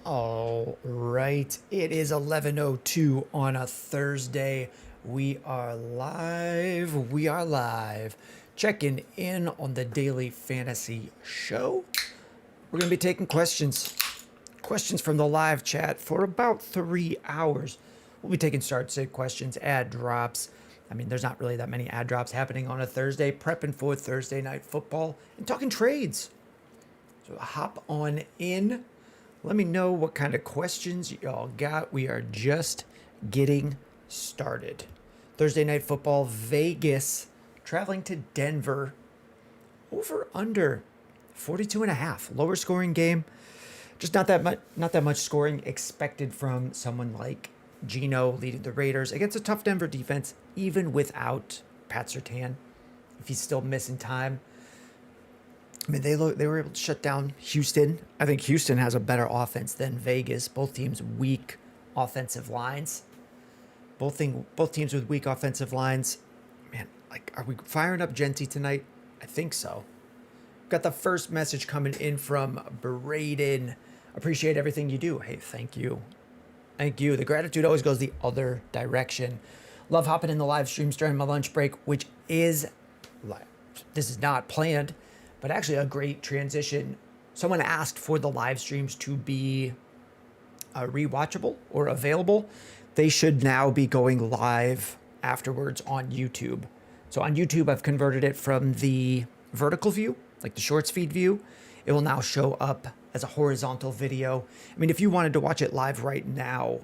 All right, it is 11:02 on a Thursday. We are live. We are live. Checking in on the Daily Fantasy Show. We're going to be taking questions from the live chat for about 3 hours. We'll be taking start-sit questions, ad drops. I mean, there's not really that many ad drops happening on a Thursday, prepping for Thursday night football and talking trades. So hop on in. Let me know what kind of questions y'all got. We are just getting started. Thursday night football, Vegas, traveling to Denver. Over under 42.5. Lower scoring game. Just not that much scoring expected from someone like Geno leading the Raiders against a tough Denver defense, even without Pat Surtain. If he's still missing time. I mean, they were able to shut down Houston. I think Houston has a better offense than Vegas. Both teams weak offensive lines. Both teams with weak offensive lines. Man, are we firing up Genty tonight? I think so. Got the first message coming in from Braden. Appreciate everything you do. Hey, thank you. Thank you. The gratitude always goes the other direction. Love hopping in the live streams during my lunch break, which is live. This is not planned, but actually a great transition. Someone asked for the live streams to be rewatchable or available. They should now be going live afterwards on YouTube. So on YouTube, I've converted it from the vertical view, like the shorts feed view. It will now show up as a horizontal video. I mean, if you wanted to watch it live right now,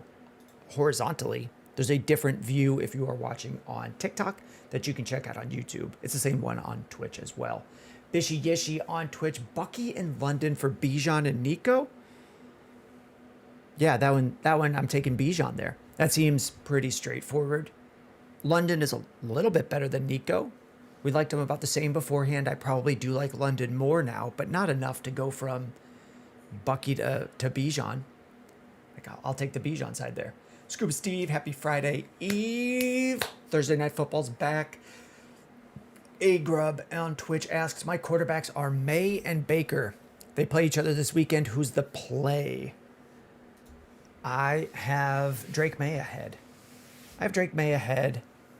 horizontally, there's a different view if you are watching on TikTok that you can check out on YouTube. It's the same one on Twitch as well. Bishy Yishy on Twitch. Bucky in London for Bijan and Nico. Yeah, that one I'm taking Bijan there. That seems pretty straightforward. London is a little bit better than Nico. We liked him about the same beforehand. I probably do like London more now, but not enough to go from Bucky to Bijan. I'll take the Bijan side there. Scuba Steve, happy Friday Eve. Thursday Night Football's back. A-Grub on Twitch asks, my quarterbacks are May and Baker. They play each other this weekend. Who's the play? I have Drake May ahead. I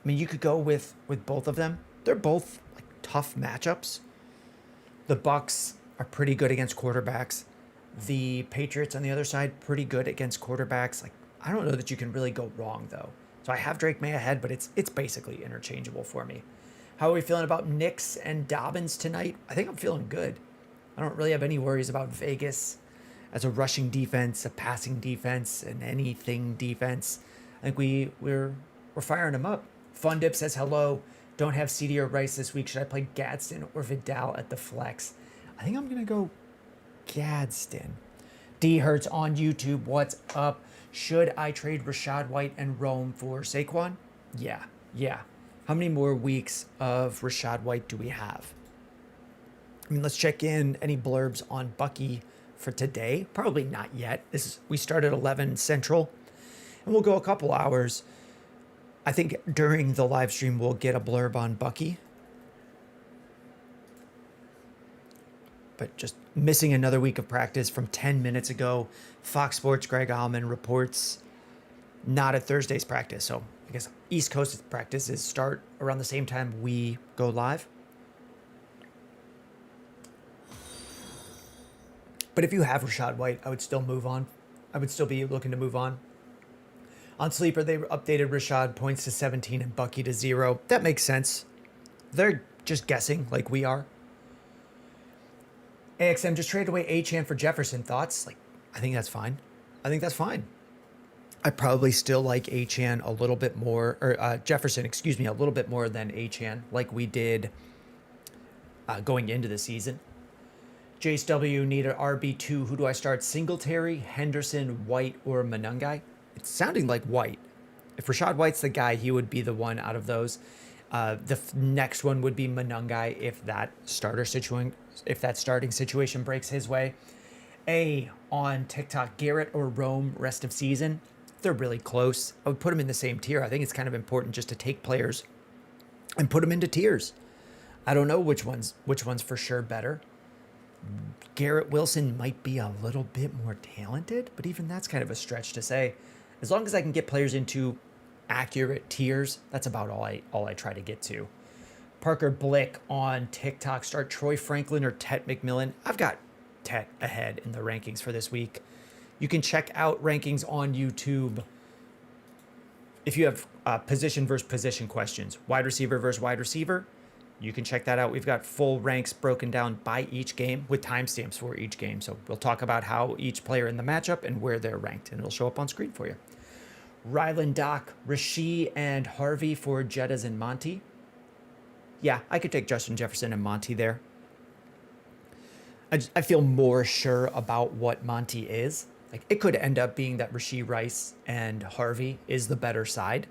mean, you could go with both of them. They're both tough matchups. The Bucks are pretty good against quarterbacks. The Patriots on the other side, pretty good against quarterbacks. I don't know that you can really go wrong, though. So I have Drake May ahead, but it's basically interchangeable for me. How are we feeling about Knicks and Dobbins tonight? I think I'm feeling good. I don't really have any worries about Vegas as a rushing defense, a passing defense, and anything defense. I think we're firing them up. Fun Dip says hello. Don't have CeeDee or Rice this week. Should I play Gadsden or Vidal at the flex? I think I'm gonna go Gadsden. D Hertz on YouTube. What's up? Should I trade Rachaad White and Rome for Saquon? Yeah. How many more weeks of Rachaad White do we have? I mean, let's check in any blurbs on Bucky for today. Probably not yet. We start at 11 Central, and we'll go a couple hours. I think during the live stream, we'll get a blurb on Bucky. But just missing another week of practice from 10 minutes ago. Fox Sports' Greg Allman reports not at Thursday's practice. So I guess East Coast practices start around the same time we go live. But if you have Rachaad White, I would still move on. I would still be looking to move on. On Sleeper, they updated Rachaad points to 17 and Bucky to 0. That makes sense. They're just guessing like we are. AXM just traded away Achane for Jefferson. Thoughts? I think that's fine. I probably still like Achane a little bit more, or Jefferson, a little bit more than Achane, like we did going into the season. Jace W need an RB2. Who do I start? Singletary, Henderson, White, or Monangai? It's sounding like White. If Rachaad White's the guy, he would be the one out of those. The next one would be Monangai if that starting situation breaks his way. A on TikTok, Garrett or Rome rest of season. They're really close. I would put them in the same tier. I think it's kind of important just to take players and put them into tiers. I don't know which one's for sure better. Garrett Wilson might be a little bit more talented, but even that's kind of a stretch to say. As long as I can get players into accurate tiers, that's about all I try to get to. Parker Blick on TikTok. Start Troy Franklin or Tet McMillan. I've got Tet ahead in the rankings for this week. You can check out rankings on YouTube if you have position versus position questions, wide receiver versus wide receiver. You can check that out. We've got full ranks broken down by each game with timestamps for each game. So we'll talk about how each player in the matchup and where they're ranked, and it'll show up on screen for you. Rylan Doc, Rasheed, and Harvey for Jettas and Monty. Yeah, I could take Justin Jefferson and Monty there. I feel more sure about what Monty is. Like, it could end up being that Rasheed Rice and Harvey is the better side.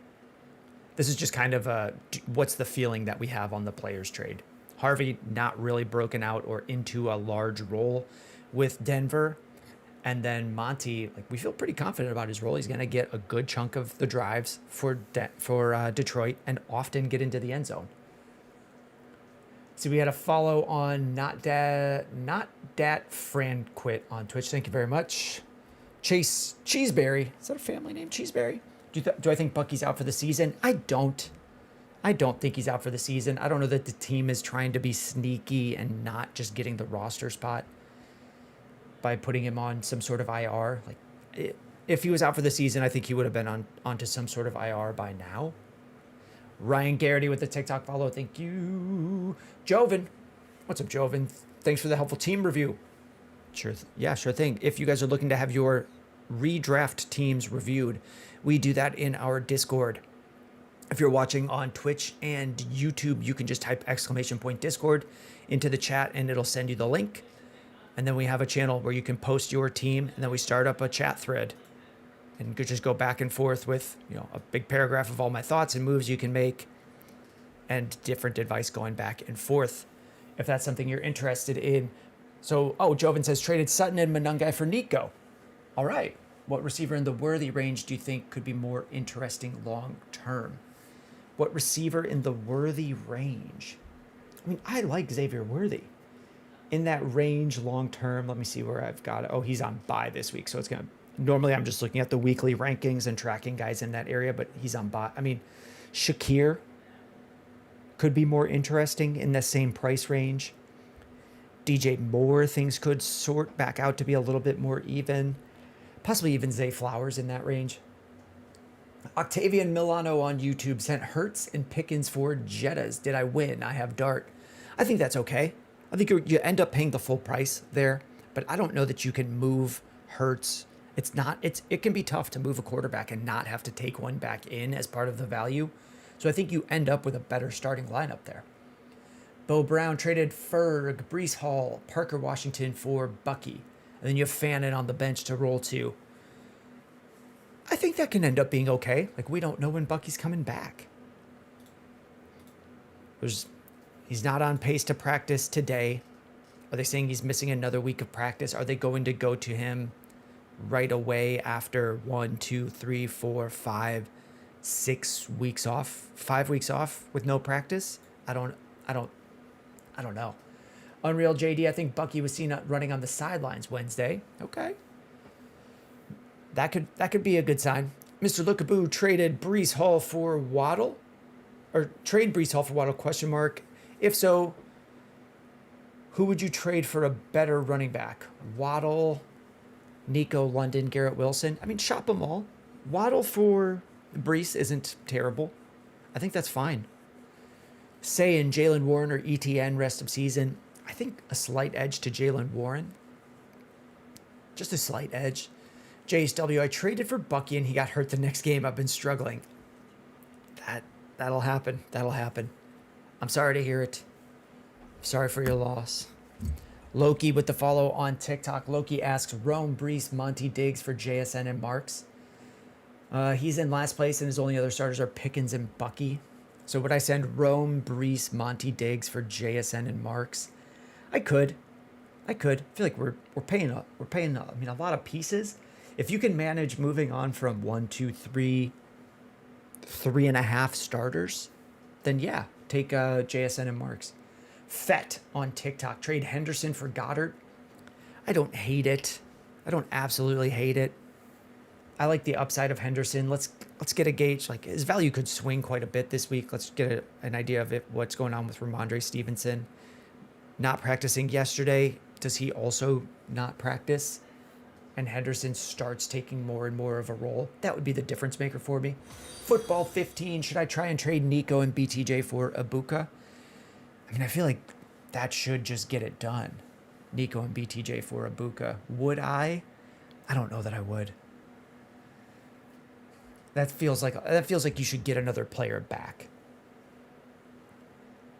This is just kind of what's the feeling that we have on the players trade. Harvey not really broken out or into a large role with Denver. And then Monty, like, we feel pretty confident about his role. He's going to get a good chunk of the drives for Detroit and often get into the end zone. So we had a follow on not dat Franquit on Twitch. Thank you very much. Chase Cheeseberry. Is that a family name? Cheeseberry? Do I think Bucky's out for the season? I don't think he's out for the season. I don't know that the team is trying to be sneaky and not just getting the roster spot by putting him on some sort of IR. Like, if he was out for the season, I think he would have been onto some sort of IR by now. Ryan Garrity with the TikTok follow. Thank you. Joven. What's up, Joven? Thanks for the helpful team review. Sure thing. If you guys are looking to have your redraft teams reviewed, we do that in our Discord. If you're watching on Twitch and YouTube, you can just type !Discord into the chat and it'll send you the link. And then we have a channel where you can post your team, and then we start up a chat thread and just go back and forth with, a big paragraph of all my thoughts and moves you can make and different advice going back and forth if that's something you're interested in. So, Joven says traded Sutton and Monungai for Nico. All right. What receiver in the worthy range do you think could be more interesting long term? What receiver in the worthy range? I mean, I like Xavier Worthy. In that range long term, let me see where I've got it. Oh, he's on bye this week. So it's going to, normally I'm just looking at the weekly rankings and tracking guys in that area, but he's on bye. I mean, Shakir could be more interesting in the same price range. DJ Moore, things could sort back out to be a little bit more even. Possibly even Zay Flowers in that range. Octavian Milano on YouTube sent Hurts and Pickens for Jettas. Did I win? I have Dart. I think that's okay. I think you end up paying the full price there, but I don't know that you can move Hurts. It can be tough to move a quarterback and not have to take one back in as part of the value. So I think you end up with a better starting lineup there. Bo Brown traded Ferg, Breece Hall, Parker Washington for Bucky. And then you have Fannin on the bench to roll to. I think that can end up being okay. Like, we don't know when Bucky's coming back. He's not on pace to practice today. Are they saying he's missing another week of practice? Are they going to go to him right away after 1, 2, 3, 4, 5, 6 weeks off? 5 weeks off with no practice? I don't know. Unreal JD, I think Bucky was seen running on the sidelines Wednesday. Okay. That could be a good sign. Mr. Lookaboo traded Breece Hall for Waddle? Or trade Breece Hall for Waddle, question mark. If so, who would you trade for a better running back? Waddle, Nico, London, Garrett Wilson? I mean, shop them all. Waddle for Breece isn't terrible. I think that's fine. Saying Jalen Warren or ETN rest of season. I think a slight edge to Jalen Warren. Just a slight edge. JSW, I traded for Bucky and he got hurt the next game. I've been struggling. That'll happen. I'm sorry to hear it. Sorry for your loss. Loki with the follow on TikTok. Loki asks, Rome, Breece, Monty, Diggs for JSN and Marks. He's in last place and his only other starters are Pickens and Bucky. So would I send Rome, Breece, Monty, Diggs for JSN and Marks? I could. I feel like we're paying a lot of pieces. If you can manage moving on from 1, 2, 3, 3.5 starters, then yeah, take JSN and Marks. Fett on TikTok. Trade Henderson for Goddard. I don't hate it. I don't absolutely hate it. I like the upside of Henderson. Let's get a gauge. Like, his value could swing quite a bit this week. Let's get an idea of what's going on with Ramondre Stevenson. Not practicing yesterday. Does he also not practice? And Henderson starts taking more and more of a role. That would be the difference maker for me. Football 15. Should I try and trade Nico and BTJ for Ibuka? I mean, I feel like that should just get it done. Nico and BTJ for Ibuka. Would I? I don't know that I would. That feels like you should get another player back.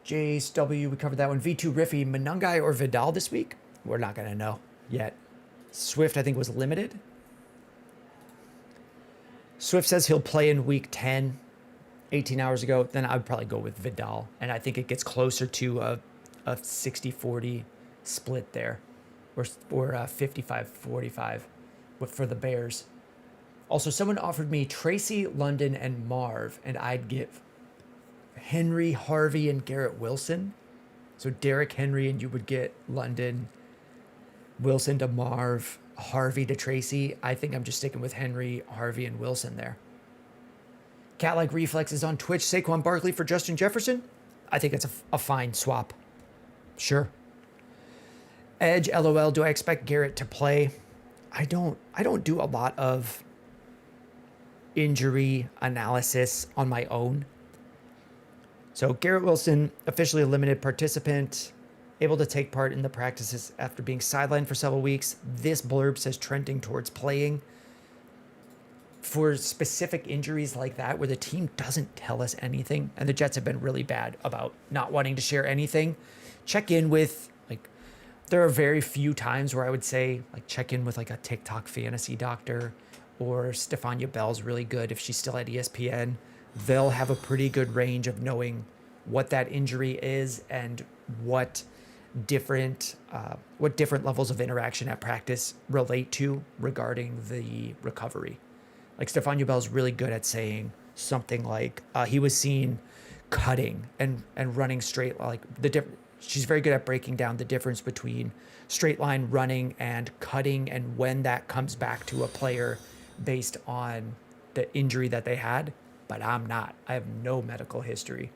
JSW, we covered that one. V2 Riffy, Manungai or Vidal this week? We're not going to know yet. Swift, I think, was limited. Swift says he'll play in week 10, 18 hours ago. Then I would probably go with Vidal. And I think it gets closer to a 60-40 split there. Or 55-45 for the Bears. Also, someone offered me Tracy, London, and Marv, and I'd give Henry, Harvey, and Garrett Wilson. So Derrick Henry, and you would get London, Wilson to Marv, Harvey to Tracy. I think I'm just sticking with Henry, Harvey, and Wilson there. Cat-like reflexes on Twitch. Saquon Barkley for Justin Jefferson. I think it's a fine swap. Sure. Edge, LOL. Do I expect Garrett to play? I don't do a lot of injury analysis on my own. So Garrett Wilson, officially a limited participant, able to take part in the practices after being sidelined for several weeks. This blurb says trending towards playing. For specific injuries like that, where the team doesn't tell us anything, and the Jets have been really bad about not wanting to share anything, check in with, like, there are very few times where I would say, like, check in with, like, a TikTok fantasy doctor, or Stefania Bell's really good if she's still at ESPN. They'll have a pretty good range of knowing what that injury is and what different levels of interaction at practice relate to regarding the recovery. Like, Stefania Bell's really good at saying something like he was seen cutting and running straight, like she's very good at breaking down the difference between straight line running and cutting, and when that comes back to a player based on the injury that they had. But I'm not. I have no medical history.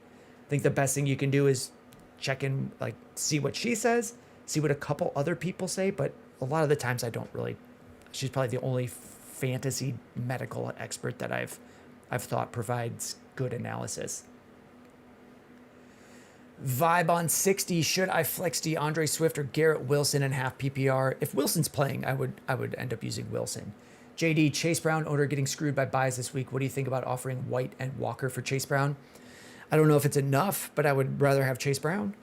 I think the best thing you can do is check in, like, see what she says, see what a couple other people say, but a lot of the times I don't really. She's probably the only fantasy medical expert that I've thought provides good analysis. Vibe on 60. Should I flex DeAndre Swift or Garrett Wilson in half PPR? If Wilson's playing, I would end up using Wilson. JD, Chase Brown owner getting screwed by buys this week. What do you think about offering White and Walker for Chase Brown? I don't know if it's enough, but I would rather have Chase Brown.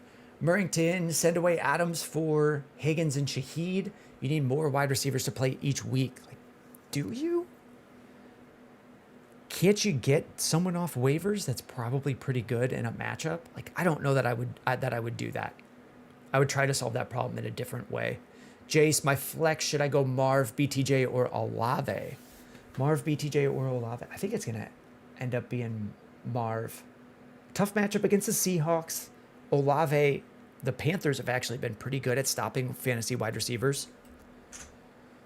Murrington, send away Adams for Higgins and Shaheed. You need more wide receivers to play each week. Like, do you? Can't you get someone off waivers that's probably pretty good in a matchup? Like, I don't know that I would do that. I would try to solve that problem in a different way. Jace, my flex, should I go Marv, BTJ, or Olave? Marv, BTJ, or Olave? I think it's going to end up being Marv. Tough matchup against the Seahawks. Olave, the Panthers have actually been pretty good at stopping fantasy wide receivers.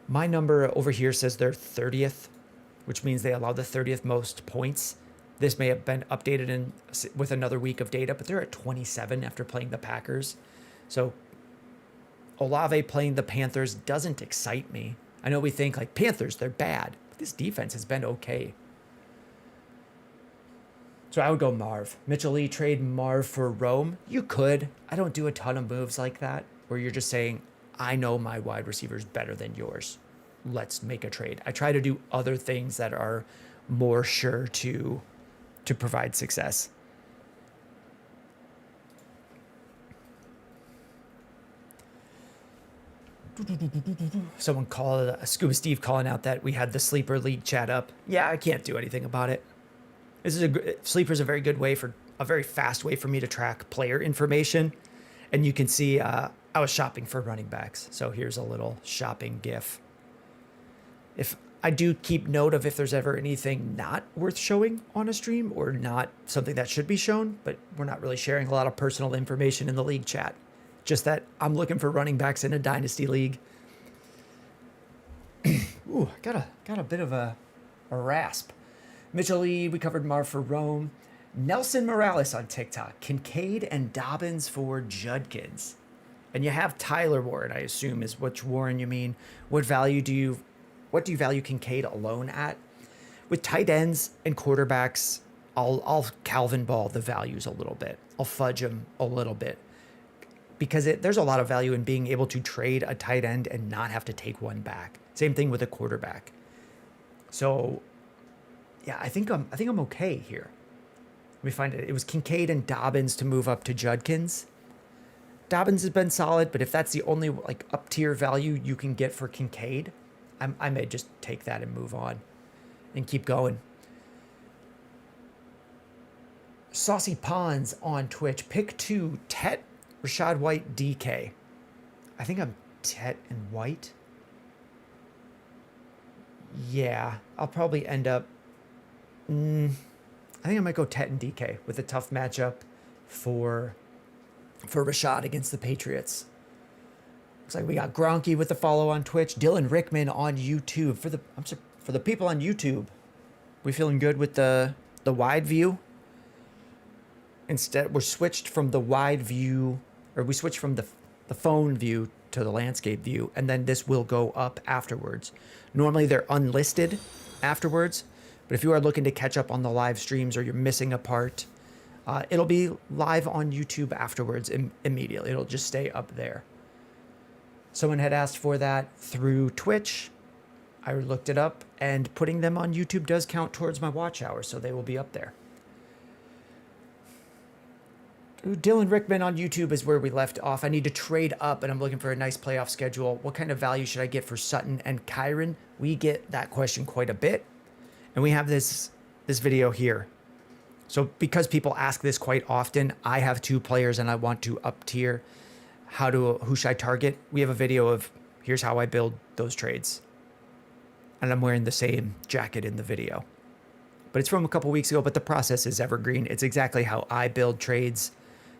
My number over here says they're 30th, which means they allow the 30th most points. This may have been updated with another week of data, but they're at 27 after playing the Packers. So Olave playing the Panthers doesn't excite me. I know we think, like, Panthers, they're bad, but this defense has been okay. So I would go Marv. Mitchell Lee, trade Marv for Rome. You could. I don't do a ton of moves like that where you're just saying, I know my wide receiver's better than yours. Let's make a trade. I try to do other things that are more sure to provide success. Someone called Scuba Steve calling out that we had the Sleeper League chat up. Yeah, I can't do anything about it. Sleeper's a very good way a very fast way for me to track player information. And you can see I was shopping for running backs. So here's a little shopping GIF. If I do keep note of if there's ever anything not worth showing on a stream or not something that should be shown, but we're not really sharing a lot of personal information in the league chat. Just that I'm looking for running backs in a dynasty league. Ooh, got a bit of a rasp. Mitchell Lee, we covered Mar for Rome. Nelson Morales on TikTok. Kincaid and Dobbins for Judkins. And you have Tyler Warren, I assume, is which Warren you mean. What do you value Kincaid alone at? With tight ends and quarterbacks, I'll Calvin Ball the values a little bit. I'll fudge them a little bit. Because there's a lot of value in being able to trade a tight end and not have to take one back. Same thing with a quarterback. So, yeah, I think I'm okay here. Let me find it. It was Kincaid and Dobbins to move up to Judkins. Dobbins has been solid, but if that's the only like up tier value you can get for Kincaid, I may just take that and move on and keep going. Saucy Ponds on Twitch. Pick 2, Tet, Rashad White, DK. I think I'm Tet and White. Yeah, I'll probably end up... I think I might go Tet and DK with a tough matchup for Rashad against the Patriots. Looks like we got Gronky with the follow on Twitch. Dylan Rickman on YouTube. For the people on YouTube, we feeling good with the wide view? Instead, we're switched from the wide view, or we switched from the phone view to the landscape view, and then this will go up afterwards. Normally they're unlisted afterwards, but if you are looking to catch up on the live streams or you're missing a part, it'll be live on YouTube afterwards immediately. It'll just stay up there. Someone had asked for that through Twitch. I looked it up, and putting them on YouTube does count towards my watch hours, so they will be up there. Dylan Rickman on YouTube is where we left off. I need to trade up, and I'm looking for a nice playoff schedule. What kind of value should I get for Sutton and Kyron? We get that question quite a bit, and we have this video here. So because people ask this quite often, I have 2 players and I want to up tier. Who should I target? We have a video of here's how I build those trades. And I'm wearing the same jacket in the video. But it's from a couple weeks ago, but the process is evergreen. It's exactly how I build trades.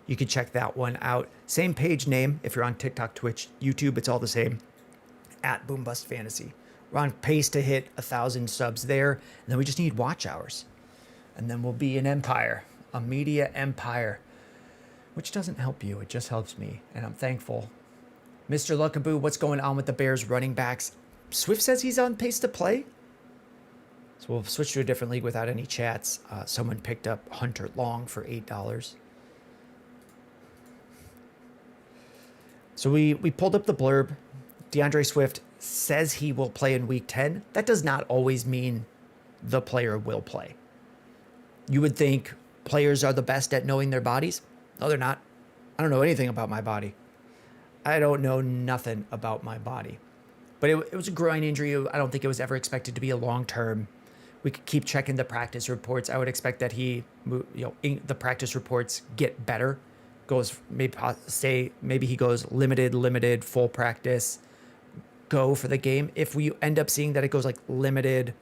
You can check that one out. Same page name if you're on TikTok, Twitch, YouTube, it's all the same. At Boom Bust Fantasy. We're on pace to hit 1,000 subs there. And then we just need watch hours. And then we'll be an empire, a media empire, which doesn't help you. It just helps me. And I'm thankful. Mr. Luckaboo, what's going on with the Bears running backs? Swift says he's on pace to play. So we'll switch to a different league without any chats. Someone picked up Hunter Long for $8. So we pulled up the blurb. DeAndre Swift says he will play in week 10. That does not always mean the player will play. You would think players are the best at knowing their bodies. No, they're not. I don't know anything about my body. I don't know nothing about my body. But it was a groin injury. I don't think it was ever expected to be a long-term. We could keep checking the practice reports. I would expect that the practice reports get better. Maybe he goes limited, full practice, go for the game. If we end up seeing that it goes like limited,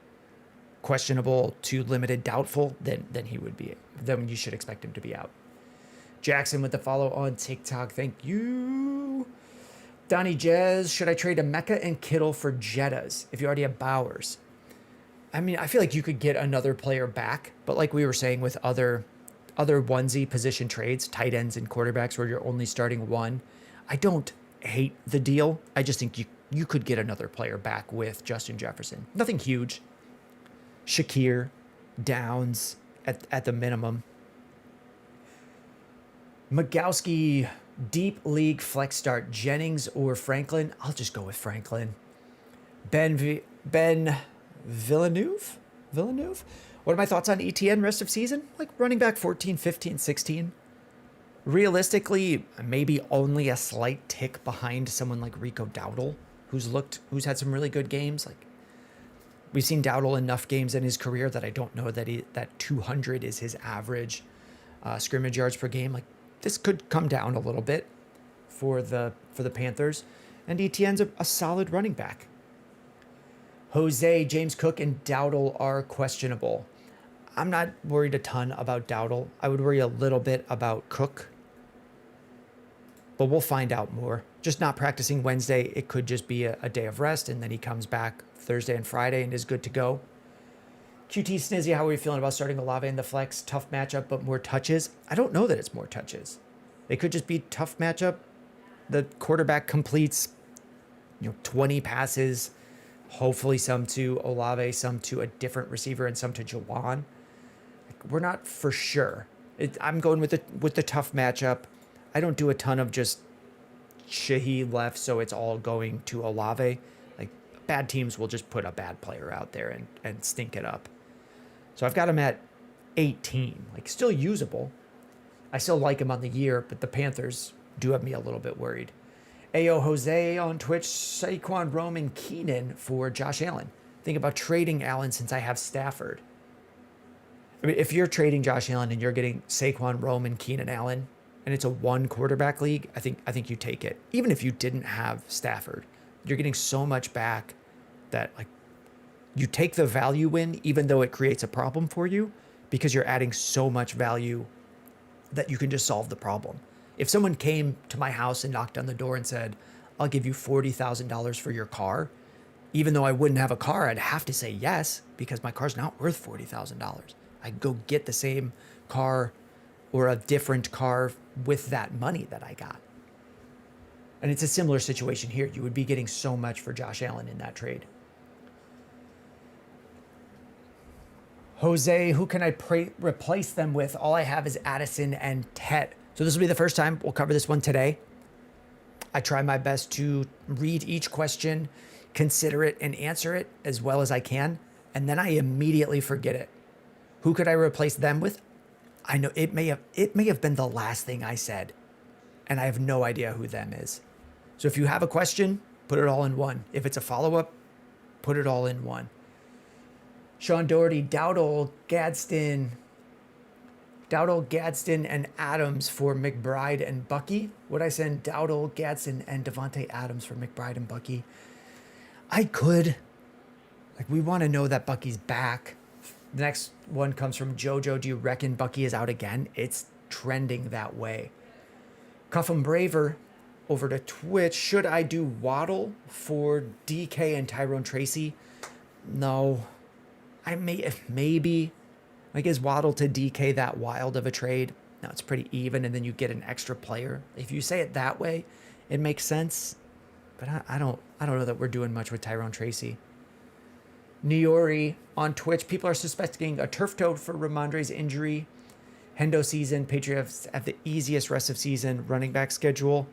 questionable to limited, doubtful, then he would be. Then you should expect him to be out. Jackson with the follow on TikTok. Thank you. Donnie Jez, should I trade a Mecca and Kittle for Jettas if you already have Bowers? I mean, I feel like you could get another player back, but like we were saying with other onesie position trades, tight ends and quarterbacks where you're only starting one, I don't hate the deal. I just think you could get another player back with Justin Jefferson. Nothing huge. Shakir, Downs at the minimum. Magowski, deep league flex start, Jennings or Franklin? I'll just go with Franklin. Ben Villeneuve? What are my thoughts on ETN rest of season? Like running back 14, 15, 16. Realistically, maybe only a slight tick behind someone like Rico Dowdle, who's had some really good games. Like we've seen Dowdle enough games in his career that I don't know that 200 is his average scrimmage yards per game. Like this could come down a little bit for the Panthers, and ETN's a solid running back. Jose, James Cook, and Dowdle are questionable. I'm not worried a ton about Dowdle. I would worry a little bit about Cook. but we'll find out more. Just not practicing Wednesday. It could just be a day of rest, and then he comes back Thursday and Friday and is good to go. QT Snizzy, how are you feeling about starting Olave in the flex? Tough matchup, but more touches. I don't know that it's more touches. It could just be tough matchup. The quarterback completes, 20 passes, hopefully some to Olave, some to a different receiver, and some to Jawan. We're not for sure. I'm going with the tough matchup. I don't do a ton of just Shahi left, so it's all going to Olave. Like, bad teams will just put a bad player out there and stink it up. So I've got him at 18, like still usable. I still like him on the year, but the Panthers do have me a little bit worried. Ayo Jose on Twitch, Saquon, Roman, Keenan for Josh Allen. Think about trading Allen since I have Stafford. I mean, if you're trading Josh Allen and you're getting Saquon, Roman, Keenan Allen, and it's a one quarterback league, I think you take it. Even if you didn't have Stafford, you're getting so much back that like you take the value in, even though it creates a problem for you, because you're adding so much value that you can just solve the problem. If someone came to my house and knocked on the door and said, I'll give you $40,000 for your car, even though I wouldn't have a car, I'd have to say yes, because my car's not worth $40,000. I'd go get the same car or a different car with that money that I got. And it's a similar situation here. You would be getting so much for Josh Allen in that trade. Jose, who can I replace them with? All I have is Addison and Tet. So this will be the first time we'll cover this one today. I try my best to read each question, consider it, and answer it as well as I can. And then I immediately forget it. Who could I replace them with? I know it may have been the last thing I said, and I have no idea who them is. So if you have a question, put it all in one. If it's a follow-up, put it all in one. Sean Doherty, Dowdle, Gadsden, and Adams for McBride and Bucky. Would I send Dowdle, Gadsden, and Devontae Adams for McBride and Bucky? I could. Like, we want to know that Bucky's back. The next one comes from JoJo. Do you reckon Bucky is out again? It's trending that way. Cuffham Braver over to Twitch. Should I do Waddle for DK and Tyrone Tracy? No. Maybe. Like, is Waddle to DK that wild of a trade? No, it's pretty even, and then you get an extra player. If you say it that way, it makes sense. But I don't know that we're doing much with Tyrone Tracy. Niori on Twitch. People are suspecting a turf toe for Ramondre's injury. Hendo season. Patriots have the easiest rest of season running back schedule.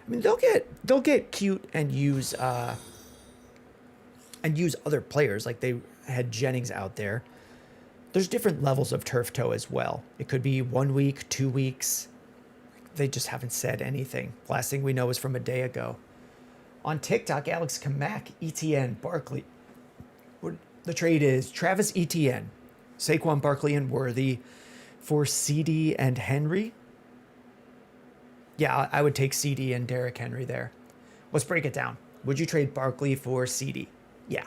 I mean, they'll get cute and use other players. Like, they had Jennings out there. There's different levels of turf toe as well. It could be 1 week, 2 weeks. They just haven't said anything. Last thing we know is from a day ago. On TikTok, Alex Kamak, ETN, Barkley. The trade is Travis Etienne, Saquon Barkley, and Worthy for CeeDee and Henry. Yeah, I would take CeeDee and Derrick Henry there. Let's break it down. Would you trade Barkley for CeeDee? Yeah.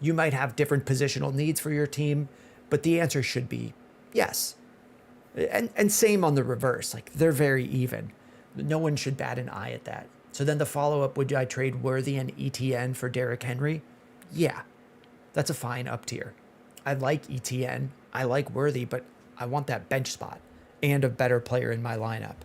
You might have different positional needs for your team, but the answer should be yes. And same on the reverse. Like, they're very even. No one should bat an eye at that. So then the follow-up, would I trade Worthy and ETN for Derrick Henry? Yeah. That's a fine up tier. I like ETN. I like Worthy, but I want that bench spot and a better player in my lineup.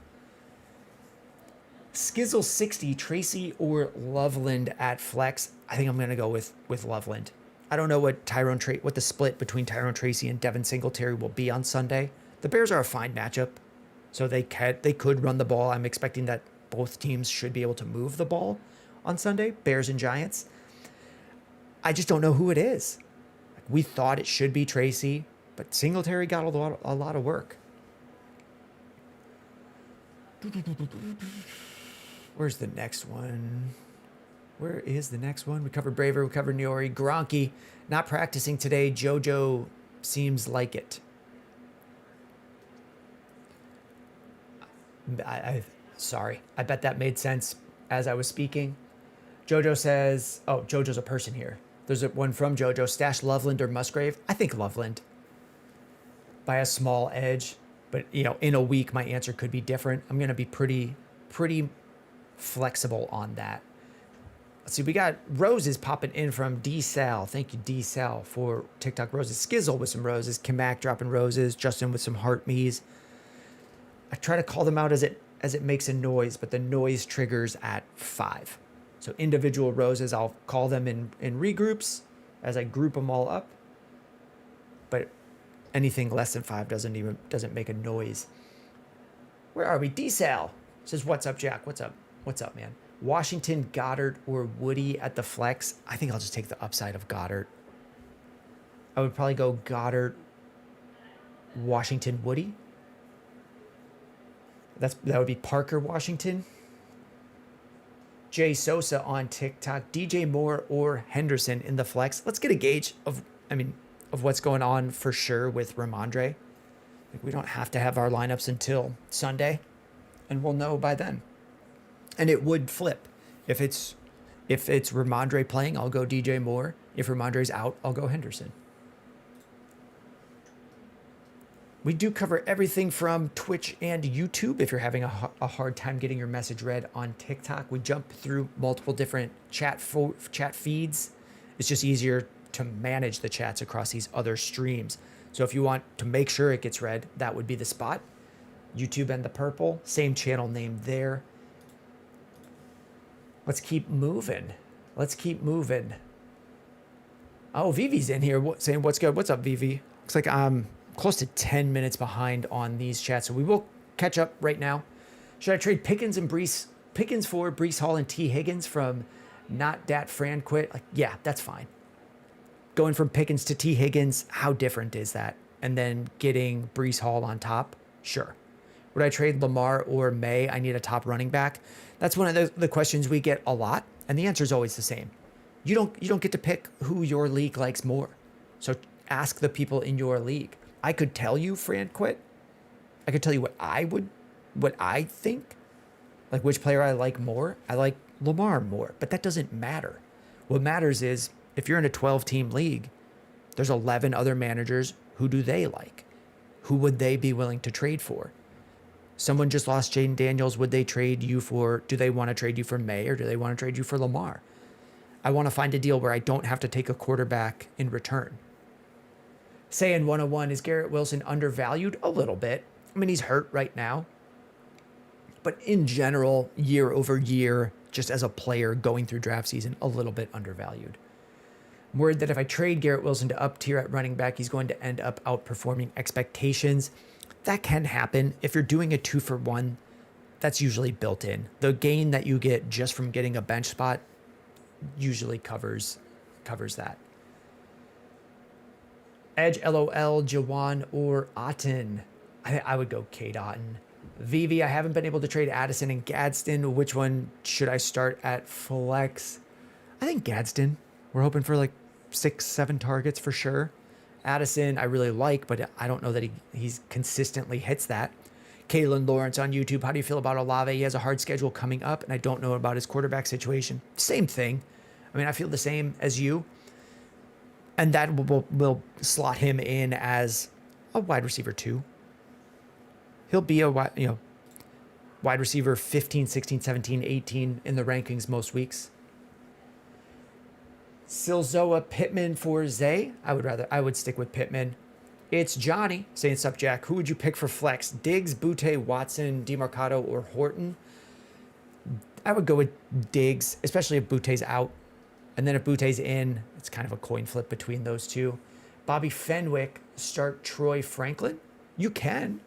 Skizzle 60, Tracy or Loveland at flex. I think I'm going to go with Loveland. I don't know what the split between Tyrone Tracy and Devin Singletary will be on Sunday. The Bears are a fine matchup, so they could run the ball. I'm expecting that both teams should be able to move the ball on Sunday, Bears and Giants. I just don't know who it is. We thought it should be Tracy, but Singletary got a lot of work. Where's the next one? Where is the next one? We covered Braver, we covered Niori. Gronky, not practicing today. JoJo seems like it. Sorry. I bet that made sense as I was speaking. JoJo says, oh, JoJo's a person here. There's one from JoJo. Stash Loveland or Musgrave? I think Loveland by a small edge. But, in a week, my answer could be different. I'm going to be pretty pretty flexible on that. Let's see, we got roses popping in from D-Sal. Thank you, D-Sal, for TikTok roses. Skizzle with some roses. Kamak dropping roses. Justin with some heart me's. I try to call them out as it makes a noise, but the noise triggers at 5. So individual roses, I'll call them in regroups as I group them all up. But anything less than 5 doesn't make a noise. Where are we? D-Sal says, "What's up, Jack? What's up? What's up, man?" Washington, Goddard, or Woody at the flex. I think I'll just take the upside of Goddard. I would probably go Goddard, Washington, Woody. That would be Parker, Washington. Jay Sosa on TikTok. DJ Moore or Henderson in the flex. Let's get a gauge of what's going on for sure with Ramondre. Like, we don't have to have our lineups until Sunday, and we'll know by then. And it would flip. If it's Ramondre playing, I'll go DJ Moore. If Ramondre's out, I'll go Henderson. We do cover everything from Twitch and YouTube. If you're having a hard time getting your message read on TikTok, we jump through multiple different chat feeds. It's just easier to manage the chats across these other streams. So if you want to make sure it gets read, that would be the spot. YouTube and the purple, same channel name there. Let's keep moving. Oh, Vivi's in here saying, "What's good? What's up, Vivi?" Looks like I'm close to 10 minutes behind on these chats, so we will catch up right now. Should I trade Pickens for Breece Hall and T. Higgins from Not Dat Fran Quit? Like, yeah, that's fine. Going from Pickens to T. Higgins, how different is that? And then getting Breece Hall on top? Sure. Would I trade Lamar or May? I need a top running back. That's one of the questions we get a lot, and the answer is always the same. You don't get to pick who your league likes more. So ask the people in your league. I could tell you Fran Quit. I could tell you what I think, like which player I like more. I like Lamar more, but that doesn't matter. What matters is if you're in a 12-team league, there's 11 other managers. Who do they like? Who would they be willing to trade for? Someone just lost Jayden Daniels. Would they trade you for, do they want to trade you for May or do they want to trade you for Lamar? I want to find a deal where I don't have to take a quarterback in return. Saying 101, is Garrett Wilson undervalued? A little bit. I mean, he's hurt right now. But in general, year over year, just as a player going through draft season, a little bit undervalued. I'm worried that if I trade Garrett Wilson to up tier at running back, he's going to end up outperforming expectations. That can happen. If you're doing a 2-for-1, that's usually built in. The gain that you get just from getting a bench spot usually covers that. Edge, LOL, Jawan, or Otten. I would go Cade Otten. Vivi, I haven't been able to trade Addison and Gadsden. Which one should I start at flex? I think Gadsden. We're hoping for like 6-7 targets for sure. Addison, I really like, but I don't know that he's consistently hits that. Kalen Lawrence on YouTube, how do you feel about Olave? He has a hard schedule coming up, and I don't know about his quarterback situation. Same thing. I mean, I feel the same as you. And that will slot him in as a wide receiver 2. He'll be a wide receiver 15, 16, 17, 18 in the rankings most weeks. Silzoa Pittman for Zay. I would stick with Pittman. It's Johnny saying, "Sup, Jack? Who would you pick for flex? Diggs, Butte, Watson, DeMarcado, or Horton?" I would go with Diggs, especially if Butte's out. And then if Butte's in, it's kind of a coin flip between those two. Bobby Fenwick, start Troy Franklin. You can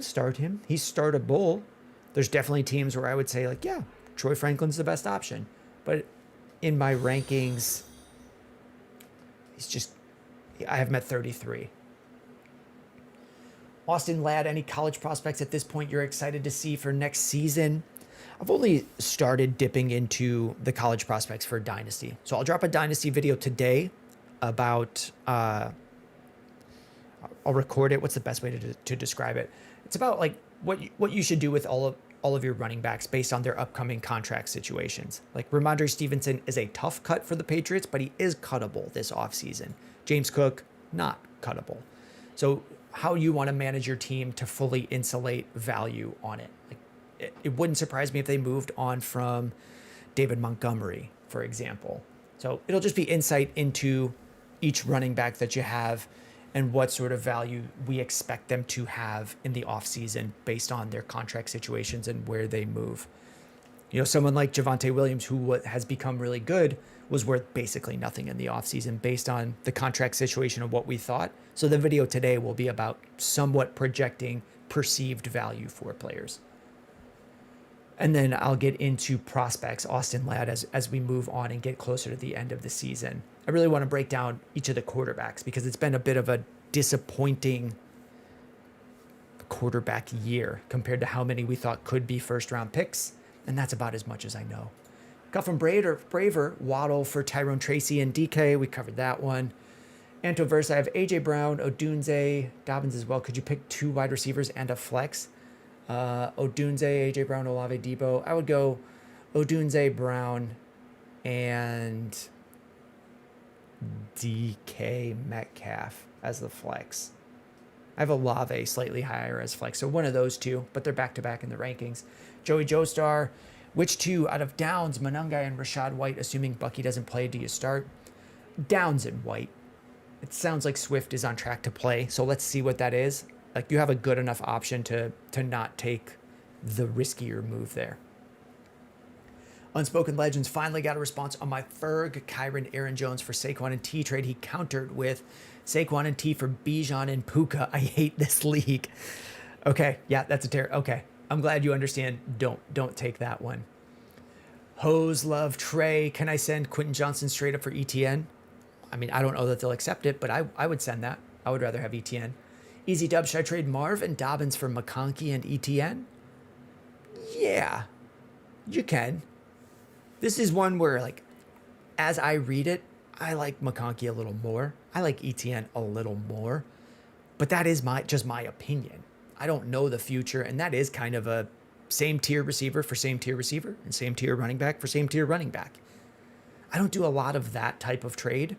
start him. He's startable. There's definitely teams where I would say, like, yeah, Troy Franklin's the best option. But in my rankings, I have him at 33. Austin Ladd, any college prospects at this point you're excited to see for next season? I've only started dipping into the college prospects for Dynasty. So I'll drop a Dynasty video today about, I'll record it. What's the best way to describe it? It's about like what you should do with all of your running backs based on their upcoming contract situations. Like Ramondre Stevenson is a tough cut for the Patriots, but he is cuttable this offseason. James Cook, not cuttable. So how you want to manage your team to fully insulate value on it. Like it wouldn't surprise me if they moved on from David Montgomery, for example. So it'll just be insight into each running back that you have and what sort of value we expect them to have in the offseason based on their contract situations and where they move. You know, someone like Javonte Williams, who has become really good, was worth basically nothing in the offseason based on the contract situation of what we thought. So the video today will be about somewhat projecting perceived value for players. And then I'll get into prospects, Austin Ladd, as we move on and get closer to the end of the season. I really want to break down each of the quarterbacks because it's been a bit of a disappointing quarterback year compared to how many we thought could be first-round picks. And that's about as much as I know. Got from Braver, Waddle for Tyrone Tracy and DK. We covered that one. Antoverse, I have A.J. Brown, Odunze, Dobbins as well. Could you pick 2 wide receivers and a flex? Odunze, A.J. Brown, Olave, Debo. I would go Odunze, Brown, and DK Metcalf as the flex. I have Olave slightly higher as flex, so one of those two, but they're back-to-back in the rankings. Joey Joestar, which 2 out of Downs, Monangai and Rashad White, assuming Bucky doesn't play, do you start? Downs and White. It sounds like Swift is on track to play, so let's see what that is. Like, you have a good enough option to not take the riskier move there. Unspoken Legends finally got a response on my Ferg, Kyron, Aaron Jones for Saquon and T trade. He countered with Saquon and T for Bijan and Puka. I hate this league. Okay, yeah, that's a terror. Okay, I'm glad you understand. Don't take that one. Hose Love Trey. Can I send Quentin Johnson straight up for ETN? I mean, I don't know that they'll accept it, but I would send that. I would rather have ETN. Easy Dub, should I trade Marv and Dobbins for McConkey and ETN? Yeah, you can. This is one where, like, as I read it, I like McConkey a little more. I like ETN a little more. But that is just my opinion. I don't know the future, and that is kind of a same tier receiver for same tier receiver and same tier running back for same tier running back. I don't do a lot of that type of trade.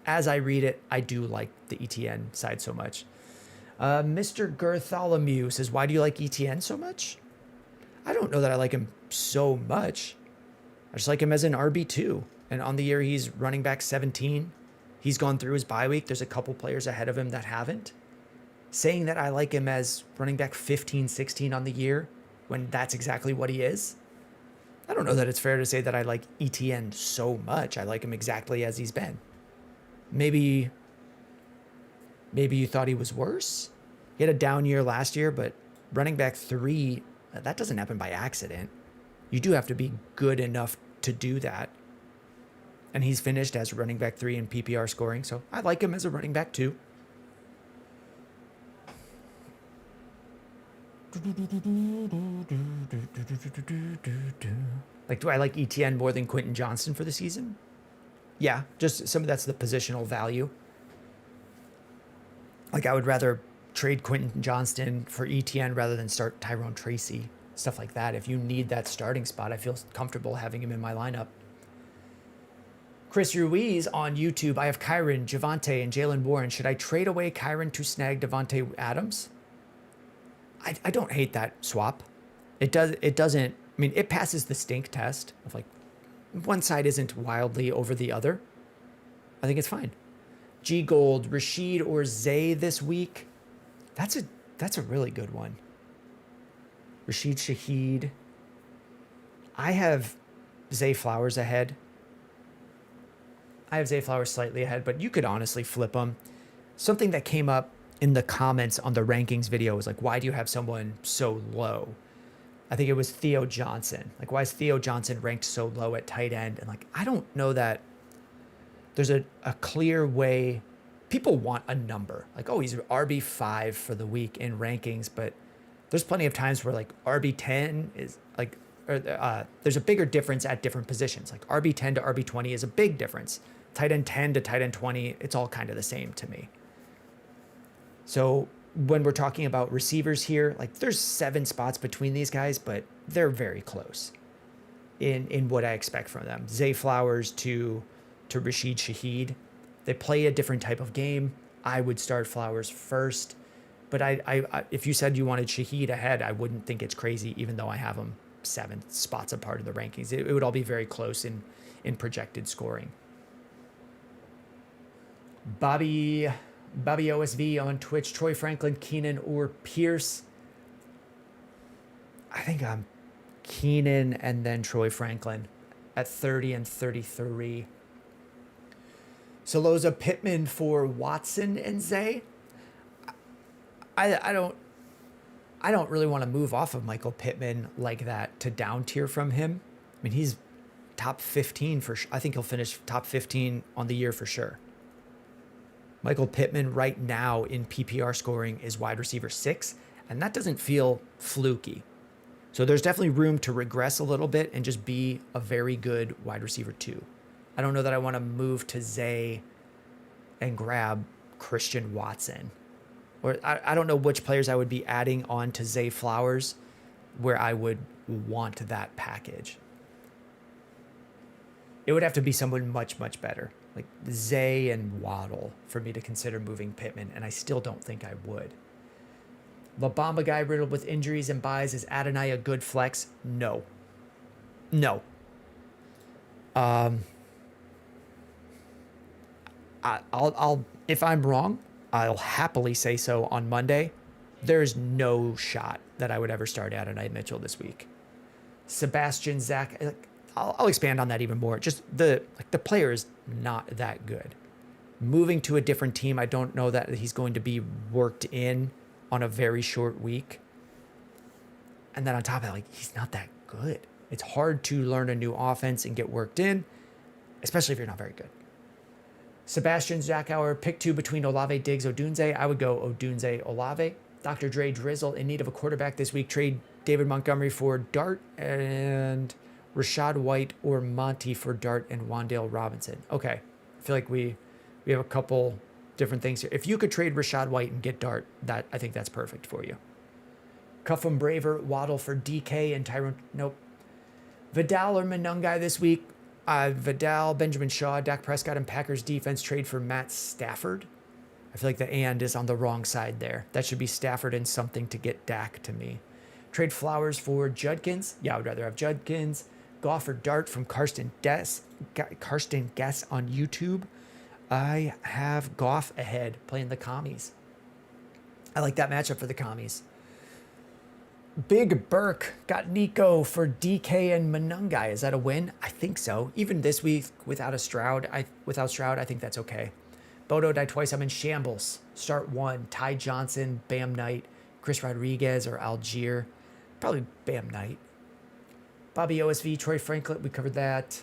As I read it, I do like the ETN side so much. Mr. Gertholomew says, why do you like ETN so much? I don't know that I like him so much. I just like him as an RB2. And on the year, he's running back 17. He's gone through his bye week. There's a couple players ahead of him that haven't. Saying that I like him as running back 15, 16 on the year, when that's exactly what he is, I don't know that it's fair to say that I like ETN so much. I like him exactly as he's been. Maybe you thought he was worse. He had a down year last year, but running back 3, that doesn't happen by accident. You do have to be good enough to do that. And he's finished as running back 3 in PPR scoring, so I like him as a running back 2. Like, do I like ETN more than Quentin Johnson for the season? Yeah, just some of that's the positional value. Like, I would rather trade Quentin Johnston for ETN rather than start Tyrone Tracy, stuff like that. If you need that starting spot, I feel comfortable having him in my lineup. Chris Ruiz on YouTube, I have Kyron, Javonte, and Jalen Warren. Should I trade away Kyron to snag Devontae Adams? I don't hate that swap. It doesn't, I mean, it passes the stink test of, like, one side isn't wildly over the other. I think it's fine. G Gold, Rashid or Zay this week? That's a really good one. Rashid Shaheed. I have Zay Flowers ahead. I have Zay Flowers slightly ahead, but you could honestly flip them. Something that came up in the comments on the rankings video was like, why do you have someone so low? I think it was Theo Johnson. Like, why is Theo Johnson ranked so low at tight end? And, like, I don't know that there's a clear way. People want a number. Like, oh, he's RB5 for the week in rankings, but there's plenty of times where, like, RB10 is, like, there's a bigger difference at different positions. Like, RB10 to RB20 is a big difference. Tight end 10 to tight end 20, it's all kind of the same to me. So when we're talking about receivers here, like, there's 7 spots between these guys, but they're very close in what I expect from them. Zay Flowers to Rashid Shaheed. They play a different type of game. I would start Flowers first, But if you said you wanted Shaheed ahead, I wouldn't think it's crazy, even though I have him 7 spots apart in the rankings. It would all be very close in projected scoring. Bobby OSV on Twitch. Troy Franklin, Keenan, or Pierce. I think I'm Keenan and then Troy Franklin at 30 and 33. Soloza, Pittman for Watson and Zay. I don't really want to move off of Michael Pittman like that to down tier from him. I mean, he's top 15 for sure. I think he'll finish top 15 on the year for sure. Michael Pittman right now in PPR scoring is wide receiver 6, and that doesn't feel fluky. So there's definitely room to regress a little bit and just be a very good wide receiver 2. I don't know that I want to move to Zay and grab Christian Watson. Or I don't know which players I would be adding on to Zay Flowers where I would want that package. It would have to be someone much, much better. Like Zay and Waddle for me to consider moving Pittman, and I still don't think I would. La Bamba guy riddled with injuries and buys. Is Adonai a good flex? No. I'll if I'm wrong, I'll happily say so on Monday. There's no shot that I would ever start Adonai Mitchell this week. Sebastian Zach, I'll expand on that even more. Just the player is not that good. Moving to a different team, I don't know that he's going to be worked in on a very short week. And then on top of that, he's not that good. It's hard to learn a new offense and get worked in, especially if you're not very good. Sebastian Zachauer, pick 2 between Olave, Diggs, Odunze. I would go Odunze, Olave. Dr. Dre Drizzle, in need of a quarterback this week. Trade David Montgomery for Dart and Rashad White or Monty for Dart and Wan'Dale Robinson. Okay, I feel like we have a couple different things here. If you could trade Rashad White and get Dart, I think that's perfect for you. Cuffham Braver, Waddle for DK and Tyrone. Nope. Vidal or Monungai this week. Vidal, Benjamin Shaw, Dak Prescott, and Packers defense trade for Matt Stafford. I feel like the and is on the wrong side there. That should be Stafford and something to get Dak to me. Trade Flowers for Judkins. Yeah, I would rather have Judkins. Goff or Dart from Karsten Guess on YouTube. I have Goff ahead playing the Commies. I like that matchup for the Commies. Big Burke got Nico for DK and Monungai. Is that a win? I think so. Even this week without Stroud, I think that's okay. Bodo died twice. I'm in shambles. Start 1. Ty Johnson, Bam Knight, Chris Rodriguez, or Algier. Probably Bam Knight. Bobby OSV, Troy Franklin. We covered that.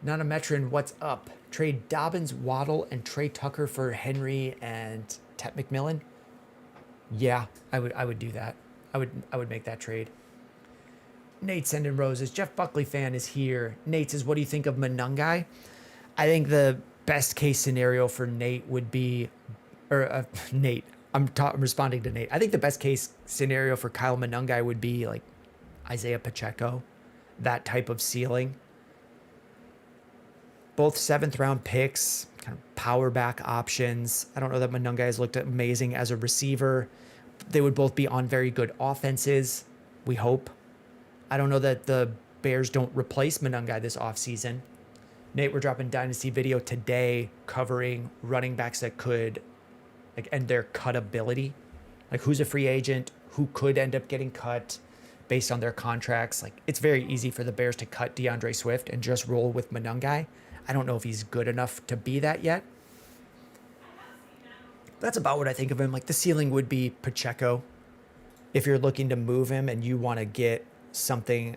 Nana Metrin, what's up? Trade Dobbins, Waddle, and Trey Tucker for Henry and Tet McMillan. Yeah, I would do that. I would make that trade. Nate sending roses. Jeff Buckley fan is here. Nate says, what do you think of Monungai? I think the best case scenario for Nate would be, Nate, I'm responding to Nate. I think the best case scenario for Kyle Monungai would be like Isaiah Pacheco, that type of ceiling. Both 7th round picks, kind of power back options. I don't know that Monungai has looked amazing as a receiver. They would both be on very good offenses, we hope. I don't know that the Bears don't replace Monungai this offseason. Nate, we're dropping Dynasty video today covering running backs that could, and their cutability. Like who's a free agent, who could end up getting cut based on their contracts. It's very easy for the Bears to cut DeAndre Swift and just roll with Monungai. I don't know if he's good enough to be that yet. That's about what I think of him. The ceiling would be Pacheco. If you're looking to move him and you want to get something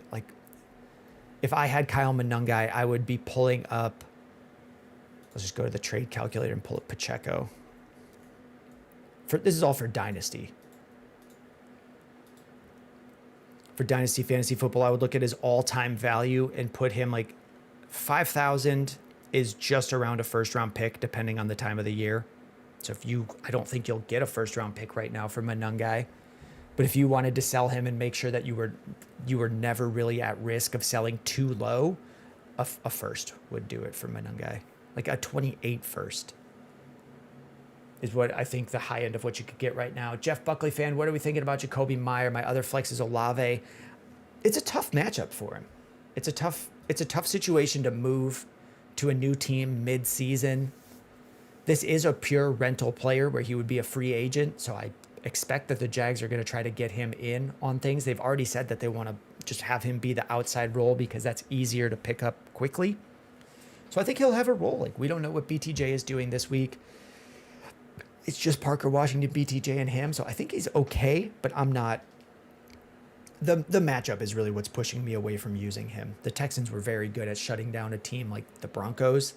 if I had Kyle Monungai, I would be pulling up. Let's just go to the trade calculator and pull up Pacheco. This is all for Dynasty. For Dynasty Fantasy Football, I would look at his all-time value and put him 5,000 is just around a first-round pick, depending on the time of the year. So I don't think you'll get a first-round pick right now for Monungai. But if you wanted to sell him and make sure that you were never really at risk of selling too low, a first would do it for Monungai. A 28 first. is what I think the high end of what you could get right now. Jeff Buckley fan, what are we thinking about Jacoby Meyer? My other flex is Olave. It's a tough matchup for him. It's a tough situation to move to a new team mid-season. This is a pure rental player where he would be a free agent, so I expect that the Jags are going to try to get him in on things. They've already said that they want to just have him be the outside role because that's easier to pick up quickly. So I think he'll have a role. Like, we don't know what BTJ is doing this week. It's just Parker Washington, BTJ, and him. So I think he's okay, but I'm not. The matchup is really what's pushing me away from using him. The Texans were very good at shutting down a team like the Broncos.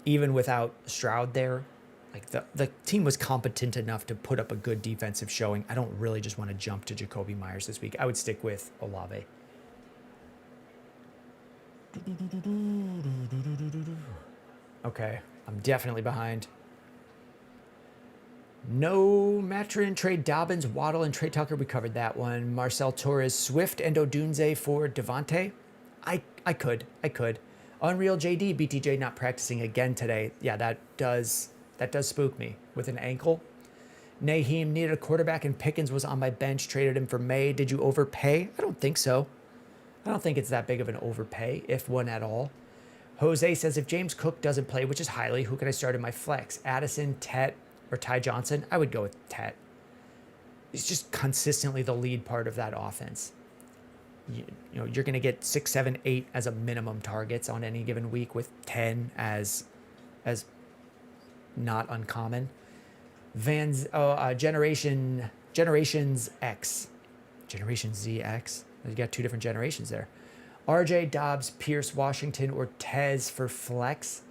Even without Stroud there, like the team was competent enough to put up a good defensive showing. I don't really just want to jump to Jacoby Myers this week. I would stick with Olave. Okay, I'm definitely behind. No Matrin, trade Dobbins, Waddle, and Trey Tucker. We covered that one. Marcel Torres, Swift, and Odunze for Devontae. I could. Unreal JD, BTJ not practicing again today. Yeah, that does spook me with an ankle. Naheem needed a quarterback and Pickens was on my bench. Traded him for May. Did you overpay? I don't think so. I don't think it's that big of an overpay, if one at all. Jose says, if James Cook doesn't play, which is highly, who can I start in my flex? Addison, Tet, or Ty Johnson? I would go with Tet. He's just consistently the lead part of that offense. You know, you're going to get 6, 7, 8 as a minimum targets on any given week, with 10 as not uncommon. Generations X, Generation ZX. You got two different generations there. RJ, Dobbs, Pierce, Washington, or Tez for flex.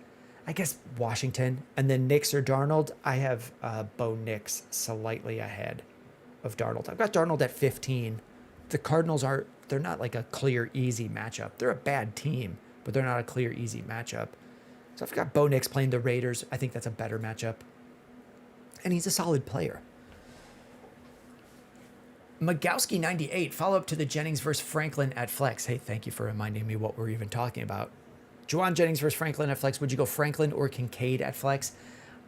I guess Washington. And then Nix or Darnold. I have Bo Nix slightly ahead of Darnold. I've got Darnold at 15. The Cardinals they're not like a clear, easy matchup. They're a bad team, but they're not a clear, easy matchup. So I've got Bo Nix playing the Raiders. I think that's a better matchup. And he's a solid player. Magowski 98, follow-up to the Jennings versus Franklin at flex. Hey, thank you for reminding me what we're even talking about. Juwan Jennings versus Franklin at flex. Would you go Franklin or Kincaid at flex?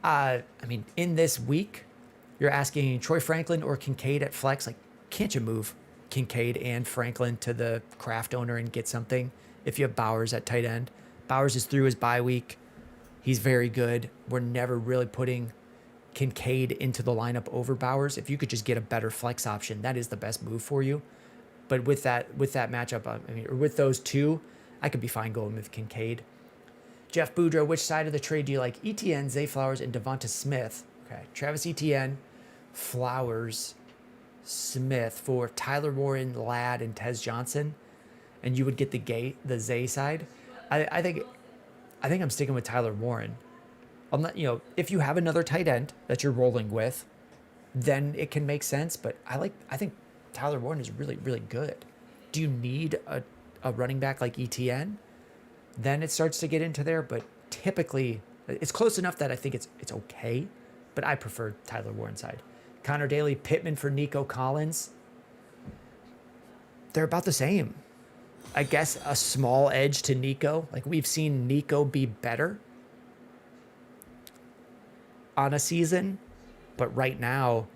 I mean, in this week, you're asking Troy Franklin or Kincaid at flex. Like, can't you move Kincaid and Franklin to the Kraft owner and get something if you have Bowers at tight end? Bowers is through his bye week. He's very good. We're never really putting Kincaid into the lineup over Bowers. If you could just get a better flex option, that is the best move for you. But with that matchup, I mean, or with those two, I could be fine going with Kincaid. Jeff Boudreaux, which side of the trade do you like? ETN, Zay Flowers, and Devonta Smith. Okay, Travis Etienne, Flowers, Smith for Tyler Warren, Ladd, and Tez Johnson, and you would get the Zay side. I think I'm sticking with Tyler Warren. I'm not, if you have another tight end that you're rolling with, then it can make sense. But I think Tyler Warren is really, really good. Do you need a running back like ETN? Then it starts to get into there. But typically, it's close enough that I think it's okay. But I prefer Tyler Warren's side. Connor Daly, Pittman for Nico Collins. They're about the same. I guess a small edge to Nico. Like, we've seen Nico be better on a season, but right now,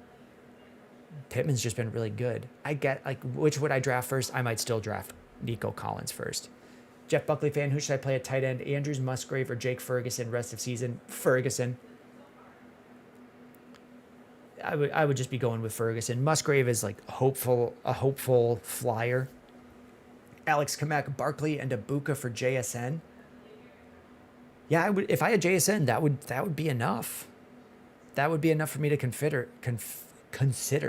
Pittman's just been really good. I get, like, which would I draft first? I might still draft Nico Collins first. Jeff Buckley fan, who should I play at tight end? Andrews, Musgrave, or Jake Ferguson rest of season? Ferguson. I would just be going with Ferguson. Musgrave is like a hopeful flyer. Alex Kamak, Barkley, and Ibuka for JSN. Yeah, I would, if I had JSN, that would be enough. That would be enough for me to consider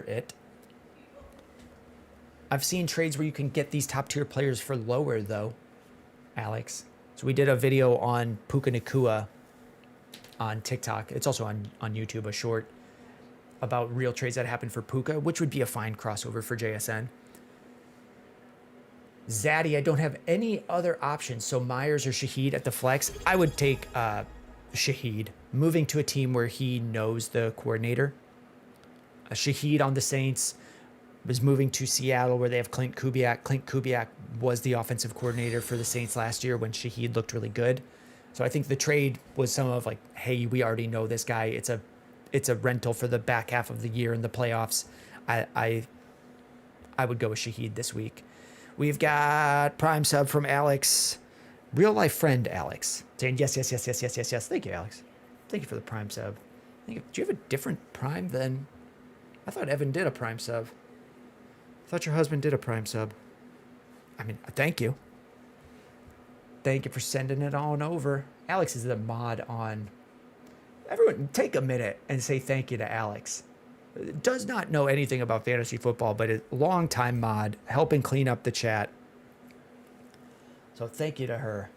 it. I've seen trades where you can get these top tier players for lower though, Alex. So we did a video on Puka Nacua on TikTok. It's also on YouTube, a short about real trades that happened for Puka, which would be a fine crossover for JSN. Zaddy, I don't have any other options. So Myers or Shaheed at the flex. I would take Shaheed, moving to a team where he knows the coordinator. Shaheed on the Saints was moving to Seattle where they have Clint Kubiak. Clint Kubiak was the offensive coordinator for the Saints last year when Shaheed looked really good. So I think the trade was some of like, hey, we already know this guy. It's it's a rental for the back half of the year in the playoffs, I would go with Shaheed this week. We've got Prime Sub from Alex, real life friend Alex, saying yes, yes, yes, yes, yes, yes, yes. Thank you, Alex. Thank you for the Prime Sub. Do you have a different Prime than? I thought Evan did a Prime Sub. I thought your husband did a Prime Sub. I mean, thank you. Thank you for sending it on over. Alex is the mod on. Everyone, take a minute and say thank you to Alex. Does not know anything about fantasy football, but a long-time mod, helping clean up the chat. So thank you to her.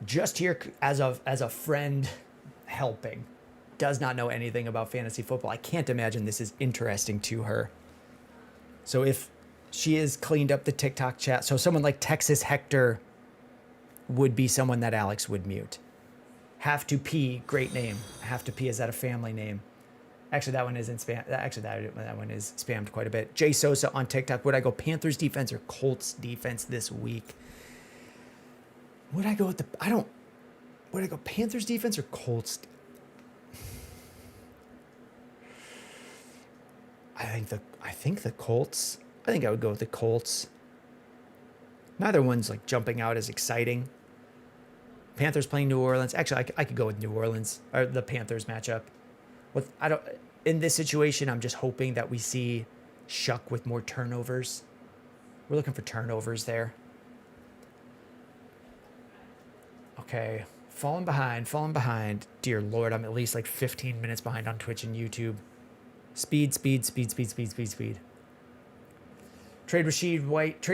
Just here as a friend helping. Does not know anything about fantasy football. I can't imagine this is interesting to her. So if she has cleaned up the TikTok chat, so someone like Texas Hector would be someone that Alex would mute. Have to Pee, great name. Have to Pee, is that a family name? Actually, that one isn't spam. Actually, that one is spammed quite a bit. Jay Sosa on TikTok. Would I go Panthers defense or Colts defense this week? Would I go with would I go Panthers defense or Colts? I think the Colts. I think I would go with the Colts. Neither one's like jumping out as exciting. Panthers playing New Orleans. Actually, I could go with New Orleans or the Panthers matchup. In this situation, I'm just hoping that we see Shuck with more turnovers. We're looking for turnovers there. Okay, falling behind. Dear Lord, I'm at least like 15 minutes behind on Twitch and YouTube. Speed. Trade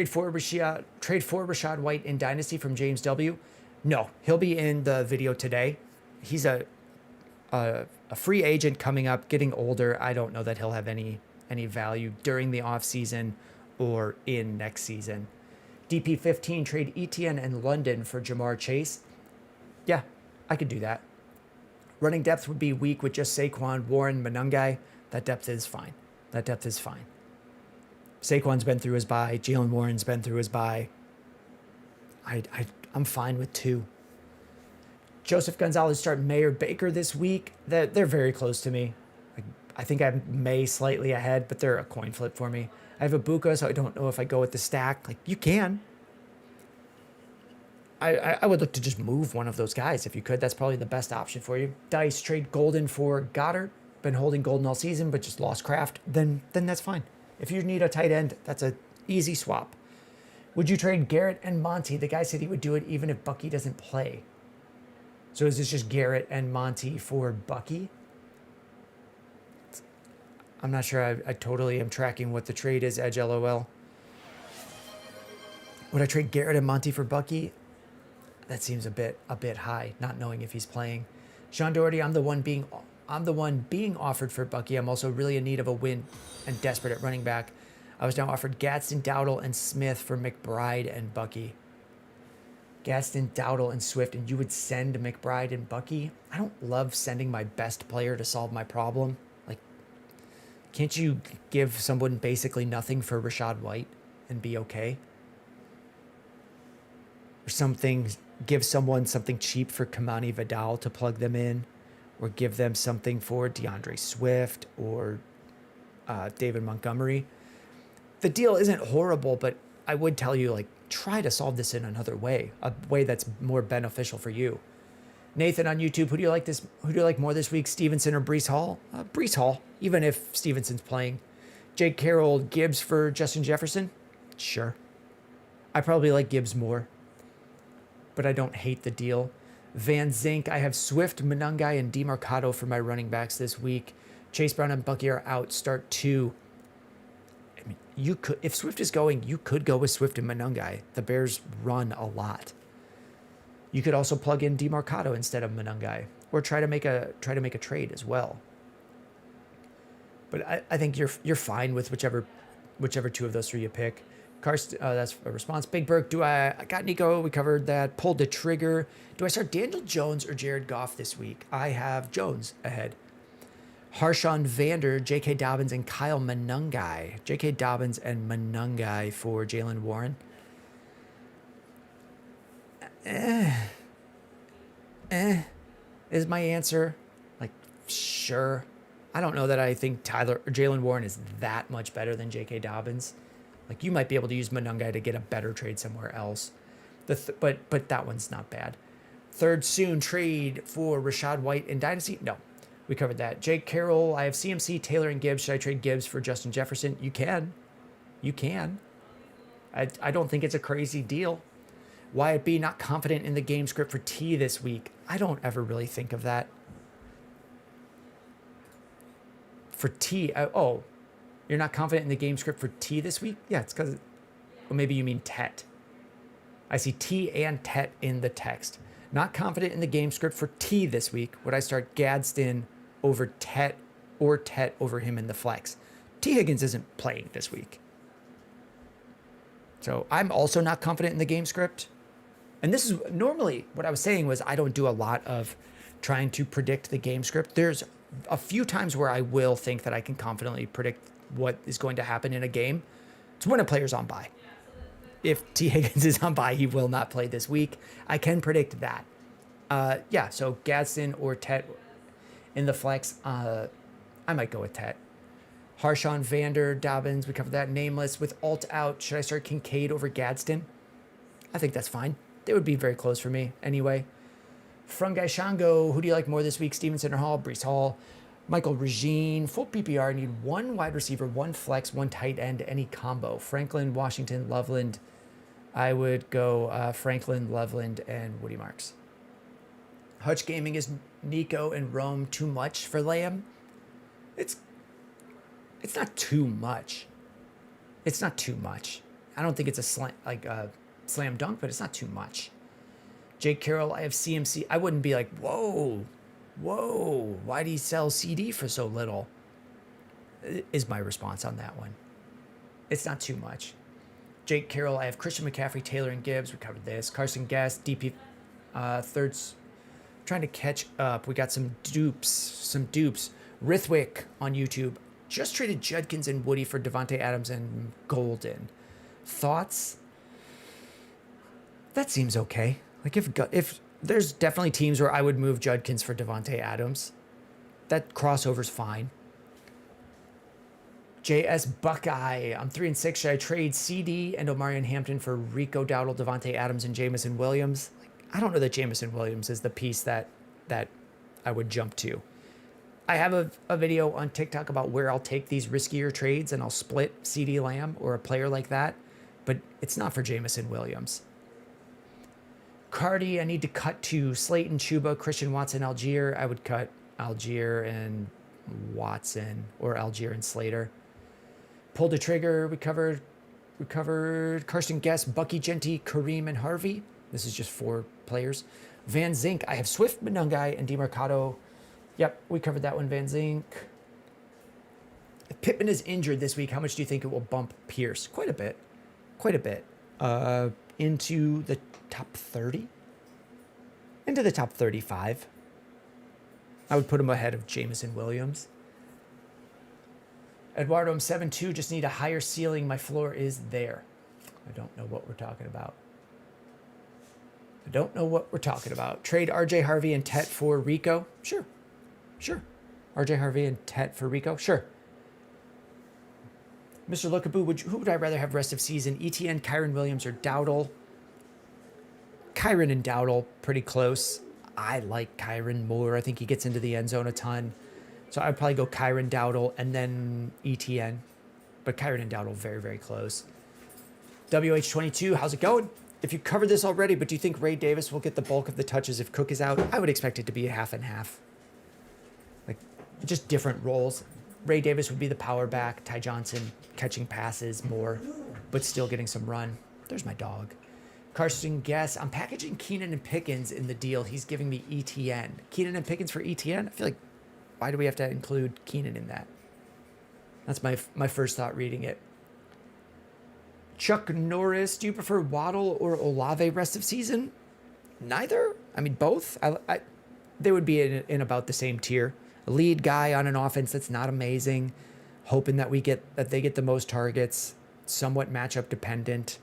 for Rashad White in Dynasty from James W. No, he'll be in the video today. He's a free agent coming up, getting older. I don't know that he'll have any value during the off season or in next season. DP15, trade Etienne and London for Jamar Chase. Yeah, I could do that. Running depth would be weak with just Saquon, Warren, Monungai. That depth is fine. Saquon's been through his bye. Jalen Warren's been through his bye. I'm fine with 2. Joseph Gonzalez start May or Baker this week. They're very close to me. I think I'm May slightly ahead, but they're a coin flip for me. I have Ibuka, so I don't know if I go with the stack. Like, you can. I would look to just move one of those guys if you could. That's probably the best option for you. Dice, trade Golden for Goddard. Been holding Golden all season, but just lost Kraft. Then that's fine. If you need a tight end, that's a easy swap. Would you trade Garrett and Monty? The guy said he would do it even if Bucky doesn't play. So is this just Garrett and Monty for Bucky? I'm not sure I totally am tracking what the trade is, Edge LOL. Would I trade Garrett and Monty for Bucky? That seems a bit high, not knowing if he's playing. Sean Doherty, I'm the one being offered for Bucky. I'm also really in need of a win and desperate at running back. I was now offered Gadsden, Dowdle, and Smith for McBride and Bucky. Gadsden, Dowdle, and Swift, and you would send McBride and Bucky? I don't love sending my best player to solve my problem. Like, can't you give someone basically nothing for Rashad White and be okay? Or give someone something cheap for Kamani Vidal to plug them in, or give them something for DeAndre Swift or David Montgomery. The deal isn't horrible, but I would tell you, like, try to solve this in another way, a way that's more beneficial for you. Nathan on YouTube, who do you like more this week, Stevenson or Breece Hall? Breece Hall, even if Stevenson's playing. Jake Carroll, Gibbs for Justin Jefferson? Sure. I probably like Gibbs more, but I don't hate the deal. Van Zink, I have Swift, Monungai, and DeMarcado for my running backs this week. Chase Brown and Bucky are out. Start 2. I mean, you could, if Swift is going, you could go with Swift and Monungai. The Bears run a lot. You could also plug in DeMarcado instead of Monungai, or try to make a trade as well. But I think you're fine with whichever 2 of those 3 you pick. Karst, that's a response. Big Burke, I got Nico. We covered that. Pulled the trigger. Do I start Daniel Jones or Jared Goff this week? I have Jones ahead. Harshawn Vander, J.K. Dobbins, and Kyle Monungai. J.K. Dobbins and Monungai for Jalen Warren. Is my answer. Like, Sure. I don't know that I think Jalen Warren is that much better than J.K. Dobbins. Like, you might be able to use Monungai to get a better trade somewhere else. But that one's not bad. Third soon trade for Rashad White in Dynasty? No, we covered that. Jake Carroll, I have CMC, Taylor, and Gibbs. Should I trade Gibbs for Justin Jefferson? You can. You can. I don't think it's a crazy deal. Wyatt B, not confident in the game script for T this week. I don't ever really think of that. For T, you're not confident in the game script for T this week? Yeah, it's because, well, maybe you mean Tet. I see T and Tet in the text. Not confident in the game script for T this week. Would I start Gadsden over Tet or Tet over him in the flex? T. Higgins isn't playing this week. So I'm also not confident in the game script. And this is normally what I was saying was I don't do a lot of trying to predict the game script. There's a few times where I will think that I can confidently predict what is going to happen in a game. It's when a player's on bye. If T. Higgins is on bye, he will not play this week. I can predict that. So Gadsden or Tet in the flex. I might go with Tet. Harshawn Vander, Dobbins, we covered that. Nameless with alt out. Should I start Kincaid over Gadsden? I think that's fine. They would be very close for me anyway. Frungai Shango, who do you like more this week? Stevenson or Hall? Brees Hall. Michael Regine, full PPR. Need one wide receiver, one flex, one tight end, any combo. Franklin, Washington, Loveland. I would go Franklin, Loveland, and Woody Marks. Hutch Gaming, is Nico and Rome too much for Lamb? It's not too much. It's not too much. I don't think it's a slam dunk, but it's not too much. Jake Carroll, I have CMC. I wouldn't be like, whoa, why do you sell CD for so little? Is my response on that one. It's not too much. Jake Carroll, I have Christian McCaffrey, Taylor, and Gibbs. We covered this. Carson Guest, DP, thirds. Trying to catch up. We got some dupes. Rithwick on YouTube. Just traded Judkins and Woody for Devontae Adams and Golden. Thoughts? That seems okay. Like if there's definitely teams where I would move Judkins for Devontae Adams. That crossover's fine. JS Buckeye. I'm 3-6. Should I trade CD and Omarion Hampton for Rico Dowdle, Devontae Adams, and Jamison Williams? I don't know that Jamison Williams is the piece that I would jump to. I have a video on TikTok about where I'll take these riskier trades and I'll split CeeDee Lamb or a player like that, but it's not for Jamison Williams. Cardi, I need to cut to Slayton, Chuba, Christian Watson, Algier. I would cut Algier and Watson or Algier and Slater. Pulled the trigger. We covered Carson Guest, Bucky Genty, Kareem, and Harvey. This is just 4 players. Van Zink, I have Swift, Monungai, and DeMarcado. Yep, we covered that one, Van Zink. If Pittman is injured this week, how much do you think it will bump Pierce? Quite a bit. Into the top 30? Into the top 35. I would put him ahead of Jamison Williams. Eduardo, I'm 7-2, just need a higher ceiling. My floor is there. I don't know what we're talking about. Trade RJ Harvey and Tet for Rico? Sure. RJ Harvey and Tet for Rico? Sure. Mr. Lookaboo, who would I rather have rest of season? ETN, Kyron Williams, or Dowdle? Kyron and Dowdle, pretty close. I like Kyron more. I think he gets into the end zone a ton. So I'd probably go Kyron, Dowdle, and then ETN. But Kyron and Dowdle, very, very close. WH22, how's it going? If you covered this already, but do you think Ray Davis will get the bulk of the touches if Cook is out? I would expect it to be a half and half. Like, just different roles. Ray Davis would be the power back. Ty Johnson catching passes more, but still getting some run. There's my dog. Carson Guess. I'm packaging Keenan and Pickens in the deal. He's giving me ETN. Keenan and Pickens for ETN? I feel like, why do we have to include Keenan in that? That's my first thought reading it. Chuck Norris, do you prefer Waddle or Olave rest of season? Neither. I mean, both. They would be in about the same tier. A lead guy on an offense that's not amazing, hoping that they get the most targets, somewhat matchup dependent.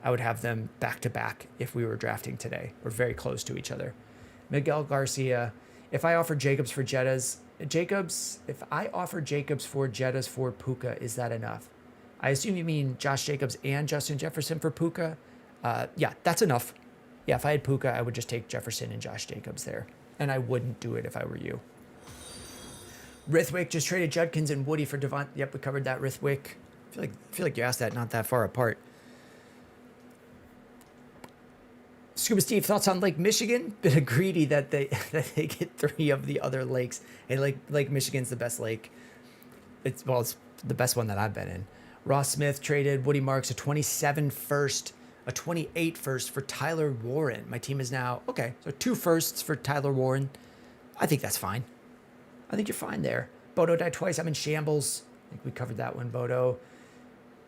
I would have them back to back if we were drafting today. We're very close to each other. Miguel Garcia, if I offer Jacobs for Jettas, Jacobs, if I offer Jacobs for Jettas for Puka, is that enough? I assume you mean Josh Jacobs and Justin Jefferson for Puka. Yeah, that's enough. Yeah, if I had Puka, I would just take Jefferson and Josh Jacobs there. And I wouldn't do it if I were you. Rithwick just traded Judkins and Woody for Devon. Yep, we covered that, Rithwick. I feel like you asked that not that far apart. Scuba Steve, thoughts on Lake Michigan? Bit of greedy that they get 3 of the other lakes. And Lake Michigan's the best lake. It's the best one that I've been in. Ross Smith traded Woody Marks a 27 first, a 28 first for Tyler Warren. My team is now, okay, so 2 firsts for Tyler Warren. I think that's fine. I think you're fine there. Bodo died twice. I'm in shambles. I think we covered that one, Bodo.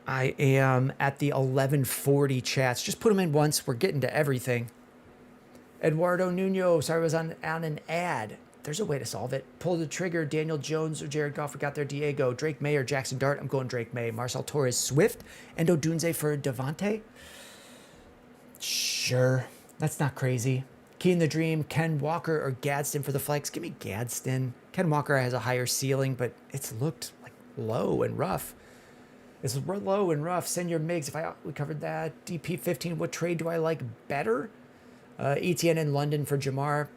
I am at the 1140 chats. Just put them in once. We're getting to everything. Eduardo Nuno. Sorry, I was on an ad. There's a way to solve it. Pull the trigger. Daniel Jones or Jared Goff got there. Diego. Drake May or Jackson Dart. I'm going Drake May. Marcel Torres Swift. Endo Dunze for Devontae. Sure. That's not crazy. Key in the Dream. Ken Walker or Gadsden for the flex. Give me Gadsden. Ken Walker has a higher ceiling, but it's looked like low and rough. It's low and rough. Send your MIGs. We covered that. DP15. What trade do I like better? ETN in London for Jamar.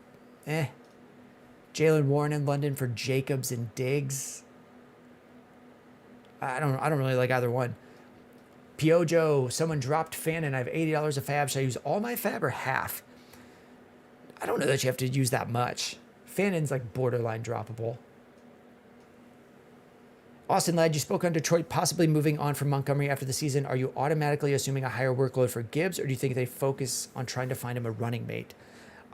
Jalen Warren in London for Jacobs and Diggs. I don't really like either one. Piojo. Someone dropped Fan and I have $80 of fab. Should I use all my fab or half? I don't know that you have to use that much. Fannon's like borderline droppable. Austin Ladd, you spoke on Detroit possibly moving on from Montgomery after the season. Are you automatically assuming a higher workload for Gibbs, or do you think they focus on trying to find him a running mate?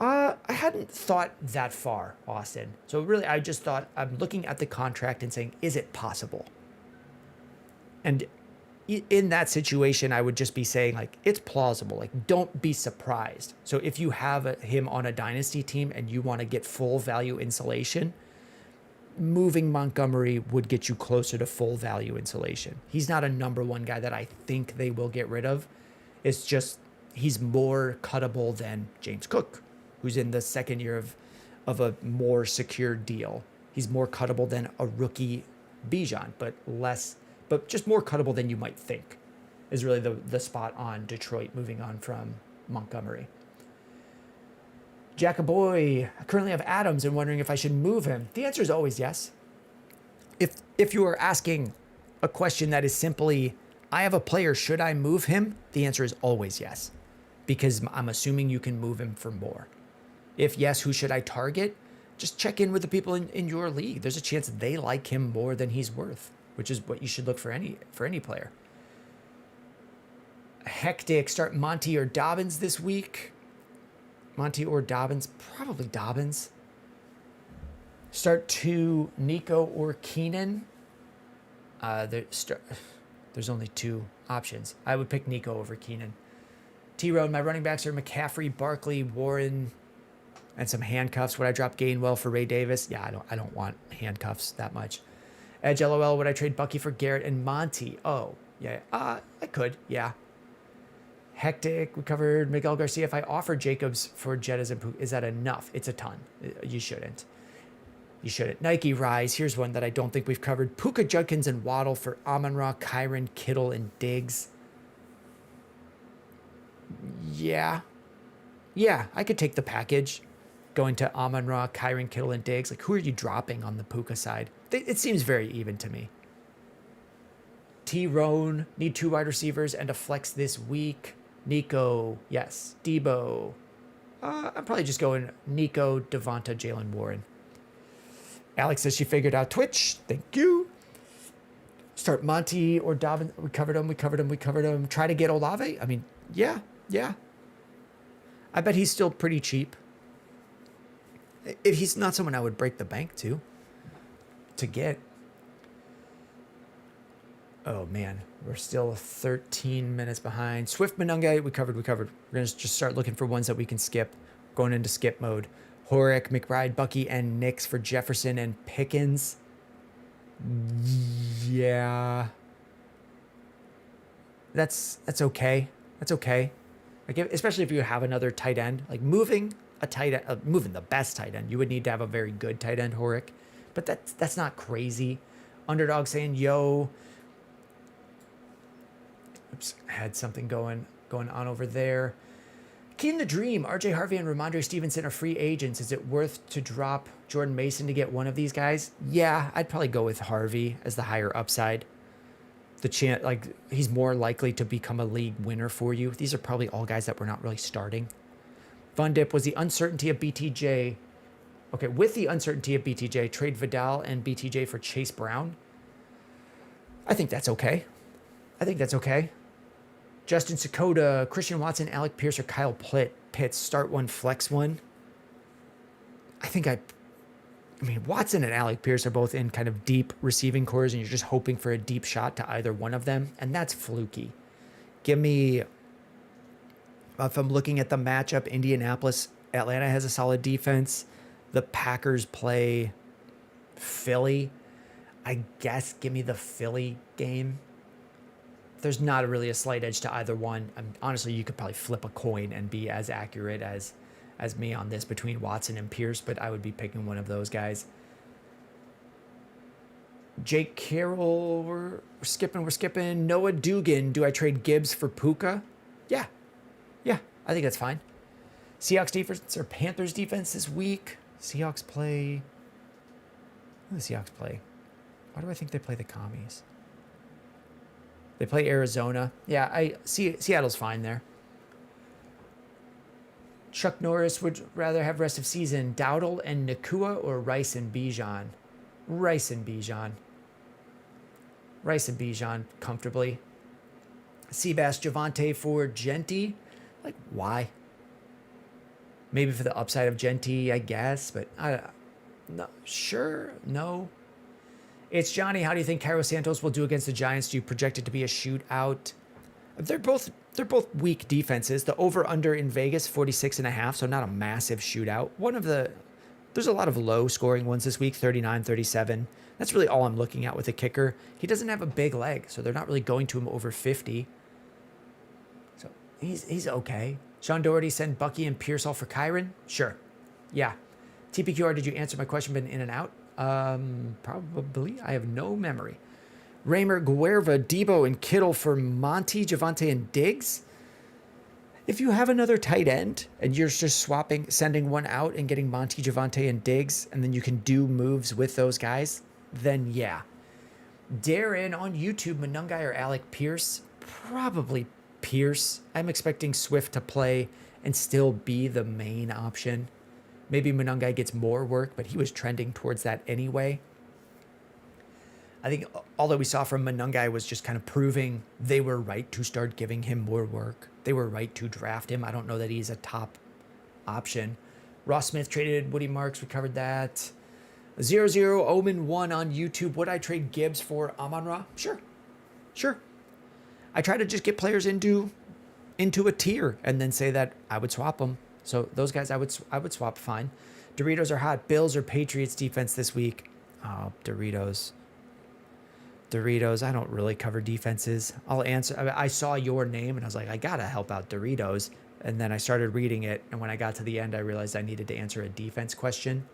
I hadn't thought that far, Austin. So really, I just thought, I'm looking at the contract and saying, is it possible? And in that situation, I would just be saying, like, it's plausible. Like, don't be surprised. So if you have him on a dynasty team and you want to get full value insulation, moving Montgomery would get you closer to full value insulation. He's not a number 1 guy that I think they will get rid of. It's just he's more cuttable than James Cook, who's in the second year of a more secure deal. He's more cuttable than a rookie Bijan, but just more cuttable than you might think is really the spot on Detroit moving on from Montgomery. Jackaboy, I currently have Adams and wondering if I should move him. The answer is always yes. If you are asking a question that is simply, I have a player, should I move him? The answer is always yes, because I'm assuming you can move him for more. If yes, who should I target? Just check in with the people in your league. There's a chance they like him more than he's worth, which is what you should look for any player. Hectic, start Monty or Dobbins this week. Monty or Dobbins, probably Dobbins. Start 2 Nico or Keenan. There's only 2 options. I would pick Nico over Keenan. T-Road, my running backs are McCaffrey, Barkley, Warren, and some handcuffs. Would I drop Gainwell for Ray Davis? Yeah, I don't want handcuffs that much. Edge LOL, would I trade Bucky for Garrett and Monty? Oh, yeah, I could, yeah. Hectic, we covered Miguel Garcia. If I offer Jacobs for Jettas and Puka, is that enough? It's a ton. You shouldn't. Nike Rise, here's one that I don't think we've covered. Puka, Judkins, and Waddle for Amon-Ra, Kyron, Kittle, and Diggs. Yeah, I could take the package. Going to Amon-Ra, Kyron, Kittle, and Diggs. Like, who are you dropping on the Puka side? It seems very even to me. T-Roan, need 2 wide receivers and a flex this week. Nico, yes. Debo. I'm probably just going Nico, Devonta, Jalen Warren. Alex says she figured out Twitch. Thank you. Start Monty or Dobbins. We covered him. Try to get Olave. I mean, yeah. I bet he's still pretty cheap. If he's not someone I would break the bank to get. Oh, man. We're still 13 minutes behind. Swift Manunga, we covered. We're going to just start looking for ones that we can skip. Going into skip mode. Horick, McBride, Bucky, and Nix for Jefferson and Pickens. Yeah. That's okay. That's okay. Like, especially if you have another tight end. Like, moving the best tight end. You would need to have a very good tight end, Horick. but that's not crazy. Underdog saying, yo. Oops, I had something going on over there. Keen the Dream, RJ Harvey and Ramondre Stevenson are free agents. Is it worth to drop Jordan Mason to get one of these guys? Yeah, I'd probably go with Harvey as the higher upside. The chance, like, he's more likely to become a league winner for you. These are probably all guys that we're not really starting. Fun Dip, was the uncertainty of BTJ. Okay, with the uncertainty of BTJ, trade Vidal and BTJ for Chase Brown. I think that's okay. Justin Sakota, Christian Watson, Alec Pierce, or Kyle Pitts. Start one, flex one. I mean, Watson and Alec Pierce are both in kind of deep receiving cores, and you're just hoping for a deep shot to either one of them, and that's fluky. Give me, if I'm looking at the matchup, Indianapolis, Atlanta has a solid defense. The Packers play Philly. I guess give me the Philly game. There's not really a slight edge to either one. Honestly, you could probably flip a coin and be as accurate as me on this between Watson and Pierce, but I would be picking one of those guys. Jake Carroll, we're skipping. Noah Dugan, do I trade Gibbs for Puka? Yeah, I think that's fine. Seahawks defense or Panthers defense this week? Seahawks play... Who do the Seahawks play? Why do I think they play the Commies? They play Arizona. Yeah, Seattle's fine there. Chuck Norris would rather have rest of season. Dowdle and Nakua or Rice and Bijan? Rice and Bijan comfortably. Seabass Javante for Genty. Like, why? Maybe for the upside of Genty, I guess, but no. It's Johnny. How do you think Cairo Santos will do against the Giants? Do you project it to be a shootout? They're both weak defenses. The over-under in Vegas, 46.5, so not a massive shootout. There's a lot of low-scoring ones this week, 39, 37. That's really all I'm looking at with the kicker. He doesn't have a big leg, so they're not really going to him over 50. So he's okay. Sean Doherty, send Bucky and Pearsall for Kyron? Sure. Yeah. TPQR, did you answer my question? Been in and out? Probably. I have no memory. Raymer, Guerva, Debo, and Kittle for Monty, Javante, and Diggs. If you have another tight end and you're just sending one out and getting Monty, Javante, and Diggs, and then you can do moves with those guys, then yeah. Darren on YouTube, Monungai or Alec Pierce? Probably Pierce. I'm expecting Swift to play and still be the main option. Maybe Monungai gets more work, but he was trending towards that anyway. I think all that we saw from Monungai was just kind of proving they were right to start giving him more work. They were right to draft him. I don't know that he's a top option. Ross Smith traded Woody Marks. We covered that. 00 Omen 1 on YouTube. Would I trade Gibbs for Amon-Ra? Sure. I try to just get players into a tier and then say that I would swap them. So those guys I would swap fine. Doritos are hot. Bills or Patriots defense this week? Oh, Doritos. I don't really cover defenses. I'll answer. I saw your name and I was like, I gotta help out Doritos. And then I started reading it. And when I got to the end, I realized I needed to answer a defense question.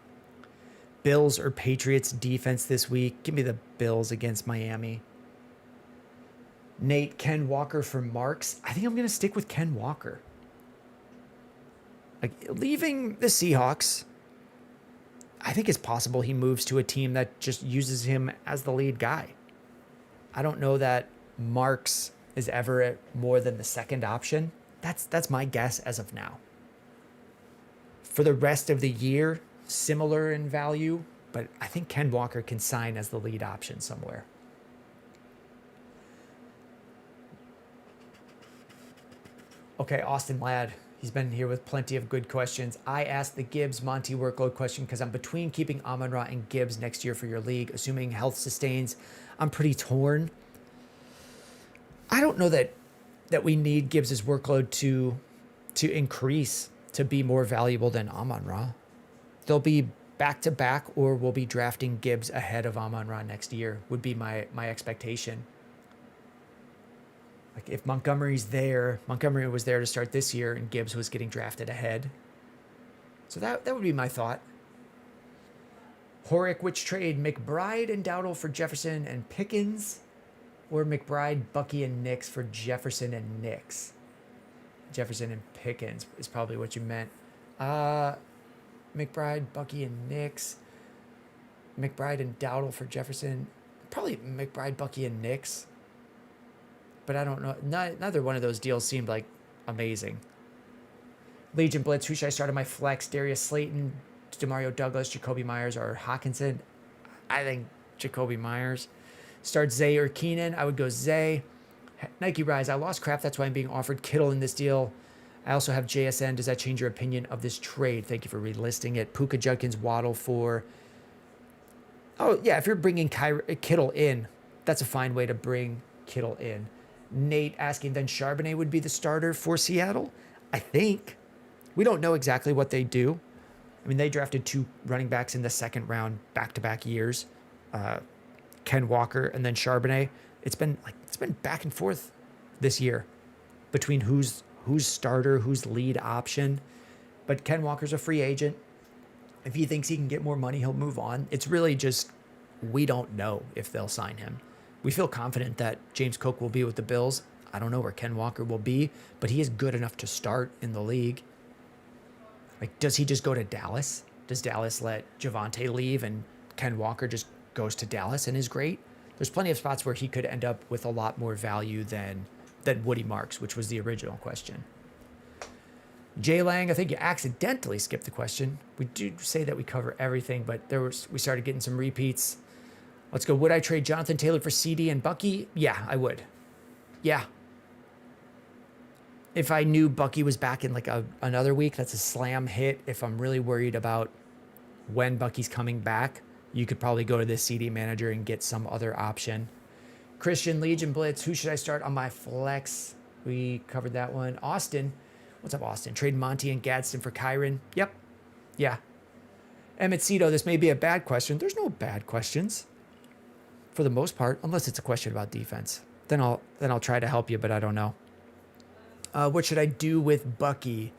Bills or Patriots defense this week? Give me the Bills against Miami. Nate, Ken Walker for Marks. I think I'm going to stick with Ken Walker. Like, leaving the Seahawks, I think it's possible he moves to a team that just uses him as the lead guy. I don't know that Marks is ever more than the second option. That's my guess as of now. For the rest of the year, similar in value, but I think Ken Walker can sign as the lead option somewhere. Okay, Austin Ladd. He's been here with plenty of good questions. I asked the Gibbs Monty workload question because I'm between keeping Amon-Ra and Gibbs next year for your league, assuming health sustains. I'm pretty torn. I don't know that we need Gibbs' workload to increase to be more valuable than Amon-Ra. They'll be back-to-back, or we'll be drafting Gibbs ahead of Amon-Ra next year would be my expectation. Like, if Montgomery was there to start this year and Gibbs was getting drafted ahead. So that would be my thought. Horick, which trade? McBride and Dowdle for Jefferson and Pickens, or McBride, Bucky, and Nix for Jefferson and Nix? Jefferson and Pickens is probably what you meant. McBride, Bucky, and Nix. McBride and Dowdle for Jefferson. Probably McBride, Bucky, and Nix. But I don't know. Neither one of those deals seemed like amazing. Legion Blitz. Who should I start on my flex? Darius Slayton, Demario Douglas, Jacoby Myers, or Hawkinson? I think Jacoby Myers. Start Zay or Keenan. I would go Zay. Nike Rise. I lost crap. That's why I'm being offered Kittle in this deal. I also have JSN. Does that change your opinion of this trade? Thank you for relisting it. Puka, Judkins, Waddle for... Oh, yeah. If you're bringing Kittle in, that's a fine way to bring Kittle in. Nate asking then Charbonnet would be the starter for Seattle. I think. We don't know exactly what they do. I mean, they drafted 2 running backs in the second round back-to-back years. Ken Walker and then Charbonnet. It's been back and forth this year between who's starter, who's lead option. But Ken Walker's a free agent. If he thinks he can get more money, he'll move on. It's really just we don't know if they'll sign him. We feel confident that James Cook will be with the Bills. I don't know where Ken Walker will be, but he is good enough to start in the league. Like, does he just go to Dallas? Does Dallas let Javonte leave and Ken Walker just goes to Dallas and is great? There's plenty of spots where he could end up with a lot more value than Woody Marks, which was the original question. Jay Lang, I think you accidentally skipped the question. We do say that we cover everything, but we started getting some repeats. Let's go. Would I trade Jonathan Taylor for CD and Bucky? Yeah, I would. Yeah. If I knew Bucky was back in like another week, that's a slam hit. If I'm really worried about when Bucky's coming back, you could probably go to this CD manager and get some other option. Christian, Legion Blitz. Who should I start on my flex? We covered that one. Austin. What's up, Austin? Trade Monty and Gadsden for Kyron. Yep. Yeah. Emmett Cito, this may be a bad question. There's no bad questions for the most part, unless it's a question about defense. Then I'll try to help you, but I don't know. What should I do with Bucky?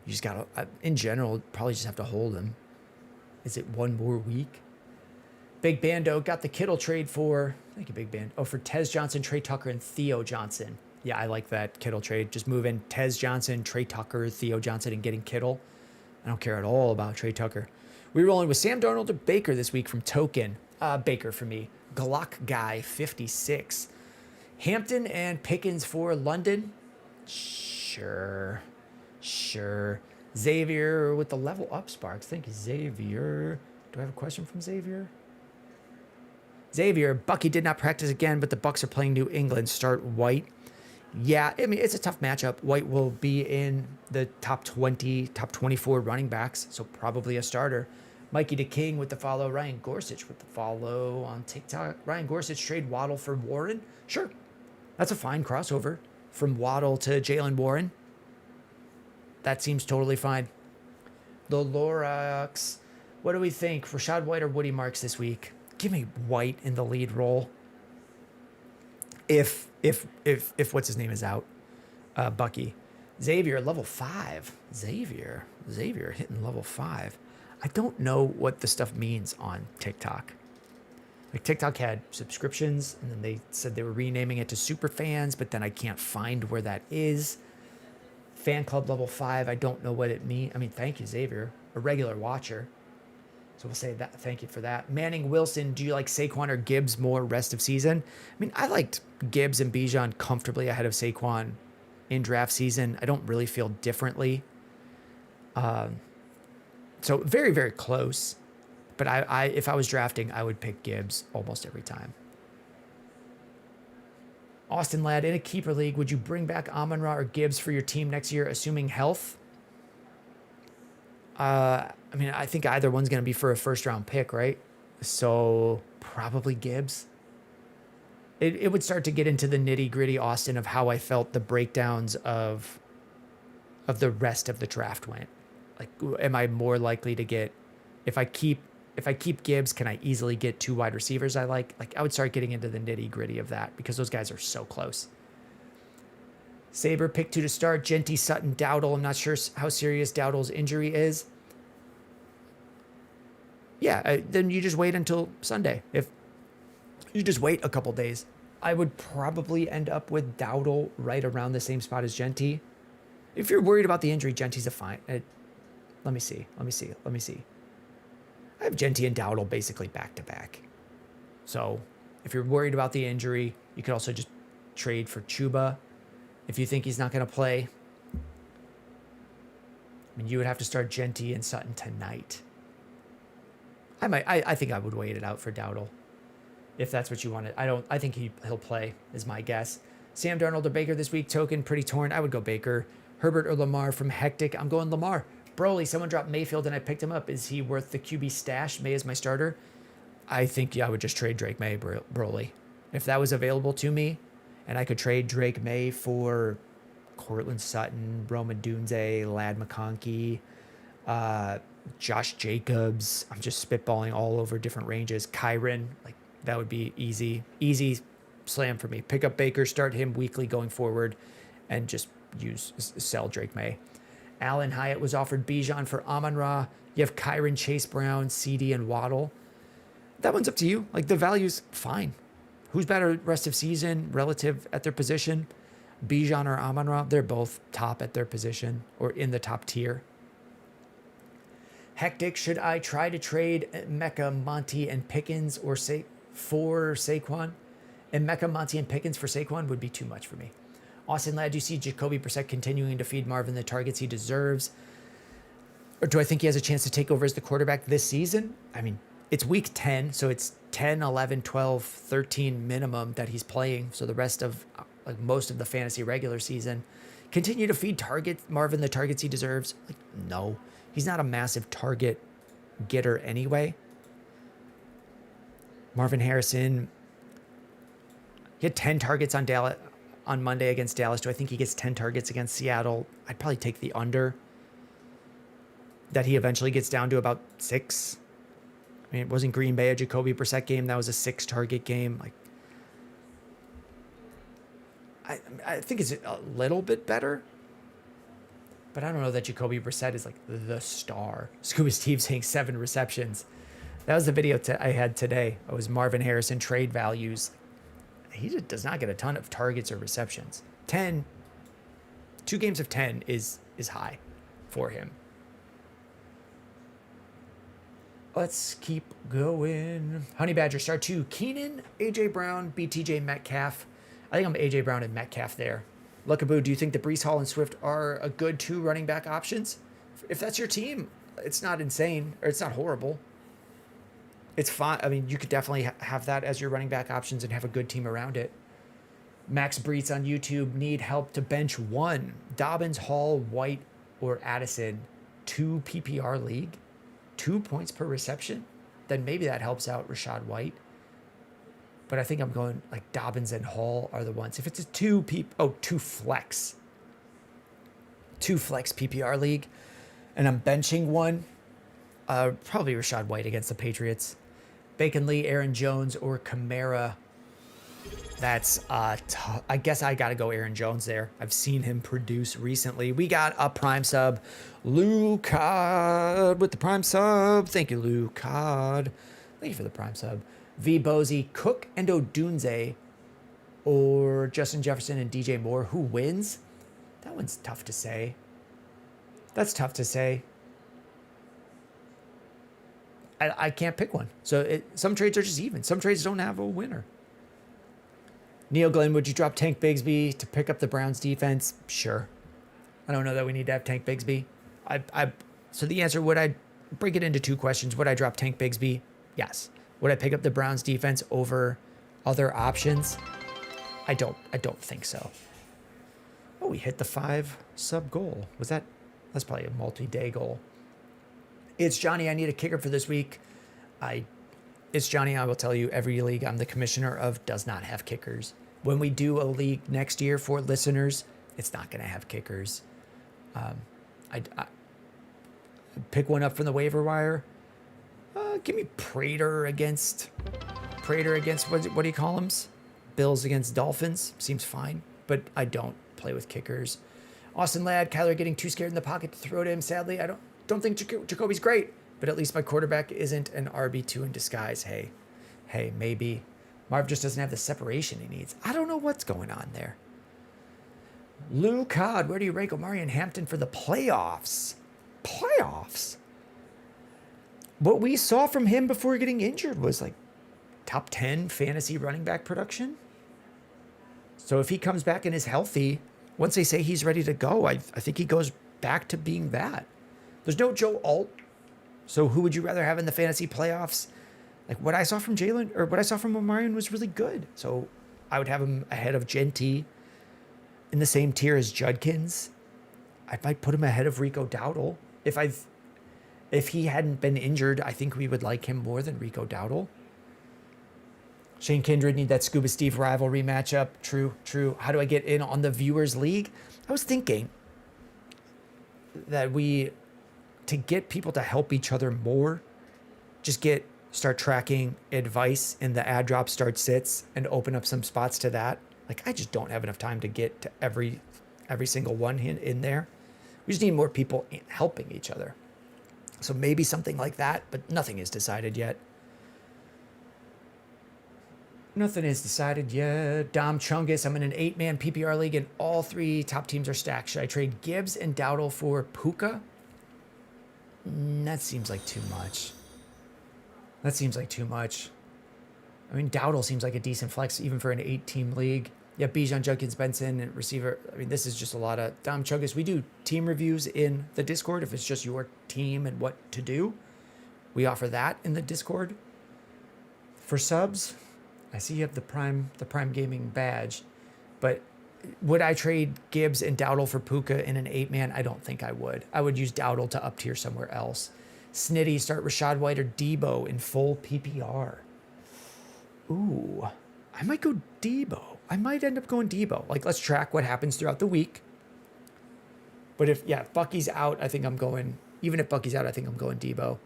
You just gotta, in general, probably just have to hold him. Is it one more week? Big Bando got the Kittle trade for, thank you, Big Band. Oh, for Tez Johnson, Trey Tucker, and Theo Johnson. Yeah, I like that Kittle trade. Just move in Tez Johnson, Trey Tucker, Theo Johnson, and getting Kittle. I don't care at all about Trey Tucker. We're rolling with Sam Darnold or Baker this week from Token. Baker for me. Glock Guy, 56. Hampton and Pickens for London. Sure. Xavier with the level up Sparks. Thank you, Xavier. Do I have a question from Xavier? Xavier, Bucky did not practice again, but the Bucks are playing New England. Start White. Yeah, I mean, it's a tough matchup. White will be in the top 20, top 24 running backs, so probably a starter. Mikey DeKing with the follow. Ryan Gorsuch with the follow on TikTok. Ryan Gorsuch trade Waddle for Warren. Sure. That's a fine crossover from Waddle to Jalen Warren. That seems totally fine. The Lorax. What do we think? Rashad White or Woody Marks this week? Give me White in the lead role. If what's his name is out. Bucky. Xavier, level 5. Xavier hitting level 5. I don't know what the stuff means on TikTok. Like, TikTok had subscriptions, and then they said they were renaming it to Super Fans, but then I can't find where that is. Fan club level 5, I don't know what it means. I mean, thank you, Xavier, a regular watcher. So we'll say that. Thank you for that. Manning Wilson, do you like Saquon or Gibbs more rest of season? I mean, I liked Gibbs and Bijan comfortably ahead of Saquon in draft season. I don't really feel differently. So very, very close. But I if I was drafting, I would pick Gibbs almost every time. Austin Ladd, in a keeper league, would you bring back Amon-Ra or Gibbs for your team next year, assuming health? I mean, I think either one's going to be for a first-round pick, right? So probably Gibbs. It would start to get into the nitty-gritty, Austin, of how I felt the breakdowns of the rest of the draft went. Like, am I more likely to get, if I keep Gibbs, can I easily get 2 wide receivers I like? Like, I would start getting into the nitty-gritty of that because those guys are so close. Saber, pick 2 to start. Genty, Sutton, Dowdle. I'm not sure how serious Dowdle's injury is. yeah, then you just wait until Sunday. If you just wait a couple days, I would probably end up with Dowdle right around the same spot as Genty. If you're worried about the injury, Genty's a fine. Let me see. I have Genty and Dowdle basically back to back. So if you're worried about the injury, you could also just trade for Chuba. If you think he's not going to play, I mean, you would have to start Genty and Sutton tonight. I think I would wait it out for Dowdle if that's what you wanted. I think he'll play is my guess. Sam Darnold or Baker this week, token pretty torn. I would go Baker. Herbert or Lamar from Hectic. I'm going Lamar. Broly, someone dropped Mayfield and I picked him up. Is he worth the QB stash? May is my starter. I think I would just trade Drake May, Broly. If that was available to me and I could trade Drake May for Cortland Sutton, Roman Dunze, Lad McConkey, Josh Jacobs. I'm just spitballing all over different ranges. Kyron, like that would be easy slam for me. Pick up Baker, start him weekly going forward, and just sell Drake May. Alan Hyatt was offered Bijan for Amon-Ra. You have Kyron, Chase Brown, CD, and Waddle. That one's up to you. Like the value's fine. Who's better rest of season relative at their position? Bijan or Amon-Ra? They're both top at their position or in the top tier. Hectic, should I try to trade Mecca, Monty, and Pickens for Saquon? And Mecca, Monty, and Pickens for Saquon would be too much for me. Austin Ladd, do you see Jacoby Brissett continuing to feed Marvin the targets he deserves? Or do I think he has a chance to take over as the quarterback this season? I mean, it's week 10, so it's 10, 11, 12, 13 minimum that he's playing. So the rest of, like most of the fantasy regular season, continue to feed Marvin the targets he deserves? Like, no. He's not a massive target getter anyway. Marvin Harrison, he had 10 targets on Monday against Dallas. Do I think he gets 10 targets against Seattle? I'd probably take the under. That he eventually gets down to about 6. I mean, it wasn't Green Bay a Jacoby Brissett game. That was a 6-target game. Like, I think it's a little bit better. But I don't know that Jacoby Brissett is like the star. Scuba Steve saying 7 receptions. That was the video I had today. It was Marvin Harrison trade values. He just does not get a ton of targets or receptions. 10, 2 games of 10 is high for him. Let's keep going. Honey Badger, start 2. Keenan, AJ Brown, BTJ Metcalf. I think I'm AJ Brown and Metcalf there. Luckaboo, do you think that Breece Hall and Swift are a good 2 running back options? If that's your team, it's not insane, or it's not horrible. It's fine. I mean, you could definitely have that as your running back options and have a good team around it. Max Breitz on YouTube, need help to bench 1. Dobbins, Hall, White, or Addison. 2 PPR league. 2 points per reception. Then maybe that helps out Rashad White. But I think I'm going like Dobbins and Hall are the ones. If it's a 2 flex. 2 flex PPR league. And I'm benching 1. Probably Rashad White against the Patriots. Bacon Lee, Aaron Jones, or Kamara. That's I guess I gotta go Aaron Jones there. I've seen him produce recently. We got a prime sub. Lou Cod with the prime sub. Thank you, Lou Cod. Thank you for the prime sub. V Bozy, Cook and Odunze, or Justin Jefferson and DJ Moore. Who wins? That one's tough to say. That's tough to say. I can't pick one. So some trades are just even. Some trades don't have a winner. Neil Glenn, would you drop Tank Bigsby to pick up the Browns defense? Sure. I don't know that we need to have Tank Bigsby. So the answer, would I break it into 2 questions? Would I drop Tank Bigsby? Yes. Would I pick up the Browns defense over other options? I don't think so. Oh, we hit the 5 sub goal. That's probably a multi-day goal. It's Johnny. I need a kicker for this week. It's Johnny. I will tell you, every league I'm the commissioner of does not have kickers. When we do a league next year for listeners, it's not going to have kickers. I pick one up from the waiver wire. Give me Prater against what do you call them? Bills against Dolphins. Seems fine, but I don't play with kickers. Austin Ladd, Kyler getting too scared in the pocket to throw to him. Sadly, I don't think Jacoby's great. but at least my quarterback isn't an RB2 in disguise. Hey, maybe. Marv just doesn't have the separation he needs. I don't know what's going on there. Lou Cod, where do you rank Omari and Hampton for the playoffs? Playoffs? What we saw from him before getting injured was like top 10 fantasy running back production. So if he comes back and is healthy, once they say he's ready to go, I think he goes back to being that. There's no Joe Alt. So who would you rather have in the fantasy playoffs? Like what I saw from Jalen or what I saw from Omarion was really good. So I would have him ahead of Genty, in the same tier as Judkins. I might put him ahead of Rico Dowdle. If he hadn't been injured, I think we would like him more than Rico Dowdle. Shane Kindred need that Scuba Steve rivalry matchup. True. How do I get in on the Viewers League? I was thinking that to get people to help each other more, just start tracking advice in the ad drop start sits and open up some spots to that. Like, I just don't have enough time to get to every single one in there. We just need more people helping each other. So maybe something like that, but nothing is decided yet. Nothing is decided yet. Dom Chungus, I'm in an 8-man PPR league and all 3 top teams are stacked. Should I trade Gibbs and Dowdle for Puka? That seems like too much. I mean, Dowdle seems like a decent flex even for an 8-team league. Yeah, Bijan, Judkins, Benson, and receiver. I mean, this is just a lot of Dom Chungus. We do team reviews in the Discord if it's just your team and what to do. We offer that in the Discord. For subs, I see you have the Prime Gaming badge, but would I trade Gibbs and Dowdle for Puka in an 8-man? I don't think I would. I would use Dowdle to up tier somewhere else. Snitty, start Rashad White or Debo in full PPR. Ooh, I might go Debo. I might end up going Debo. Like, let's track what happens throughout the week. But if Bucky's out, I think I'm going, even if Bucky's out, I think I'm going Debo.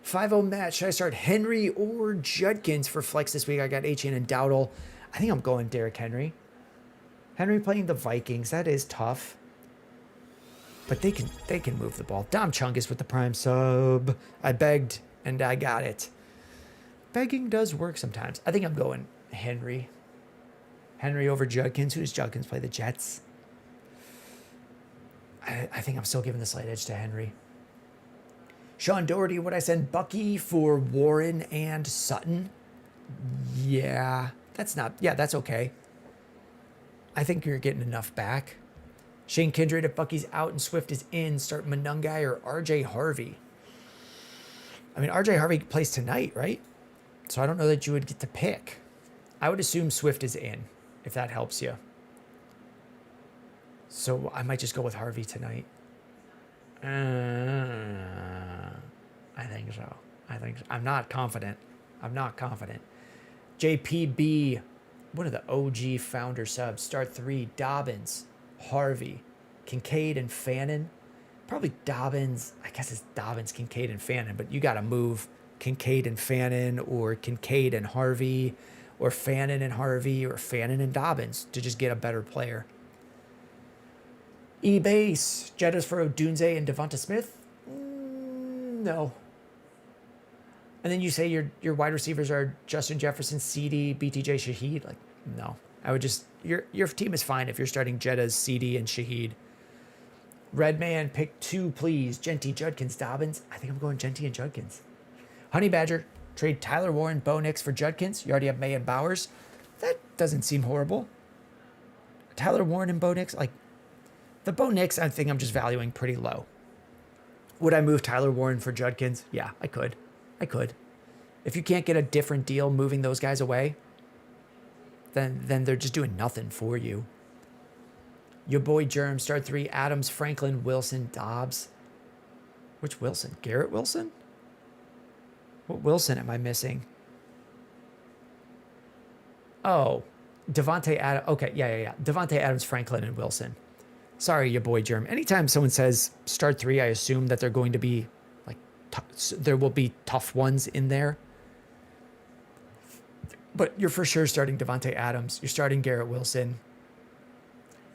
5-0 match. Should I start Henry or Judkins for flex this week? I got HN and Dowdle. I think I'm going Derrick Henry. Henry playing the Vikings. That is tough. But they can move the ball. Dom Chungus with the prime sub. I begged and I got it. Begging does work sometimes. I think I'm going Henry. Henry over Judkins. Who does Judkins play? The Jets. I think I'm still giving the slight edge to Henry. Sean Doherty, would I send Bucky for Warren and Sutton? Yeah, that's okay. I think you're getting enough back. Shane Kindred, if Bucky's out and Swift is in, start Monungai or RJ Harvey. I mean, RJ Harvey plays tonight, right? So I don't know that you would get to pick. I would assume Swift is in, if that helps you. So I might just go with Harvey tonight. I think so. I'm not confident. JPB, one of the OG founder subs. Start 3, Dobbins, Harvey, Kincaid, and Fannin. Probably Dobbins. I guess it's Dobbins, Kincaid, and Fannin, but you got to move Kincaid and Fannin, or Kincaid and Harvey, or Fannin and Harvey, or Fannin and Dobbins to just get a better player. E-base, Jettas for Odunze and Devonta Smith? No. And then you say your wide receivers are Justin Jefferson, CeeDee, BTJ, Shaheed? Like, no. I would just, your team is fine if you're starting Jettas, CeeDee, and Shaheed. Redman, pick 2, please. Genty, Judkins, Dobbins. I think I'm going Genty and Judkins. Honey Badger, trade Tyler Warren, Bo Nix for Judkins. You already have May and Bowers. That doesn't seem horrible. Tyler Warren and Bo Nix, like, the Bo Nix, I think I'm just valuing pretty low. Would I move Tyler Warren for Judkins? Yeah, I could. If you can't get a different deal moving those guys away, then they're just doing nothing for you. Your boy Germ, start 3, Adams, Franklin, Wilson, Dobbs. Which Wilson? Garrett Wilson? What Wilson am I missing? Oh, Devontae Adams. Okay, yeah. Devontae Adams, Franklin, and Wilson. Sorry, your boy Germ. Anytime someone says start 3, I assume that they're going to be like, there will be tough ones in there. But you're for sure starting Devontae Adams. You're starting Garrett Wilson.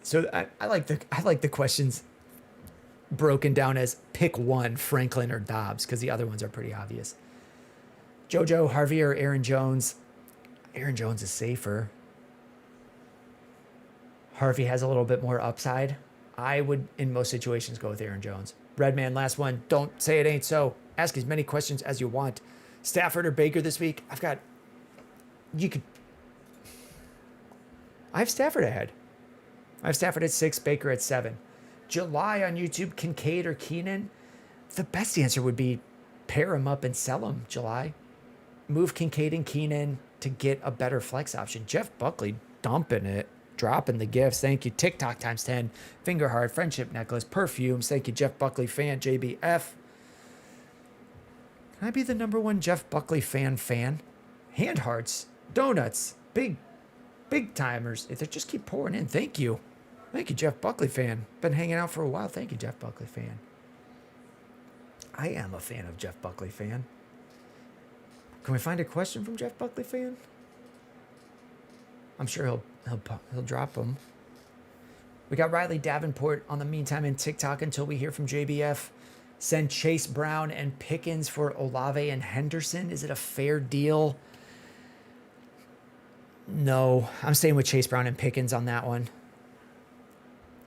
So I like the questions broken down as pick one, Franklin or Dobbs, because the other ones are pretty obvious. JoJo, Harvey, or Aaron Jones. Aaron Jones is safer. Harvey has a little bit more upside. I would, in most situations, go with Aaron Jones. Redman, last one. Don't say it ain't so. Ask as many questions as you want. Stafford or Baker this week? I have Stafford ahead. I have Stafford at 6, Baker at 7. July on YouTube, Kincaid or Keenan? The best answer would be pair them up and sell them, July. Move Kincaid and Keenan to get a better flex option. Jeff Buckley dumping it, dropping the gifts. Thank you. TikTok times 10. Finger heart, friendship necklace, perfumes. Thank you, Jeff Buckley fan, JBF. Can I be the number one Jeff Buckley fan? Hand hearts, donuts, big timers. If they just keep pouring in. Thank you. Thank you, Jeff Buckley fan. Been hanging out for a while. Thank you, Jeff Buckley fan. I am a fan of Jeff Buckley fan. Can we find a question from Jeff Buckley fan? I'm sure he'll drop them. We got Riley Davenport on the meantime in TikTok until we hear from JBF. Send Chase Brown and Pickens for Olave and Henderson. Is it a fair deal? No, I'm staying with Chase Brown and Pickens on that one.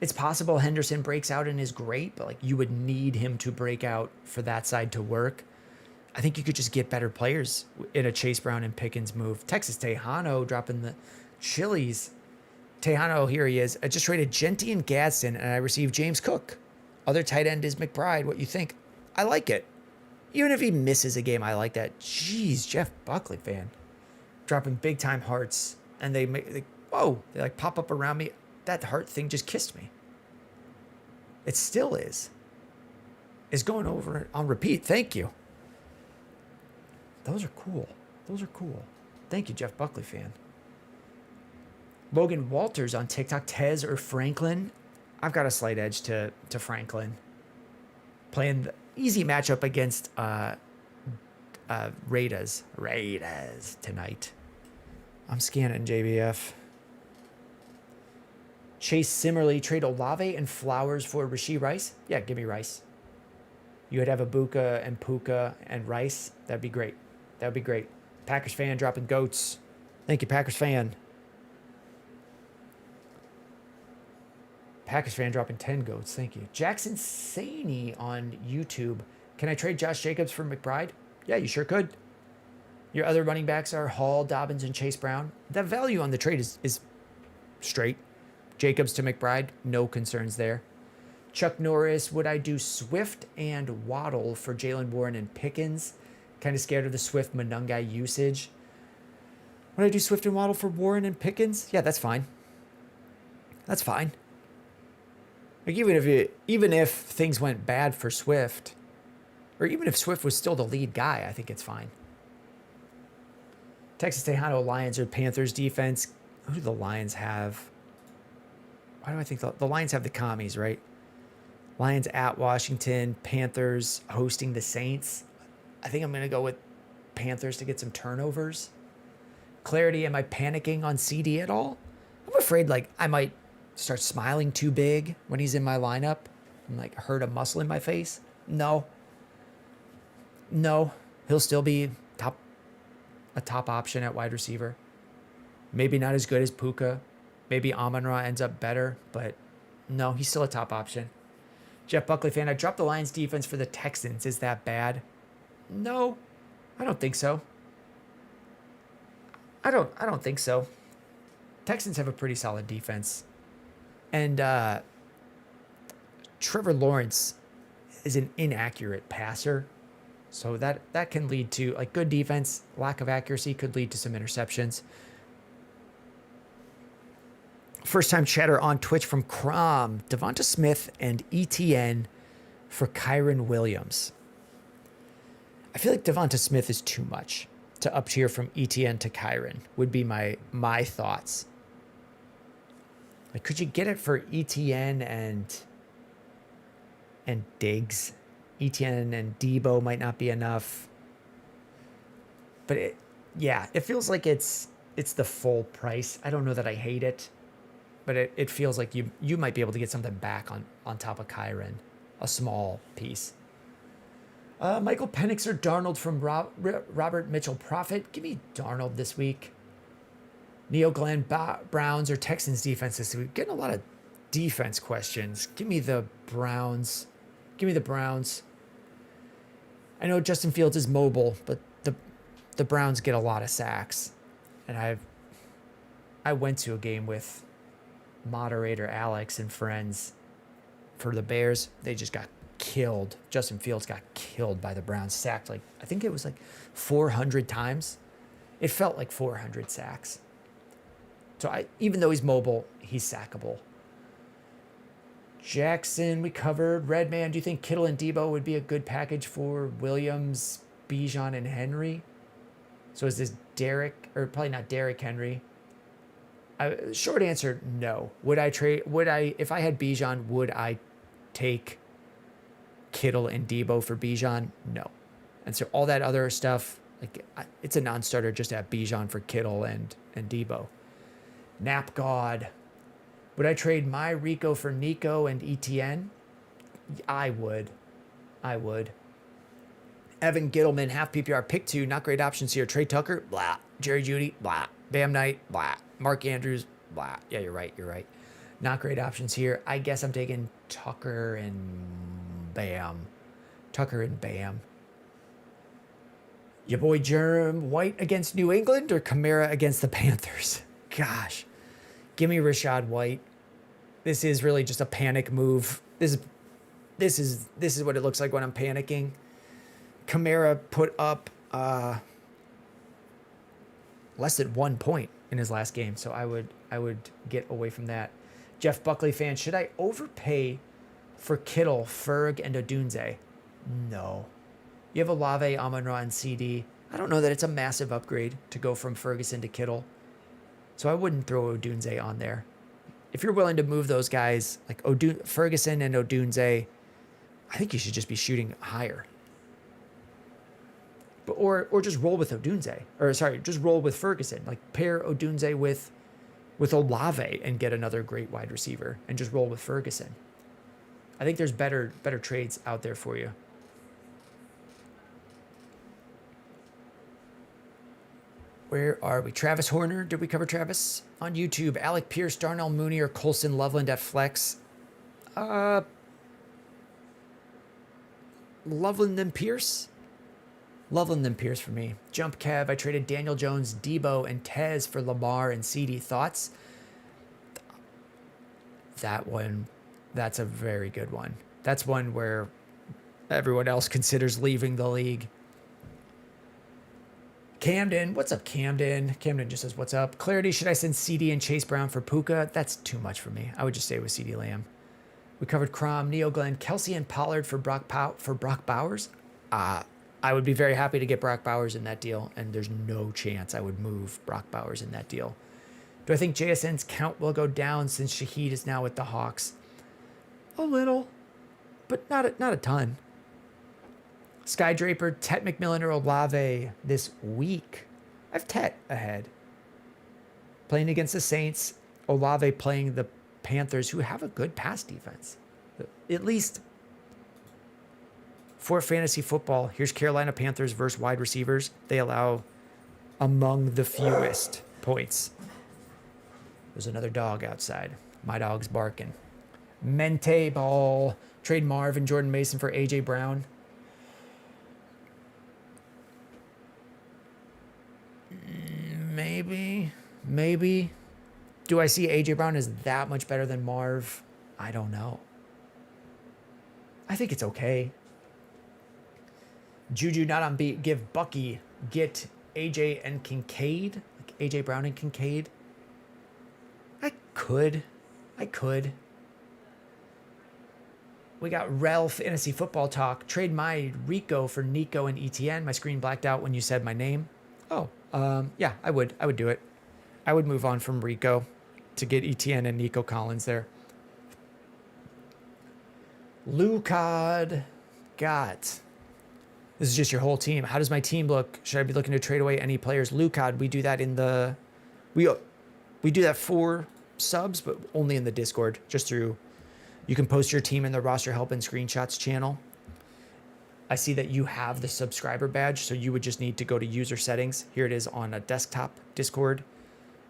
It's possible Henderson breaks out and is great, but like you would need him to break out for that side to work. I think you could just get better players in a Chase Brown and Pickens move. Texas Tejano dropping the Chili's. Tejano, here he is. I just traded Genty and Gadsden, and I received James Cook. Other tight end is McBride. What you think? I like it. Even if he misses a game, I like that. Jeez, Jeff Buckley fan. Dropping big time hearts, and they like pop up around me. That heart thing just kissed me. It still is. It's going over on repeat. Thank you. Those are cool. Thank you, Jeff Buckley fan. Logan Walters on TikTok. Tez or Franklin? I've got a slight edge to Franklin. Playing the easy matchup against Raiders tonight. I'm scanning JBF. Chase Simmerly, trade Olave and Flowers for Rashee Rice? Yeah, give me Rice. You would have Ibuka and Puka and Rice. That'd be great. Packers fan dropping goats. Thank you, Packers fan. Packers fan dropping 10 goats. Thank you. Jackson Saney on YouTube. Can I trade Josh Jacobs for McBride? Yeah, you sure could. Your other running backs are Hall, Dobbins, and Chase Brown. The value on the trade is straight. Jacobs to McBride, no concerns there. Chuck Norris, would I do Swift and Waddle for Jalen Warren and Pickens? Kind of scared of the Swift Monungai usage. Would I do Swift and Waddle for Warren and Pickens? Yeah, that's fine. Like even if things went bad for Swift, or even if Swift was still the lead guy, I think it's fine. Texas Tejano, Lions or Panthers defense. Who do the Lions have? Why do I think the Lions have the commies, right? Lions at Washington, Panthers hosting the Saints. I think I'm going to go with Panthers to get some turnovers. Clarity, am I panicking on CD at all? I'm afraid like I might start smiling too big when he's in my lineup and like hurt a muscle in my face. No, he'll still be a top option at wide receiver. Maybe not as good as Puka. Maybe Amon-Ra ends up better, but no, he's still a top option. Jeff Buckley fan, I dropped the Lions defense for the Texans. Is that bad? No, I don't think so. I don't think so. Texans have a pretty solid defense. And Trevor Lawrence is an inaccurate passer. So that can lead to like good defense, lack of accuracy could lead to some interceptions. First time chatter on Twitch from Crom. Devonta Smith and ETN for Kyron Williams. I feel like Devonta Smith is too much to up tier from ETN to Kyron would be my thoughts. Like, could you get it for ETN and Diggs? ETN and Debo might not be enough. But it feels like it's the full price. I don't know that I hate it, but it feels like you might be able to get something back on top of Kyron. a small piece. Michael Penix or Darnold from Robert Mitchell Profit. Give me Darnold this week. Neo Glenn Browns or Texans defense this week. Getting a lot of defense questions. Give me the Browns. Give me the Browns. I know Justin Fields is mobile, but the Browns get a lot of sacks. And I went to a game with moderator Alex and friends for the Bears. They just got killed. Justin Fields got killed by the Browns. Sacked like, I think it was like 400 times. It felt like 400 sacks. So even though he's mobile, he's sackable. Jackson, we covered. Redman, do you think Kittle and Debo would be a good package for Williams, Bijan, and Henry? So is this Derek, or probably not Derek Henry? Short answer, no. If I had Bijan, would I take Kittle and Debo for Bijan? No. And so all that other stuff, like it's a non-starter just to have Bijan for Kittle and Debo. Nap God. Would I trade my Rico for Nico and ETN? I would. Evan Gittleman, half PPR, pick 2, not great options here. Trey Tucker, blah. Jerry Jeudy, blah. Bam Knight, blah. Mark Andrews, blah. Yeah, you're right. Not great options here. I guess I'm taking Tucker and Bam. Your boy Jerem White against New England or Kamara against the Panthers? Gosh. Give me Rashad White. This is really just a panic move. This is what it looks like when I'm panicking. Kamara put up less than 1 point in his last game, so I would get away from that. Jeff Buckley fan, should I overpay for Kittle, Ferg, and Odunze? No. You have Olave, Amon-Ra, and CD. I don't know that it's a massive upgrade to go from Ferguson to Kittle, so I wouldn't throw Odunze on there. If you're willing to move those guys, like Ferguson and Odunze, I think you should just be shooting higher. But or just roll with Odunze. Or sorry, just roll with Ferguson. Like pair Odunze with Olave and get another great wide receiver and just roll with Ferguson. I think there's better trades out there for you. Where are we? Travis Horner. Did we cover Travis? On YouTube. Alec Pierce, Darnell Mooney, or Colson Loveland at flex? Loveland and Pierce? Loveland and Pierce for me. Jump Kev. I traded Daniel Jones, Debo, and Tez for Lamar and CD. Thoughts? That one, that's a very good one. That's one where everyone else considers leaving the league. Camden, what's up, Camden? Camden just says, what's up? Clarity, should I send CD and Chase Brown for Puka? That's too much for me. I would just stay with CeeDee Lamb. We covered Crom, Neo Glenn, Kelsey, and Pollard for Brock Bowers. I would be very happy to get Brock Bowers in that deal, and there's no chance I would move Brock Bowers in that deal. Do I think JSN's count will go down since Shaheed is now with the Hawks? A little, but not a ton. Sky Draper, Tet McMillan, or Olave this week. I have Tet ahead. Playing against the Saints, Olave playing the Panthers, who have a good pass defense. At least for fantasy football, here's Carolina Panthers versus wide receivers. They allow among the fewest points. There's another dog outside. My dog's barking. Mente ball. Trade Marv and Jordan Mason for A.J. Brown. Maybe. Do I see A.J. Brown as that much better than Marv? I don't know. I think it's okay. Juju not on beat. Give Bucky. Get A.J. and Kincaid. Like A.J. Brown and Kincaid. I could. We got Rel Fantasy Football Talk. Trade my Rico for Nico and ETN. My screen blacked out when you said my name. Oh, yeah, I would do it. I would move on from Rico to get ETN and Nico Collins there. Lucad got. This is just your whole team. How does my team look? Should I be looking to trade away any players? Lucad, we do that in the, we do that for subs, but only in the Discord, just through You can post your team in the roster help and screenshots channel. I see that you have the subscriber badge, so you would just need to go to user settings. Here it is on a desktop Discord,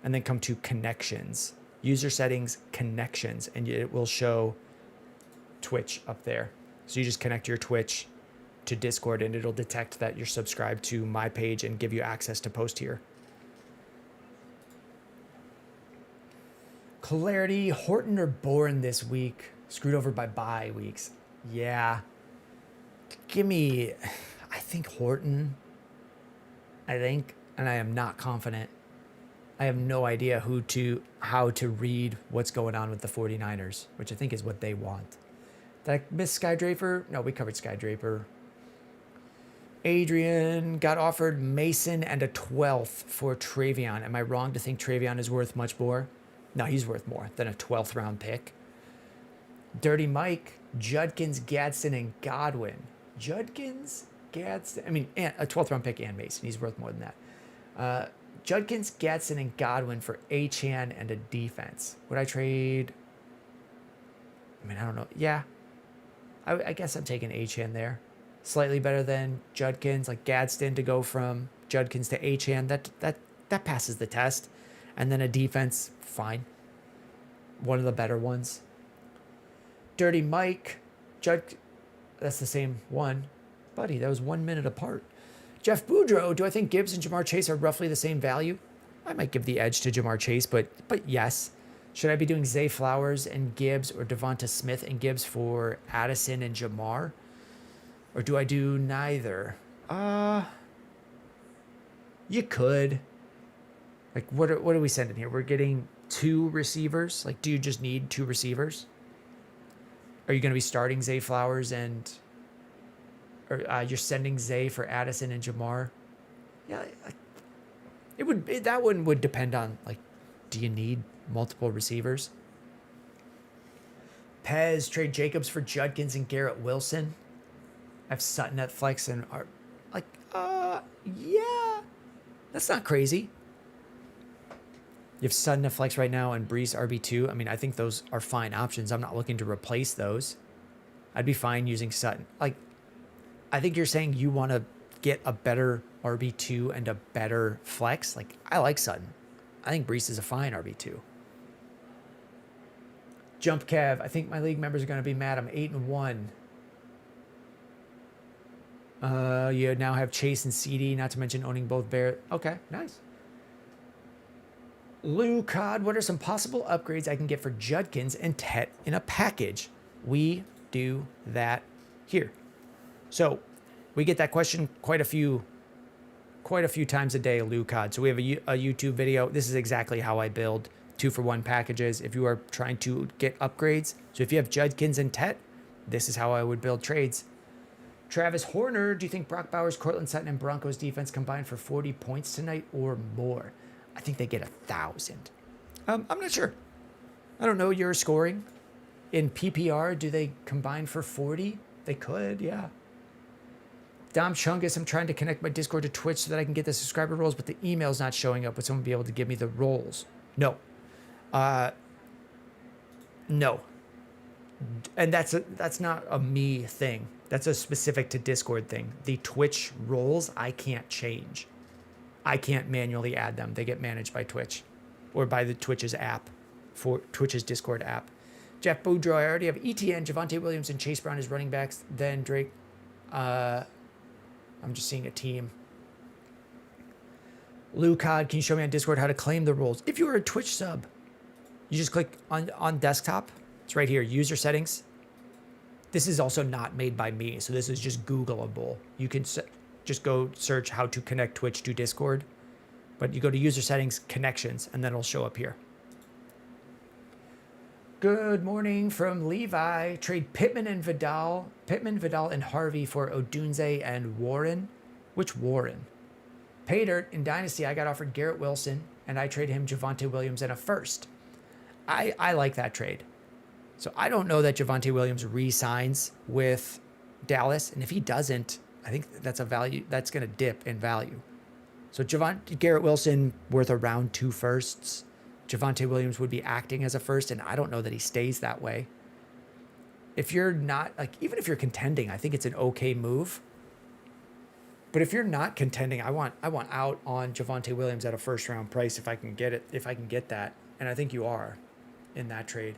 and then come to connections, user settings, connections, and it will show Twitch up there. So you just connect your Twitch to Discord and it'll detect that you're subscribed to my page and give you access to post here. Clarity, Horton or Bourne this week? Screwed over by bye weeks. Yeah. Give me, I think Horton. And I am not confident. I have no idea how to read what's going on with the 49ers, which I think is what they want. Did I miss Skydraper? No, we covered Skydraper. Adrian got offered Mason and a 12th for Travion. Am I wrong to think Travion is worth much more? No, he's worth more than a 12th round pick. Dirty Mike, Judkins, Gadsden, and Godwin. Judkins, Gadsden, a 12th round pick and Mason. He's worth more than that. Judkins, Gadsden, and Godwin for Achane and a defense. Would I trade? I don't know. Yeah. I guess I'm taking Achane there. Slightly better than Judkins, like Gadsden to go from Judkins to Achane. That passes the test. And then a defense, fine. One of the better ones. Dirty Mike, that's the same one. Buddy, that was 1 minute apart. Jeff Boudreau, do I think Gibbs and Jamar Chase are roughly the same value? I might give the edge to Jamar Chase, but yes. Should I be doing Zay Flowers and Gibbs or Devonta Smith and Gibbs for Addison and Jamar? Or do I do neither? You could. Like, what are we sending here? We're getting 2 receivers. Like, do you just need 2 receivers? Are you going to be starting Zay Flowers or you're sending Zay for Addison and Jamar? Yeah, that one would depend on, like, do you need multiple receivers? Pez, trade Jacobs for Judkins and Garrett Wilson. I have Sutton at flex and are like, yeah, that's not crazy. You have Sutton at flex right now and Brees RB2. I think those are fine options. I'm not looking to replace those. I'd be fine using Sutton. Like, I think you're saying you want to get a better RB2 and a better flex. Like, I like Sutton. I think Brees is a fine RB2. Jump Kev, I think my league members are going to be mad. I'm 8-1. You now have Chase and CD, not to mention owning both Bear. Okay, nice. Lou Cod, what are some possible upgrades I can get for Judkins and Tet in a package? We do that here. So we get that question quite a few times a day, Lou Cod. So we have a YouTube video. This is exactly how I build 2-for-1 packages if you are trying to get upgrades. So if you have Judkins and Tet, this is how I would build trades. Travis Horner, do you think Brock Bowers, Cortland Sutton, and Broncos defense combined for 40 points tonight or more? I think they get 1,000. I'm not sure. I don't know your scoring. In PPR, do they combine for 40? They could, yeah. Dom Chungus, I'm trying to connect my Discord to Twitch so that I can get the subscriber roles, but the email's not showing up. Would someone be able to give me the roles? No. No. And that's not a me thing. That's a specific to Discord thing. The Twitch roles, I can't change. I can't manually add them. They get managed by Twitch or by the Twitch's app, for Twitch's Discord app. Jeff Boudreau, I already have ETN, Javonte Williams, and Chase Brown as running backs. Then Drake. I'm just seeing a team. Lou Cod, can you show me on Discord how to claim the roles? If you are a Twitch sub, you just click on desktop. It's right here, user settings. This is also not made by me, so this is just Googleable. You can just go search how to connect Twitch to Discord, but you go to user settings, connections, and then it'll show up here. Good morning from Levi. Trade Pittman, Vidal, and Harvey for Odunze and Warren. Which Warren? Paydirt, in Dynasty, I got offered Garrett Wilson, and I traded him Javonte Williams and a first. I like that trade. So I don't know that Javonte Williams re-signs with Dallas, and if he doesn't, I think that's a value that's going to dip in value. So Garrett Wilson worth around 2 firsts. Javonte Williams would be acting as a first, and I don't know that he stays that way. if you're not, like, even if you're contending, I think it's an okay move. But if you're not contending, I want out on Javonte Williams at a first round price if I can get it, if I can get that. And I think you are in that trade.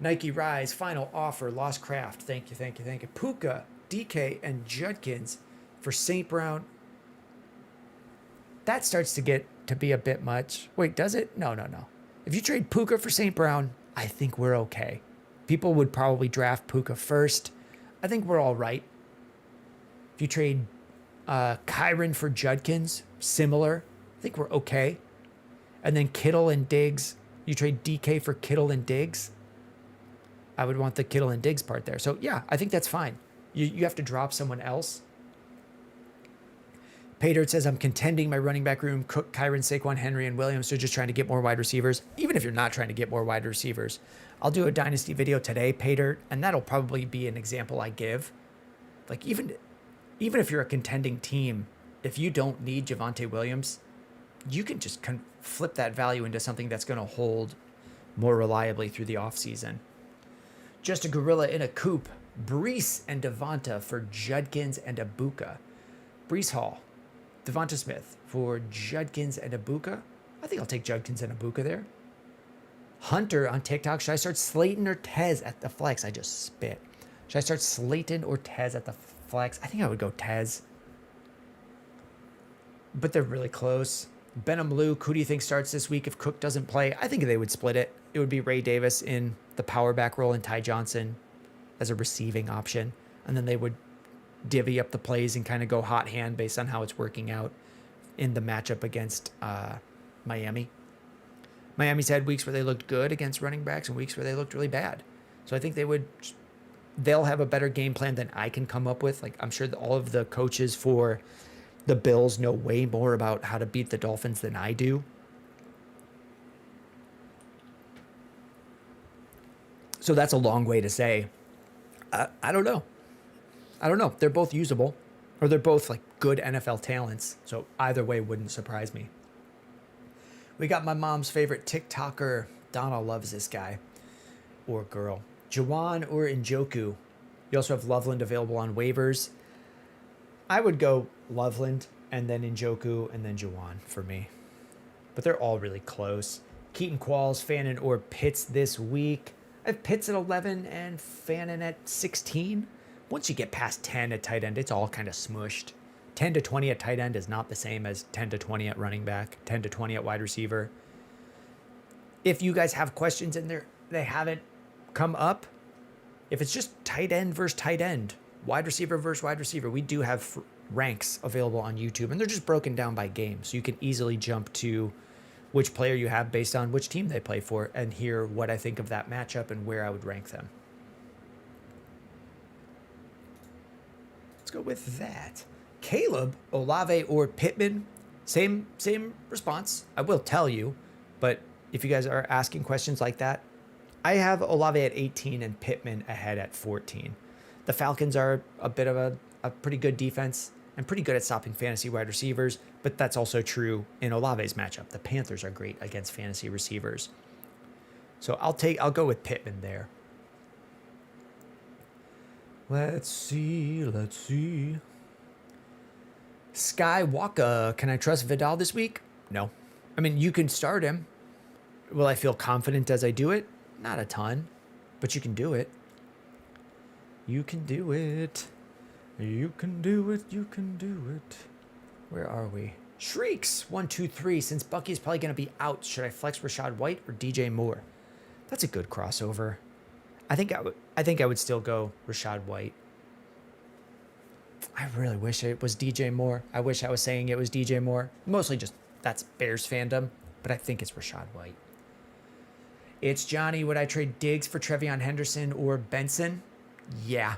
Nike Rise, final offer, Lost Craft. Thank you. Puka, DK, and Judkins for St. Brown. That starts to get to be a bit much. Wait, does it? No. If you trade Puka for St. Brown, I think we're okay. People would probably draft Puka first. I think we're all right. If you trade Kyron for Judkins, similar. I think we're okay. And then Kittle and Diggs. You trade DK for Kittle and Diggs. I would want the Kittle and Diggs part there. So, yeah, I think that's fine. You have to drop someone else. Paydirt says, I'm contending my running back room. Cook, Kyron, Saquon, Henry, and Williams. So just trying to get more wide receivers. Even if you're not trying to get more wide receivers. I'll do a Dynasty video today, Paydirt, and that'll probably be an example I give. Like, even if you're a contending team, if you don't need Javonte Williams, you can just flip that value into something that's going to hold more reliably through the offseason. Just a gorilla in a coop. Brees and Devonta for Judkins and Ibuka. Brees Hall, Devonta Smith for Judkins and Ibuka. I think I'll take Judkins and Ibuka there. Hunter on TikTok. Should I start Slayton or Tez at the flex? I just spit. Should I start Slayton or Tez at the flex? I think I would go Tez. But they're really close. Benham Luke, who do you think starts this week if Cook doesn't play? I think they would split it. It would be Ray Davis in the power back role and Ty Johnson as a receiving option. And then they would divvy up the plays and kind of go hot hand based on how it's working out in the matchup against Miami. Miami's had weeks where they looked good against running backs and weeks where they looked really bad. So I think they'll have a better game plan than I can come up with. Like, I'm sure that all of the coaches for the Bills know way more about how to beat the Dolphins than I do. So that's a long way to say, I don't know. They're both usable, or they're both like good NFL talents. So either way wouldn't surprise me. We got my mom's favorite TikToker. Donna loves this guy or girl. Jawan or Njoku. You also have Loveland available on waivers. I would go Loveland and then Njoku and then Jawan for me. But they're all really close. Keaton Qualls, Fannin, or Pitts this week. I have Pitts at 11 and Fannin at 16. Once you get past 10 at tight end, it's all kind of smushed. 10 to 20 at tight end is not the same as 10 to 20 at running back, 10 to 20 at wide receiver. If you guys have questions and they haven't come up, if it's just tight end versus tight end, wide receiver versus wide receiver, we do have ranks available on YouTube, and they're just broken down by game. So you can easily jump to which player you have based on which team they play for and hear what I think of that matchup and where I would rank them. Let's go with that. Caleb, Olave, or Pittman, same response. I will tell you, but if you guys are asking questions like that, I have Olave at 18 and Pittman ahead at 14. The Falcons are a bit of a pretty good defense and pretty good at stopping fantasy wide receivers, but that's also true in Olave's matchup. The Panthers are great against fantasy receivers. So I'll go with Pittman there. Let's see. Skywalker, can I trust Vidal this week? No. I mean, you can start him. Will I feel confident as I do it? Not a ton, but you can do it. You can do it. You can do it. Where are we? Shrieks, 1, 2, 3. Since Bucky's probably going to be out, should I flex Rashad White or DJ Moore? That's a good crossover. I think I would still go Rashad White. I really wish it was DJ Moore. I wish I was saying it was DJ Moore. Mostly just that's Bears fandom, but I think it's Rashad White. It's Johnny. Would I trade Diggs for Trevion Henderson or Benson? Yeah.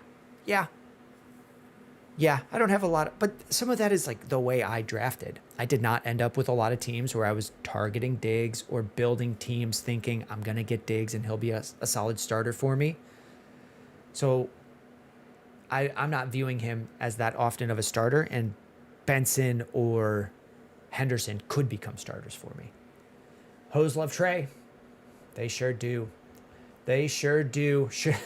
I don't have a lot, but some of that is like the way I drafted. I did not end up with a lot of teams where I was targeting Diggs or building teams thinking I'm going to get Diggs and he'll be a solid starter for me. So I'm not viewing him as that often of a starter, and Benson or Henderson could become starters for me. Hoes love Trey. They sure do. Should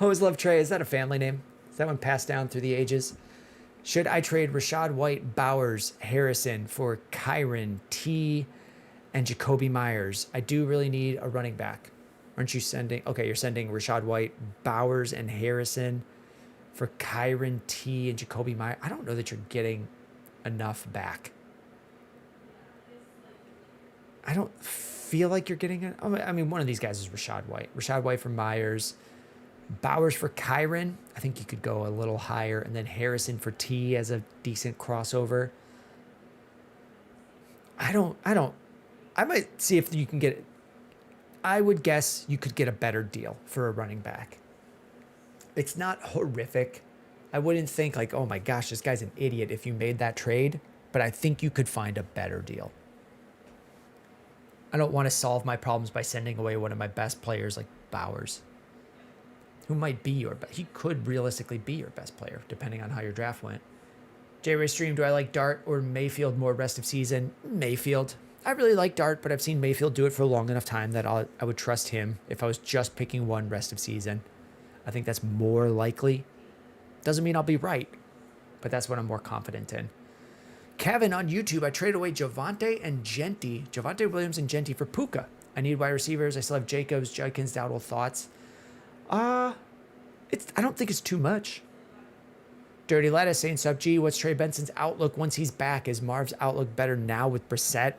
Hose Love Trey, is that a family name? Is that one passed down through the ages? Should I trade Rashad White, Bowers, Harrison for Kyron, T, and Jacoby Myers? I do really need a running back. Aren't you sending? Okay, you're sending Rashad White, Bowers, and Harrison for Kyron, T, and Jacoby Myers. I don't know that you're getting enough back. I don't feel like you're getting it. I mean, one of these guys is Rashad White. Rashad White for Myers. Bowers for Kyron. I think you could go a little higher. And then Harrison for T as a decent crossover. I might see if you can get, I would guess you could get a better deal for a running back. It's not horrific. I wouldn't think like, oh my gosh, this guy's an idiot if you made that trade. But I think you could find a better deal. I don't want to solve my problems by sending away one of my best players like Bowers, who might be your best. He could realistically be your best player, depending on how your draft went. J-Ray Stream, do I like Dart or Mayfield more rest of season? Mayfield. I really like Dart, but I've seen Mayfield do it for a long enough time that I would trust him if I was just picking one rest of season. I think that's more likely. Doesn't mean I'll be right, but that's what I'm more confident in. Kevin on YouTube, I traded away Javonte Williams and Genti for Puka. I need wide receivers. I still have Jacobs, Judkins, Dowdle. Thoughts? I don't think it's too much. Dirty Lettuce saying sub G, what's Trey Benson's outlook once he's back? Is Marv's outlook better now with Brissett?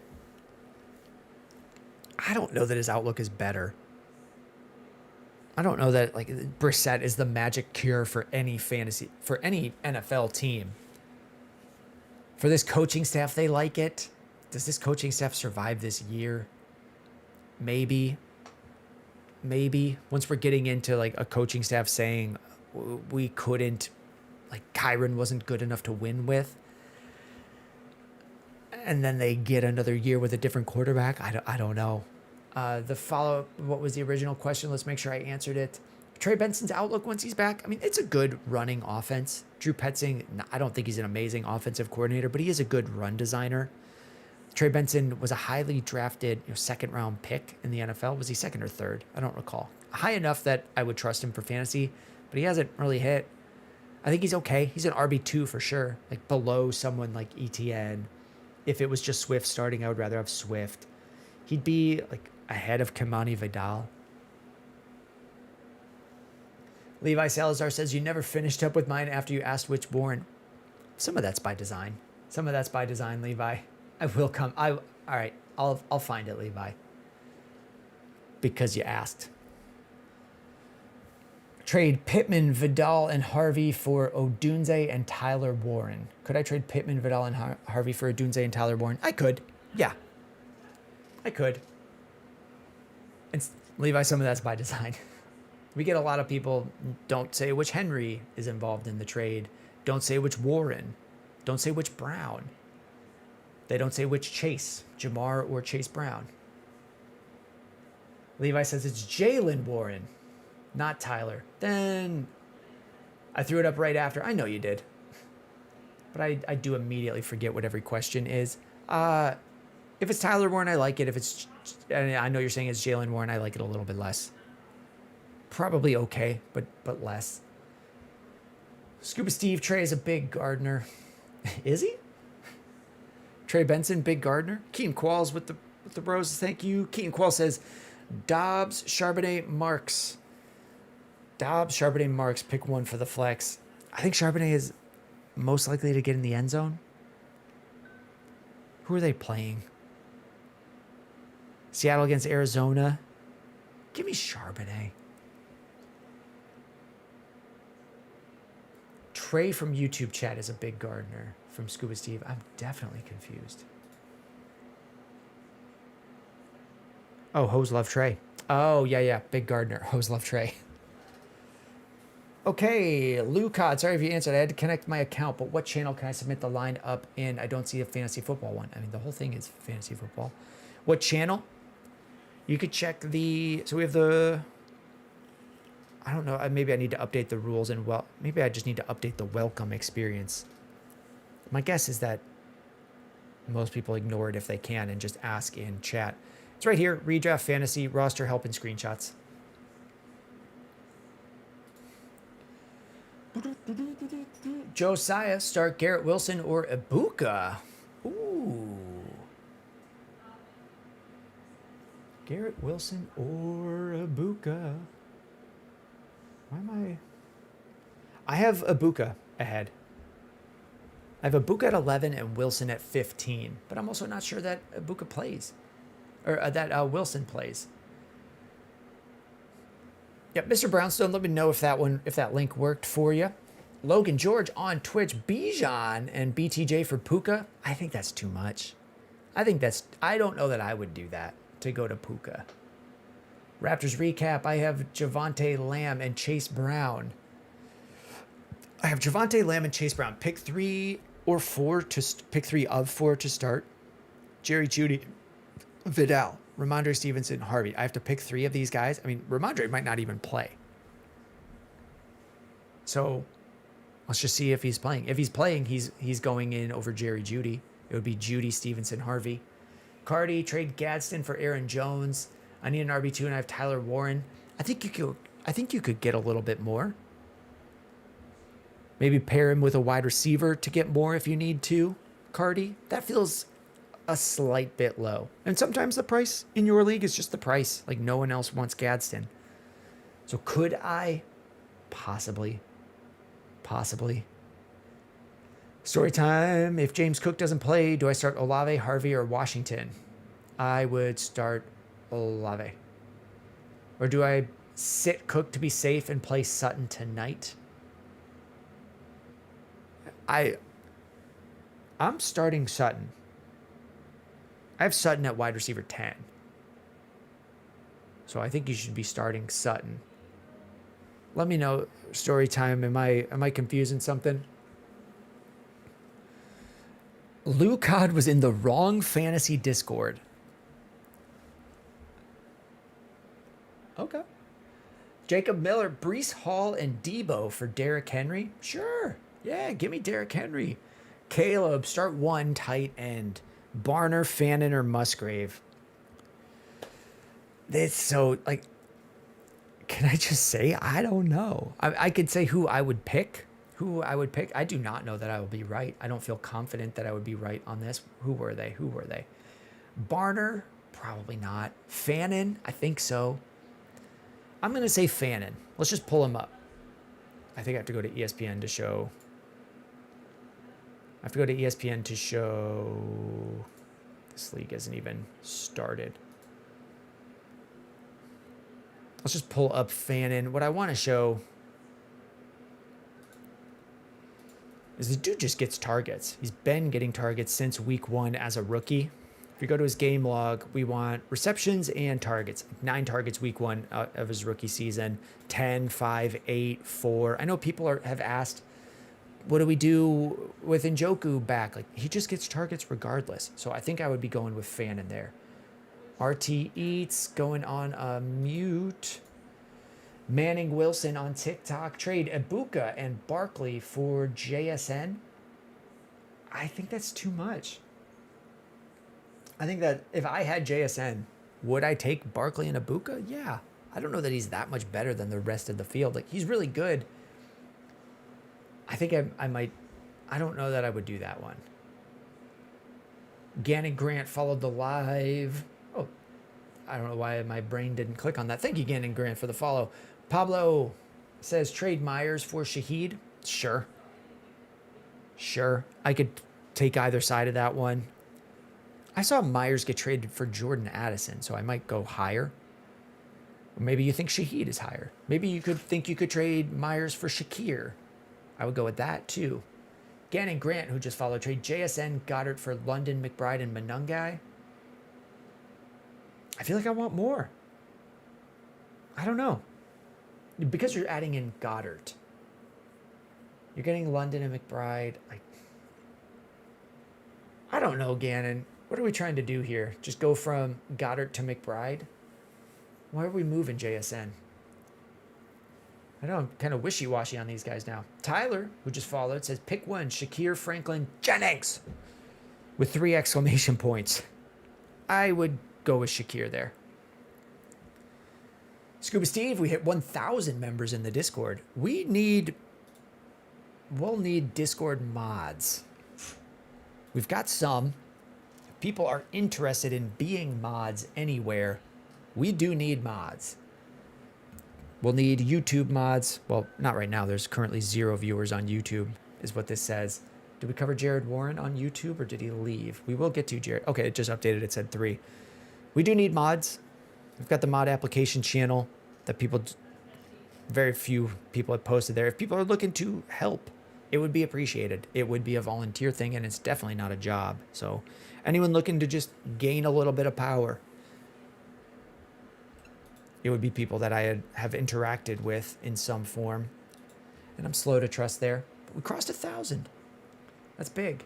I don't know that his outlook is better. I don't know that like Brissett is the magic cure for any NFL team. For this coaching staff, they like it. Does this coaching staff survive this year? Maybe. Once we're getting into like a coaching staff saying we couldn't, like Kyron wasn't good enough to win with, and then they get another year with a different quarterback. I don't know. The follow-up, what was the original question? Let's make sure I answered it. Trey Benson's outlook once he's back. I mean, it's a good running offense. Drew Petzing, I don't think he's an amazing offensive coordinator, but he is a good run designer. Trey Benson was a highly drafted, second round pick in the NFL. Was he second or third? I don't recall. High enough that I would trust him for fantasy, but he hasn't really hit. I think he's okay. He's an RB2 for sure, like below someone like ETN. If it was just Swift starting, I would rather have Swift. He'd be like ahead of Kamani Vidal. Levi Salazar says, you never finished up with mine after you asked which Warren. Some of that's by design. Levi. I will come. All right. I'll find it, Levi. Because you asked. Trade Pittman, Vidal, and Harvey for Odunze and Tyler Warren. Could I trade Pittman, Vidal, and Harvey for Odunze and Tyler Warren? I could. Yeah. I could. And Levi, some of that's by design. We get a lot of people don't say which Henry is involved in the trade. Don't say which Warren. Don't say which Brown. They don't say which Chase, Jamar or Chase Brown. Levi says it's Jaylen Warren, not Tyler. Then I threw it up right after. I know you did. But I do immediately forget what every question is. If it's Tyler Warren, I like it. If it's, I know you're saying it's Jaylen Warren, I like it a little bit less. Probably okay, but less. Scuba Steve, Trey is a big gardener. Is he? Trey Benson, big gardener. Keaton Qualls with the bros, thank you. Keaton Quall says, Dobbs, Charbonnet, Marks. Pick one for the flex. I think Charbonnet is most likely to get in the end zone. Who are they playing? Seattle against Arizona. Give me Charbonnet. Trey from YouTube chat is a big gardener from Scuba Steve. I'm definitely confused. Oh, Hose Love Trey. Oh, yeah. Big gardener. Hose Love Trey. Okay, Lucod. Sorry if you answered. I had to connect my account, but what channel can I submit the line up in? I don't see a fantasy football one. I mean, the whole thing is fantasy football. What channel? You could check so we have I don't know. Maybe I need to update the rules and maybe I just need to update the welcome experience. My guess is that most people ignore it if they can and just ask in chat. It's right here. Redraft Fantasy, roster help, and screenshots. Josiah, start Garrett Wilson or Ibuka. Ooh. Garrett Wilson or Ibuka. Why am I have Ibuka ahead. I have Ibuka at 11 and Wilson at 15, but I'm also not sure that Ibuka plays, or that Wilson plays. Yep, Mr. Brownstone, let me know if that link worked for you. Logan George on Twitch, Bijan and BTJ for Puka. I think that's too much. I don't know that I would do that to go to Puka. Raptors recap, I have Javonte Lamb and Chase Brown. I have Javonte Lamb and Chase Brown. Pick 3 of 4 to start. Jerry Jeudy, Vidal, Ramondre Stevenson, Harvey. I have to pick 3 of these guys. I mean, Ramondre might not even play. So let's just see if he's playing. If he's playing, he's going in over Jerry Jeudy. It would be Jeudy, Stevenson, Harvey. Cardi, trade Gadsden for Aaron Jones. I need an RB2 and I have Tyler Warren. I think you could get a little bit more. Maybe pair him with a wide receiver to get more if you need to. Cardi, that feels a slight bit low. And sometimes the price in your league is just the price. Like no one else wants Gadsden. So could I? Possibly. Story time. If James Cook doesn't play, do I start Olave, Harvey, or Washington? I would start Olave. Or do I sit Cook to be safe and play Sutton tonight? I'm starting Sutton. I have Sutton at wide receiver 10. So I think you should be starting Sutton. Let me know, story time. Am I confusing something? Lou Cod was in the wrong fantasy Discord. Okay. Jacob Miller, Breece Hall, and Debo for Derrick Henry. Sure. Yeah, give me Derrick Henry. Caleb, start 1 tight end. Barner, Fannin, or Musgrave. It's so, like, can I just say, I don't know. I could say who I would pick. I do not know that I will be right. I don't feel confident that I would be right on this. Who were they? Barner, probably not. Fannin, I think so. I'm going to say Fannin. Let's just pull him up. I think I have to go to ESPN to show. This league hasn't even started. Let's just pull up Fannin. What I want to show is the dude just gets targets. He's been getting targets since week 1 as a rookie. If you go to his game log, we want receptions and targets. 9 targets week 1 of his rookie season. 10, 5, 8, 4. I know people have asked, what do we do with Njoku back? Like, he just gets targets regardless. So I think I would be going with Fannin there. RT Eats going on mute. Manning Wilson on TikTok. Trade Ibuka and Barkley for JSN. I think that's too much. I think that if I had JSN, would I take Barkley and Ibuka? Yeah. I don't know that he's that much better than the rest of the field. Like, he's really good. I think I might. I don't know that I would do that one. Gannon Grant followed the live. Oh, I don't know why my brain didn't click on that. Thank you, Gannon Grant, for the follow. Pablo says trade Myers for Shaheed. Sure. I could take either side of that one. I saw Myers get traded for Jordan Addison, so I might go higher. Or maybe you think Shaheed is higher. Maybe you could think you could trade Myers for Shakir. I would go with that too. Gannon Grant, who just followed, trade JSN, Goddard for London, McBride, and Manungai. I feel like I want more. I don't know. Because you're adding in Goddard. You're getting London and McBride. I don't know, Gannon. What are we trying to do here? Just go from Goddard to McBride? Why are we moving JSN? I know I'm kind of wishy-washy on these guys now. Tyler, who just followed, says pick 1, Shakir, Franklin, Jennings, with 3 exclamation points. I would go with Shakir there. Scuba Steve, we hit 1,000 members in the Discord. We need we'll need Discord mods. We've got some. If people are interested in being mods anywhere, we do need mods. We'll need YouTube mods. Well, not right now. There's currently 0 viewers on YouTube, is what this says. Did we cover Jared Warren on YouTube, or did he leave? We will get to Jared. Okay, it just updated. It said 3. We do need mods. We've got the mod application channel that very few people have posted there. If people are looking to help, it would be appreciated. It would be a volunteer thing, and it's definitely not a job. So anyone looking to just gain a little bit of power, it would be people that I have interacted with in some form. And I'm slow to trust there. But we crossed 1,000. That's big.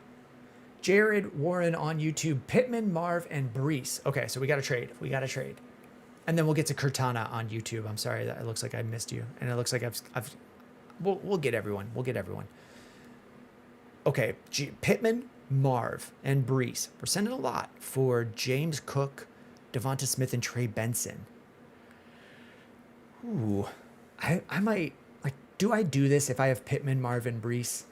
Jared Warren on YouTube. Pittman, Marv, and Brees. Okay, so we got to trade. We got to trade. And then we'll get to Cortana on YouTube. I'm sorry, that it looks like I missed you. And it looks like we'll get everyone. We'll get everyone. Okay, Pittman, Marv, and Brees. We're sending a lot for James Cook, Devonta Smith, and Trey Benson. Ooh, I might, do I do this if I have Pittman, Marv, and Brees?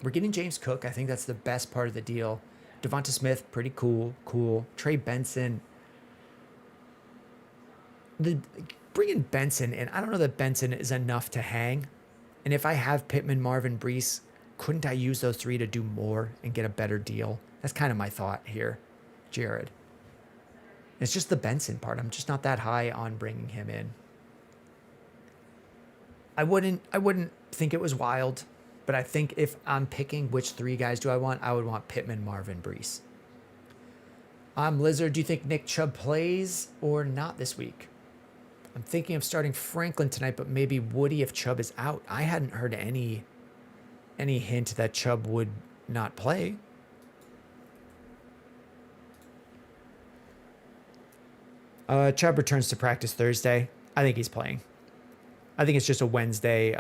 We're getting James Cook. I think that's the best part of the deal. Devonta Smith, pretty cool. Trey Benson. Bringing Benson in, I don't know that Benson is enough to hang. And if I have Pittman, Marvin, Brees, couldn't I use those 3 to do more and get a better deal? That's kind of my thought here, Jared. It's just the Benson part. I'm just not that high on bringing him in. I wouldn't think it was wild, but I think if I'm picking which 3 guys do I want, I would want Pittman, Marvin, Brees. Lizard, do you think Nick Chubb plays or not this week? I'm thinking of starting Franklin tonight, but maybe Woody if Chubb is out. I hadn't heard any hint that Chubb would not play. Chubb returns to practice Thursday. I think he's playing. I think it's just a Wednesday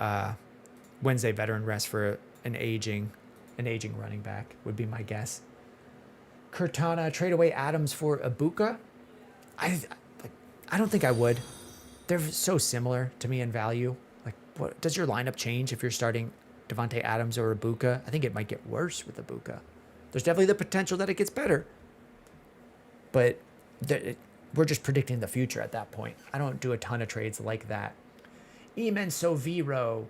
veteran rest for an aging running back would be my guess. Cortana, trade away Adams for Ibuka. I don't think I would. They're so similar to me in value. What does your lineup change if you're starting Devontae Adams or Ibuka? I think it might get worse with Ibuka. There's definitely the potential that it gets better, but we're just predicting the future at that point. I don't do a ton of trades like that. Eman Soviro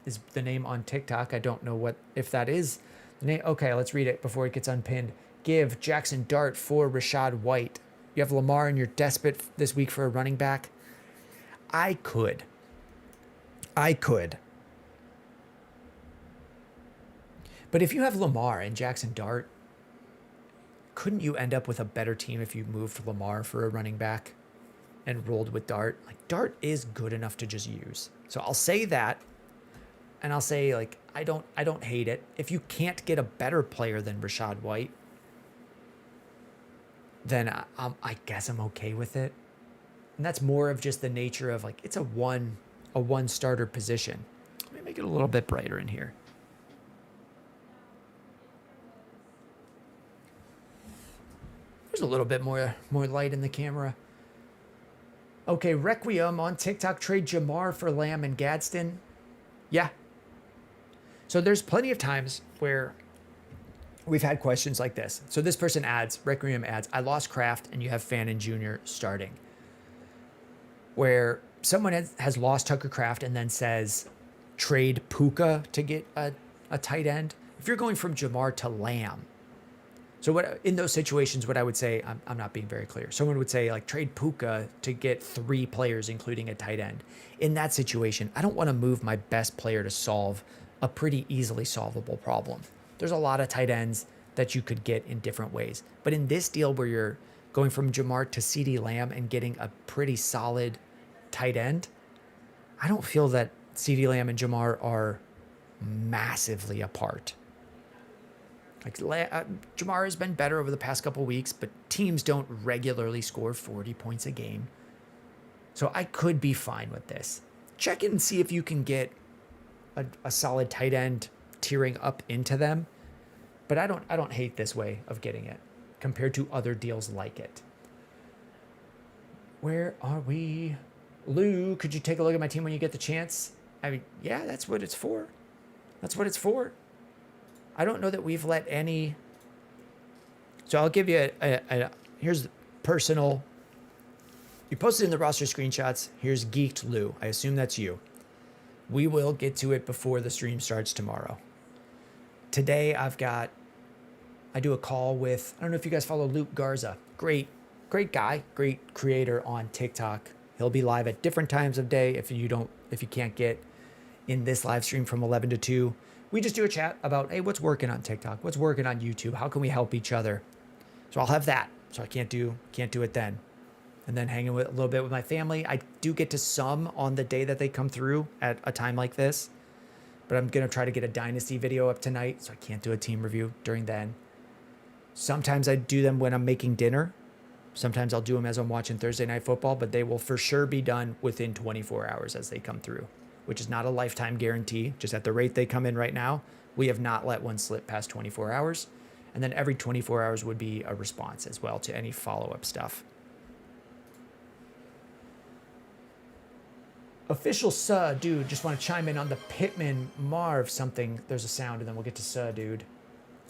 is the name on TikTok. I don't know if that is the name. Okay, let's read it before it gets unpinned. Give Jackson Dart for Rashad White. You have Lamar and you're desperate this week for a running back. I could. But if you have Lamar and Jackson Dart, couldn't you end up with a better team if you moved Lamar for a running back and rolled with Dart? Dart is good enough to just use. So I'll say that, and I'll say I don't hate it. If you can't get a better player than Rashad White, then I guess I'm okay with it. And that's more of just the nature of it's a one starter position. Let me make it a little bit brighter in here. There's a little bit more light in the camera. Okay, Requiem on TikTok, trade Jamar for Lamb and Gadsden. Yeah. So there's plenty of times where we've had questions like this. So this person Requiem adds, I lost Kraft and you have Fannin Jr. starting. Where someone has lost Tucker Kraft and then says, trade Puka to get a tight end. If you're going from Jamar to Lamb, so in those situations, what I would say, I'm not being very clear. Someone would say trade Puka to get 3 players, including a tight end. In that situation, I don't want to move my best player to solve a pretty easily solvable problem. There's a lot of tight ends that you could get in different ways. But in this deal where you're going from Jamar to CeeDee Lamb and getting a pretty solid tight end, I don't feel that CeeDee Lamb and Jamar are massively apart. Jamar has been better over the past couple weeks, but teams don't regularly score 40 points a game. So I could be fine with this. Check in and see if you can get a solid tight end tiering up into them. But I don't hate this way of getting it compared to other deals like it. Where are we? Lou, could you take a look at my team when you get the chance? I mean, yeah, that's what it's for. That's what it's for. I don't know that we've let any. So I'll give you here's personal. You posted in the roster screenshots. Here's Geeked Lou. I assume that's you. We will get to it before the stream starts tomorrow. Today I do a call with, I don't know if you guys follow Luke Garza. Great guy, great creator on TikTok. He'll be live at different times of day if you can't get in this live stream from 11 to 2. We just do a chat about, hey, what's working on TikTok? What's working on YouTube? How can we help each other? So I'll have that. So I can't do it then. And then hanging with a little bit with my family. I do get to some on the day that they come through at a time like this. But I'm going to try to get a Dynasty video up tonight, so I can't do a team review during then. Sometimes I do them when I'm making dinner. Sometimes I'll do them as I'm watching Thursday Night Football, but they will for sure be done within 24 hours as they come through, which is not a lifetime guarantee. Just at the rate they come in right now, we have not let one slip past 24 hours. And then every 24 hours would be a response as well to any follow-up stuff. Official Dude, just want to chime in on the Pittman Marv something. There's a sound, and then we'll get to Dude.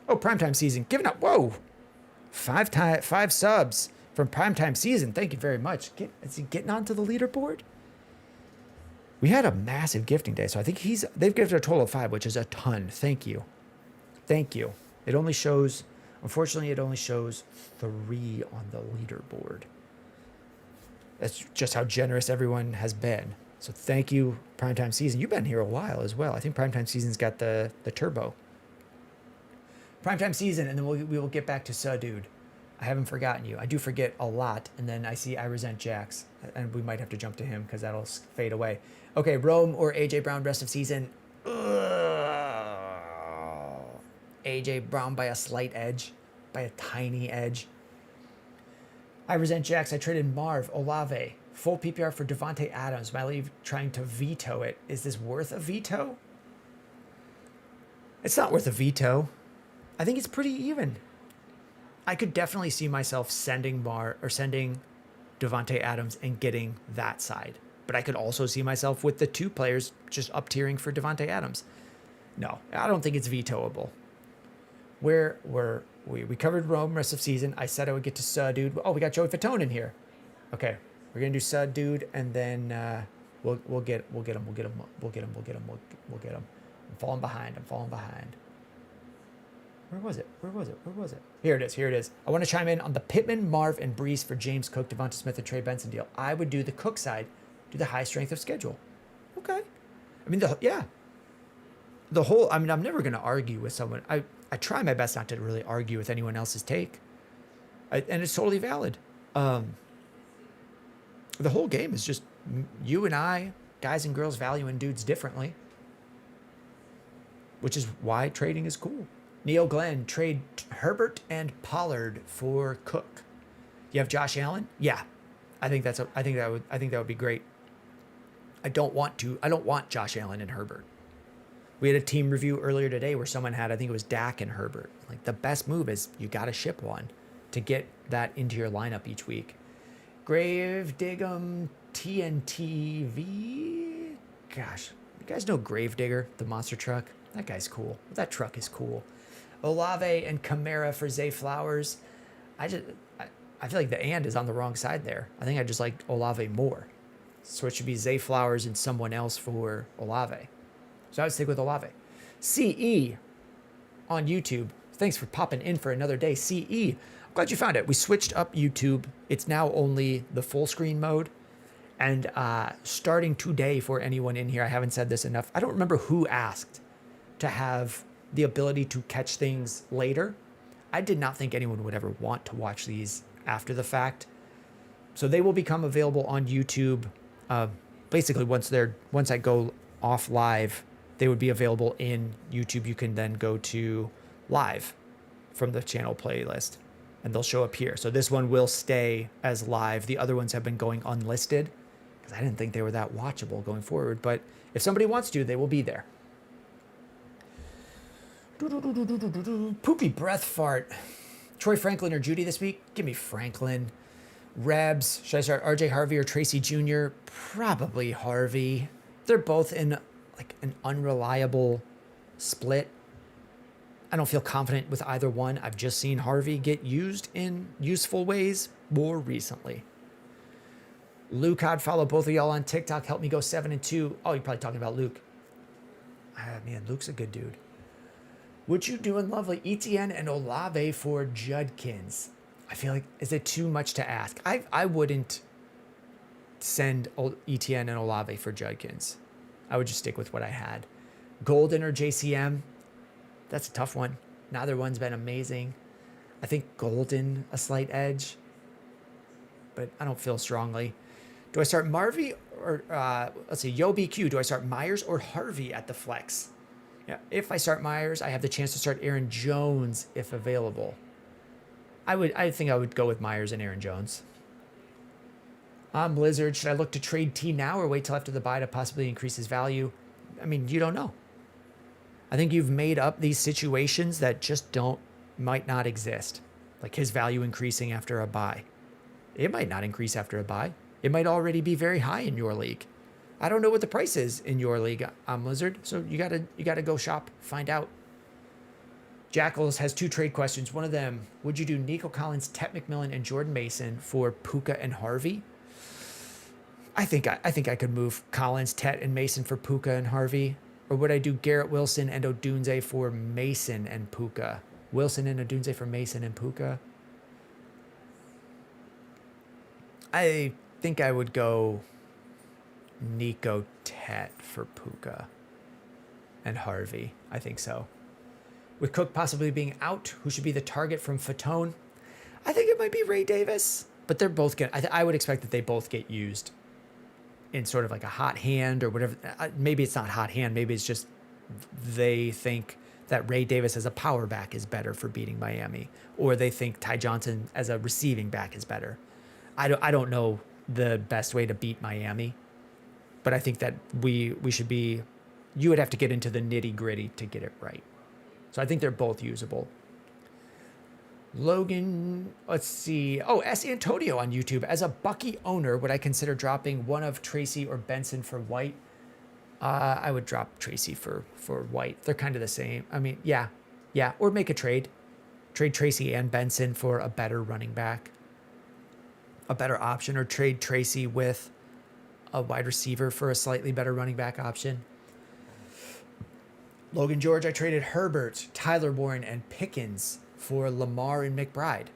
Oh, primetime season. Giving up. Whoa. 5 subs from primetime season. Thank you very much. Is he getting onto the leaderboard? We had a massive gifting day, so I think they've gifted a total of 5, which is a ton. Thank you. Thank you. Unfortunately, it only shows 3 on the leaderboard. That's just how generous everyone has been. So thank you, Primetime Season. You've been here a while as well. I think Primetime Season's got the turbo. Primetime Season, and then we will get back to Dude. I haven't forgotten you. I do forget a lot, and then I see I resent Jax, and we might have to jump to him because that'll fade away. Okay, Rome or AJ Brown rest of season. AJ Brown by a slight edge, by a tiny edge. I resent Jax. I traded Marv, Olave, full PPR for Devontae Adams. My league trying to veto it. Is this worth a veto? It's not worth a veto. I think it's pretty even. I could definitely see myself sending Devontae Adams and getting that side. But I could also see myself with the 2 players just up tiering for Devontae Adams. No, I don't think it's vetoable. We covered Rome rest of season. I said I would get to Dude. Oh, we got Joey Fatone in here. Okay, we're gonna do Dude, and then we'll get him. I'm falling behind. Where was it? Here it is. I want to chime in on the Pittman, Marv, and Brees for James Cook, Devonta Smith, and Trey Benson deal. I would do the Cook side, do the high strength of schedule. Okay. I mean, I'm never going to argue with someone. I try my best not to really argue with anyone else's take. And it's totally valid. The whole game is just you and I, guys and girls, valuing dudes differently, which is why trading is cool. Neil Glenn, trade Herbert and Pollard for Cook. You have Josh Allen? Yeah. I think that would be great. I don't want Josh Allen and Herbert. We had a team review earlier today where someone had, I think it was Dak and Herbert. Like, the best move is you got to ship one to get that into your lineup each week. Gravedigger TNTV. Gosh, you guys know Gravedigger, the monster truck? That guy's cool. That truck is cool. Olave and Kamara for Zay Flowers. I feel like the and is on the wrong side there. I think I just like Olave more. So it should be Zay Flowers and someone else for Olave. So I would stick with Olave. CE on YouTube. Thanks for popping in for another day. CE. I'm glad you found it. We switched up YouTube. It's now only the full screen mode. And starting today for anyone in here, I haven't said this enough. I don't remember who asked to have the ability to catch things later. I did not think anyone would ever want to watch these after the fact. So they will become available on YouTube. Basically, once I go off live, they would be available in YouTube. You can then go to live from the channel playlist, and they'll show up here. So this one will stay as live. The other ones have been going unlisted because I didn't think they were that watchable going forward. But if somebody wants to, they will be there. Poopy breath fart. Troy Franklin or Judy this week? Give me Franklin. Rebs. Should I start RJ Harvey or Tracy Jr.? Probably Harvey. They're both in like an unreliable split. I don't feel confident with either one. I've just seen Harvey get used in useful ways more recently. Luke, I'd follow both of y'all on TikTok. Help me go 7-2. Oh, you're probably talking about Luke. Man, Luke's a good dude. Would you do in lovely Etienne and Olave for Judkins? I feel like, is it too much to ask? I wouldn't send Etienne and Olave for Judkins. I would just stick with what I had. Golden or JCM? That's a tough one. Neither one's been amazing. I think Golden a slight edge, but I don't feel strongly. Do I start Marvy or, let's see, Yo BQ, do I start Myers or Harvey at the flex? Yeah, if I start Myers, I have the chance to start Aaron Jones if available. I think I would go with Myers and Aaron Jones. Blizzard, should I look to trade T now or wait till after the buy to possibly increase his value? I mean, you don't know. I think you've made up these situations that just might not exist. Like his value increasing after a buy. It might not increase after a buy. It might already be very high in your league. I don't know what the price is in your league, Blizzard. So you gotta go shop, find out. Jackals has 2 trade questions. One of them, would you do Nico Collins, Tet McMillan, and Jordan Mason for Puka and Harvey? I think I could move Collins, Tet, and Mason for Puka and Harvey. Or would I do Garrett Wilson and Odunze for Mason and Puka? Wilson and Odunze for Mason and Puka? I think I would go Nico, Tet for Puka and Harvey. I think so. With Cook possibly being out, who should be the target from Fatone? I think it might be Ray Davis, but they're both going to, I would expect that they both get used in sort of like a hot hand or whatever. Maybe it's not hot hand. Maybe it's just they think that Ray Davis as a power back is better for beating Miami, or they think Ty Johnson as a receiving back is better. I don't know the best way to beat Miami, but I think that we should be, you would have to get into the nitty gritty to get it right. So I think they're both usable. Logan, let's see. Oh, S. Antonio on YouTube. As a Bucky owner, would I consider dropping one of Tracy or Benson for White? I would drop Tracy for White. They're kind of the same. I mean, yeah. Or make a trade. Trade Tracy and Benson for a better running back. A better option. Or trade Tracy with a wide receiver for a slightly better running back option. Logan George, I traded Herbert, Tyler Warren, and Pickens for Lamar and McBride.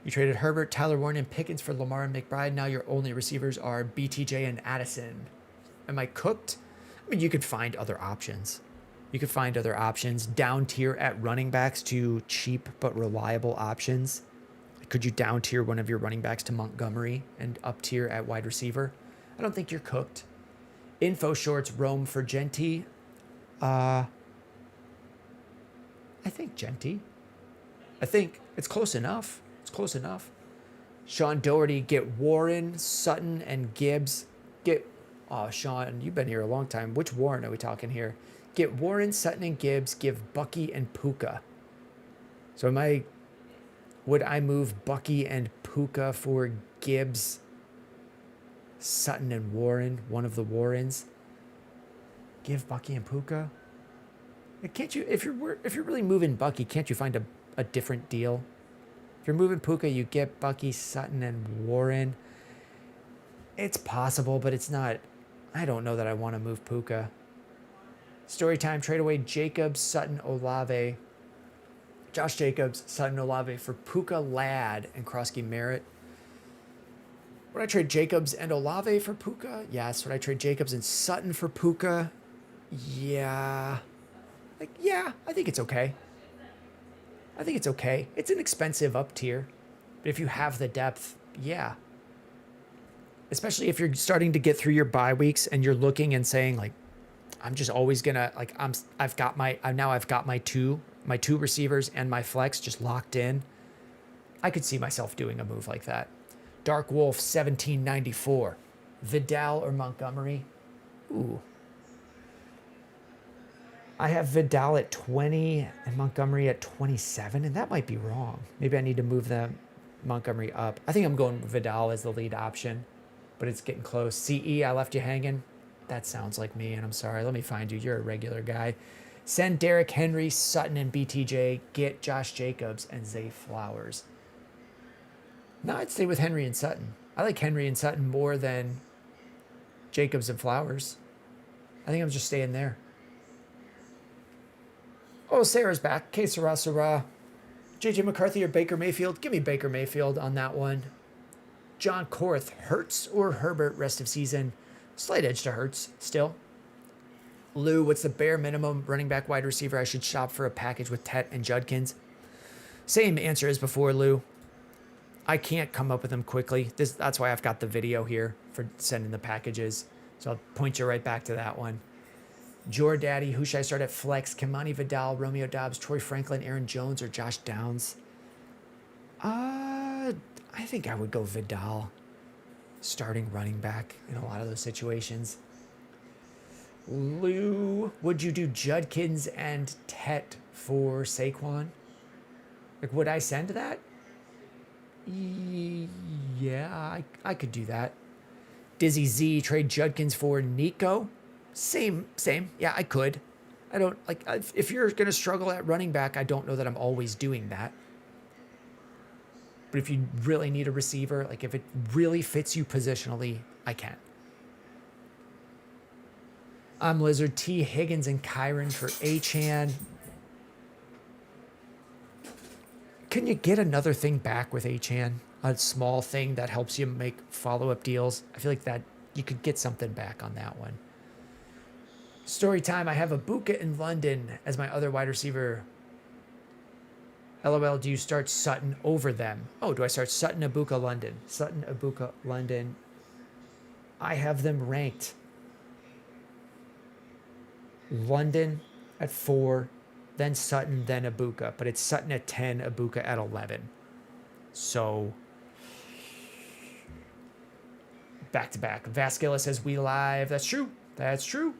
You traded Herbert, Tyler Warren, and Pickens for Lamar and McBride. Now your only receivers are BTJ and Addison. Am I cooked? I mean, you could find other options. Down tier at running backs to cheap but reliable options. Could you down tier one of your running backs to Montgomery and up tier at wide receiver? I don't think you're cooked. Info shorts, Rome for Genty. I think Genty. I think it's close enough. Sean Doherty, get Warren, Sutton, and Gibbs. Sean, you've been here a long time. Which Warren are we talking here? Get Warren, Sutton, and Gibbs. Give Bucky and Puka. So would I move Bucky and Puka for Gibbs, Sutton, and Warren? One of the Warrens. Give Bucky and Puka. Can't you, if you're really moving Bucky, can't you find a different deal? If you're moving Puka, you get Bucky, Sutton, and Warren. It's possible, but it's not. I don't know that I want to move Puka. Storytime, trade away Jacobs, Sutton, Olave. Josh Jacobs, Sutton, Olave for Puka, Ladd, and Krosky Merritt. Would I trade Jacobs and Olave for Puka? Yes. Would I trade Jacobs and Sutton for Puka? Yeah. I think it's okay. It's an expensive up tier. But if you have the depth, yeah. Especially if you're starting to get through your bye weeks and you're looking and saying, like, I'm just always gonna, like, I've got my two receivers and my flex just locked in. I could see myself doing a move like that. Dark Wolf 1794. Vidal or Montgomery? Ooh. I have Vidal at 20 and Montgomery at 27, and that might be wrong. Maybe I need to move the Montgomery up. I think I'm going with Vidal as the lead option, but it's getting close. CE, I left you hanging. That sounds like me, and I'm sorry. Let me find you. You're a regular guy. Send Derrick Henry, Sutton, and BTJ. Get Josh Jacobs and Zay Flowers. No, I'd stay with Henry and Sutton. I like Henry and Sutton more than Jacobs and Flowers. I think I'm just staying there. Oh, Sarah's back. Que sera, sera. JJ McCarthy or Baker Mayfield? Give me Baker Mayfield on that one. John Korth, Hurts or Herbert rest of season? Slight edge to Hurts still. Lou, what's the bare minimum running back wide receiver I should shop for a package with Tet and Judkins? Same answer as before, Lou. I can't come up with them quickly. That's why I've got the video here for sending the packages. So I'll point you right back to that one. Daddy, who should I start at flex? Kimani Vidal, Romeo Dobbs, Troy Franklin, Aaron Jones, or Josh Downs? I think I would go Vidal. Starting running back in a lot of those situations. Lou, would you do Judkins and Tet for Saquon? Like, would I send that? Yeah, I could do that. Dizzy Z, trade Judkins for Nico. Same. Yeah, I could. I don't like if you're going to struggle at running back, I don't know that I'm always doing that. But if you really need a receiver, like if it really fits you positionally, I can. I'm Lizard. T. Higgins and Kyron for Achan. Can you get another thing back with Achan? A small thing that helps you make follow-up deals? I feel like that you could get something back on that one. Story time. I have Ibuka in London as my other wide receiver. LOL, do you start Sutton over them? Oh, do I start Sutton, Ibuka, London? Sutton, Ibuka, London. I have them ranked. London at 4, then Sutton, then Ibuka. But it's Sutton at 10, Ibuka at 11. So, back to back. Vasquilla says, we live. That's true. That's true.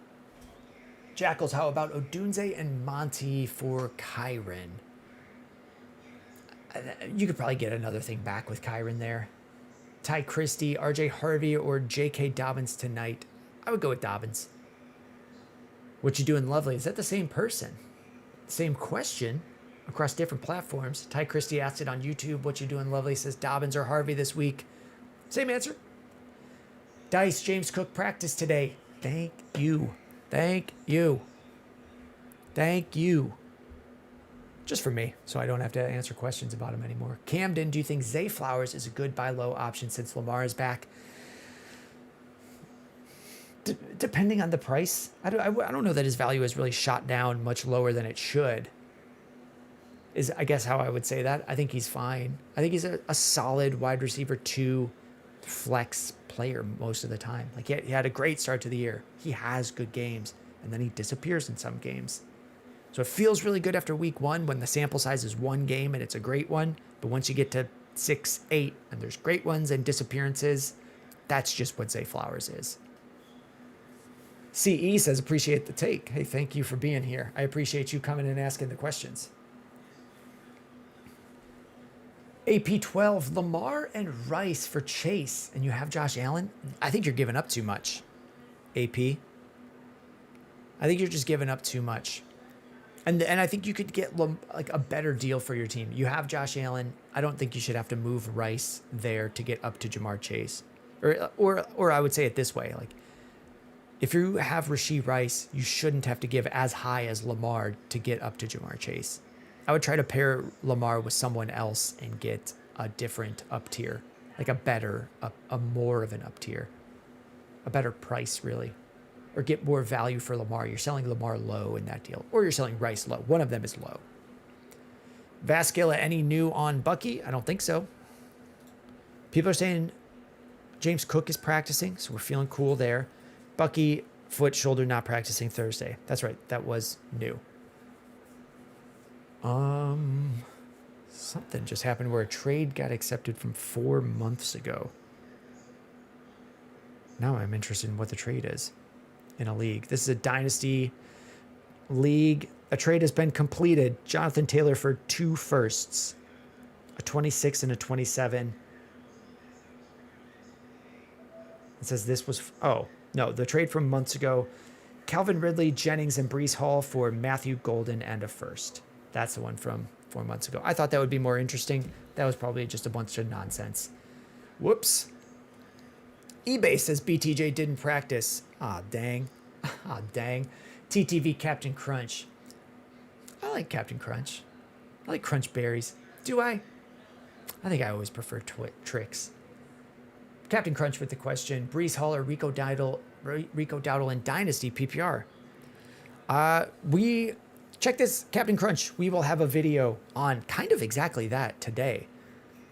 Jackals, how about Odunze and Monty for Kyron? You could probably get another thing back with Kyron there. Ty Christie, RJ Harvey, or J.K. Dobbins tonight? I would go with Dobbins. What you doing, Lovely? Is that the same person? Same question across different platforms. Ty Christie asked it on YouTube. What you doing, Lovely? Says Dobbins or Harvey this week. Same answer. Dice, James Cook practice today. Thank you. Thank you. Thank you. Just for me, so I don't have to answer questions about him anymore. Camden, do you think Zay Flowers is a good buy low option since Lamar is back? Depending on the price. I don't know that his value is really shot down much lower than it should. Is I guess how I would say that. I think he's fine. I think he's a solid wide receiver 2 flex player most of the time. Like he had a great start to the year. He has good games, and then he disappears in some games. So it feels really good after week 1 when the sample size is 1 game and it's a great one. But once you get to 6, 8, and there's great ones and disappearances, that's just what Zay Flowers is. CE says, appreciate the take. Hey, thank you for being here. I appreciate you coming and asking the questions. AP12, Lamar and Rice for Chase, and you have Josh Allen? I think you're giving up too much, AP. I think you're just giving up too much. And I think you could get like a better deal for your team. You have Josh Allen. I don't think you should have to move Rice there to get up to Jamar Chase. Or I would say it this way, like if you have Rashee Rice, you shouldn't have to give as high as Lamar to get up to Jamar Chase. I would try to pair Lamar with someone else and get a different up tier, like a more of an up tier, a better price really, or get more value for Lamar. You're selling Lamar low in that deal, or you're selling Rice low. One of them is low. Vasquilla, any new on Bucky? I don't think so. People are saying James Cook is practicing, so we're feeling cool there. Bucky, foot, shoulder, not practicing Thursday. That's right. That was new. Something just happened where a trade got accepted from 4 months ago. Now I'm interested in what the trade is in a league. This is a dynasty league. A trade has been completed. Jonathan Taylor for 2 firsts, a 26 and a 27. It says this was, No, the trade from months ago. Calvin Ridley, Jennings, and Breece Hall for Matthew Golden and a first. That's the one from 4 months ago. I thought that would be more interesting. That was probably just a bunch of nonsense. Whoops. eBay says BTJ didn't practice. Ah, dang. Ah, dang. TTV Captain Crunch. I like Captain Crunch. I like Crunch Berries. Do I? I think I always prefer Tricks. Captain Crunch with the question, Breece Hall or Rico Dowdle in Dynasty PPR. We check this, Captain Crunch. We will have a video on kind of exactly that today.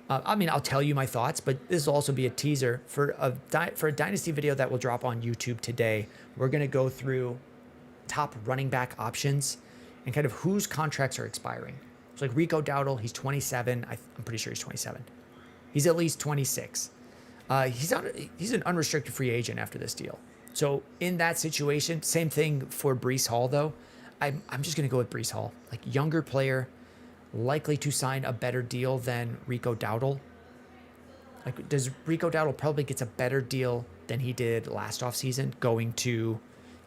I mean, I'll tell you my thoughts, but this will also be a teaser for a Dynasty video that will drop on YouTube today. We're going to go through top running back options and kind of whose contracts are expiring. So like Rico Dowdle, he's 27. I'm pretty sure he's 27. He's at least 26. He's an unrestricted free agent after this deal. So in that situation, same thing for Breece Hall though. I'm just going to go with Breece Hall. Like younger player, likely to sign a better deal than Rico Dowdle. Like does Rico Dowdle probably gets a better deal than he did last offseason going to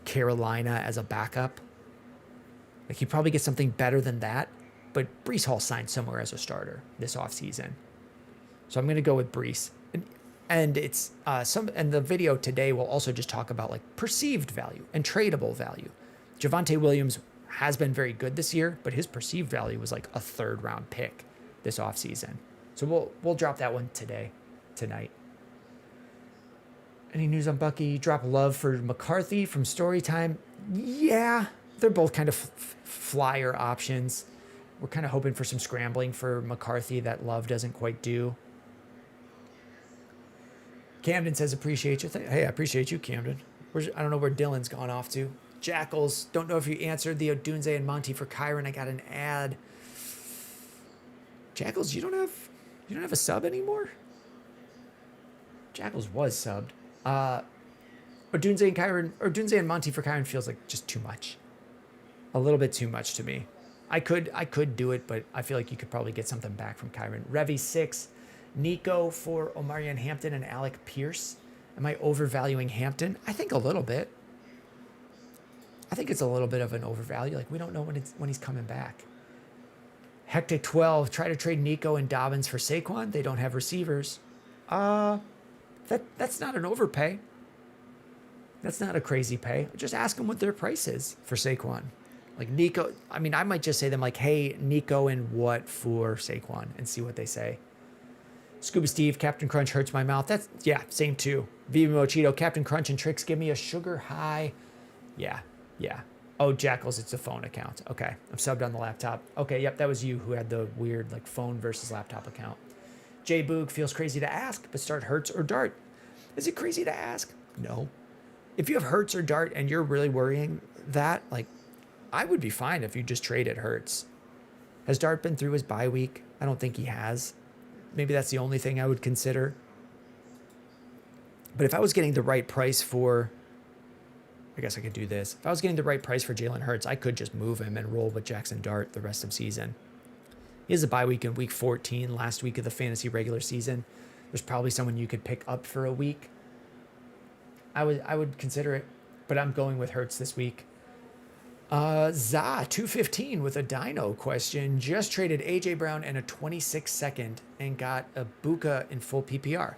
Carolina as a backup? Like he probably gets something better than that. But Breece Hall signed somewhere as a starter this offseason. So I'm going to go with Breece. And it's and the video today will also just talk about like perceived value and tradable value. Javonte Williams has been very good this year, but his perceived value was like a 3rd round pick this offseason. So we'll drop that one tonight. Any news on Bucky? Drop love for McCarthy from Storytime. Yeah, they're both kind of flyer options. We're kind of hoping for some scrambling for McCarthy that Love doesn't quite do. Camden says, appreciate you. Hey, I appreciate you, Camden. I don't know where Dylan's gone off to. Jackals, don't know if you answered the Odunze and Monty for Kyron. I got an ad. Jackals, you don't have a sub anymore? Jackals was subbed. Odunze and Monty for Kyron feels like just too much. A little bit too much to me. I could do it, but I feel like you could probably get something back from Kyron. Revy 6, Nico for Omarion Hampton and Alec Pierce. Am I overvaluing Hampton? I think a little bit. I think it's a little bit of an overvalue. Like we don't know when he's coming back. Hectic 12, try to trade Nico and Dobbins for Saquon. They don't have receivers. That's not an overpay. That's not a crazy pay. Just ask them what their price is for Saquon. Like Nico, I mean, I might just say them like, hey, Nico and what for Saquon and see what they say. Scuba Steve, Captain Crunch hurts my mouth. That's, yeah, same too. Viva Mochito, Captain Crunch and Tricks give me a sugar high. Yeah. Oh, Jackals, it's a phone account. Okay, I'm subbed on the laptop. Okay, yep, that was you who had the weird like phone versus laptop account. J Boog feels crazy to ask, but start Hurts or Dart. Is it crazy to ask? No. If you have Hurts or Dart and you're really worrying that, like, I would be fine if you just traded Hurts. Has Dart been through his bye week? I don't think he has. Maybe that's the only thing I would consider. But if I was getting the right price for, I guess I could do this. If I was getting the right price for Jalen Hurts, I could just move him and roll with Jackson Dart the rest of season. He has a bye week in week 14, last week of the fantasy regular season. There's probably someone you could pick up for a week. I would consider it, but I'm going with Hurts this week. Za215 with a Dino question. Just traded AJ Brown and a 26 second and got a Buka in full PPR.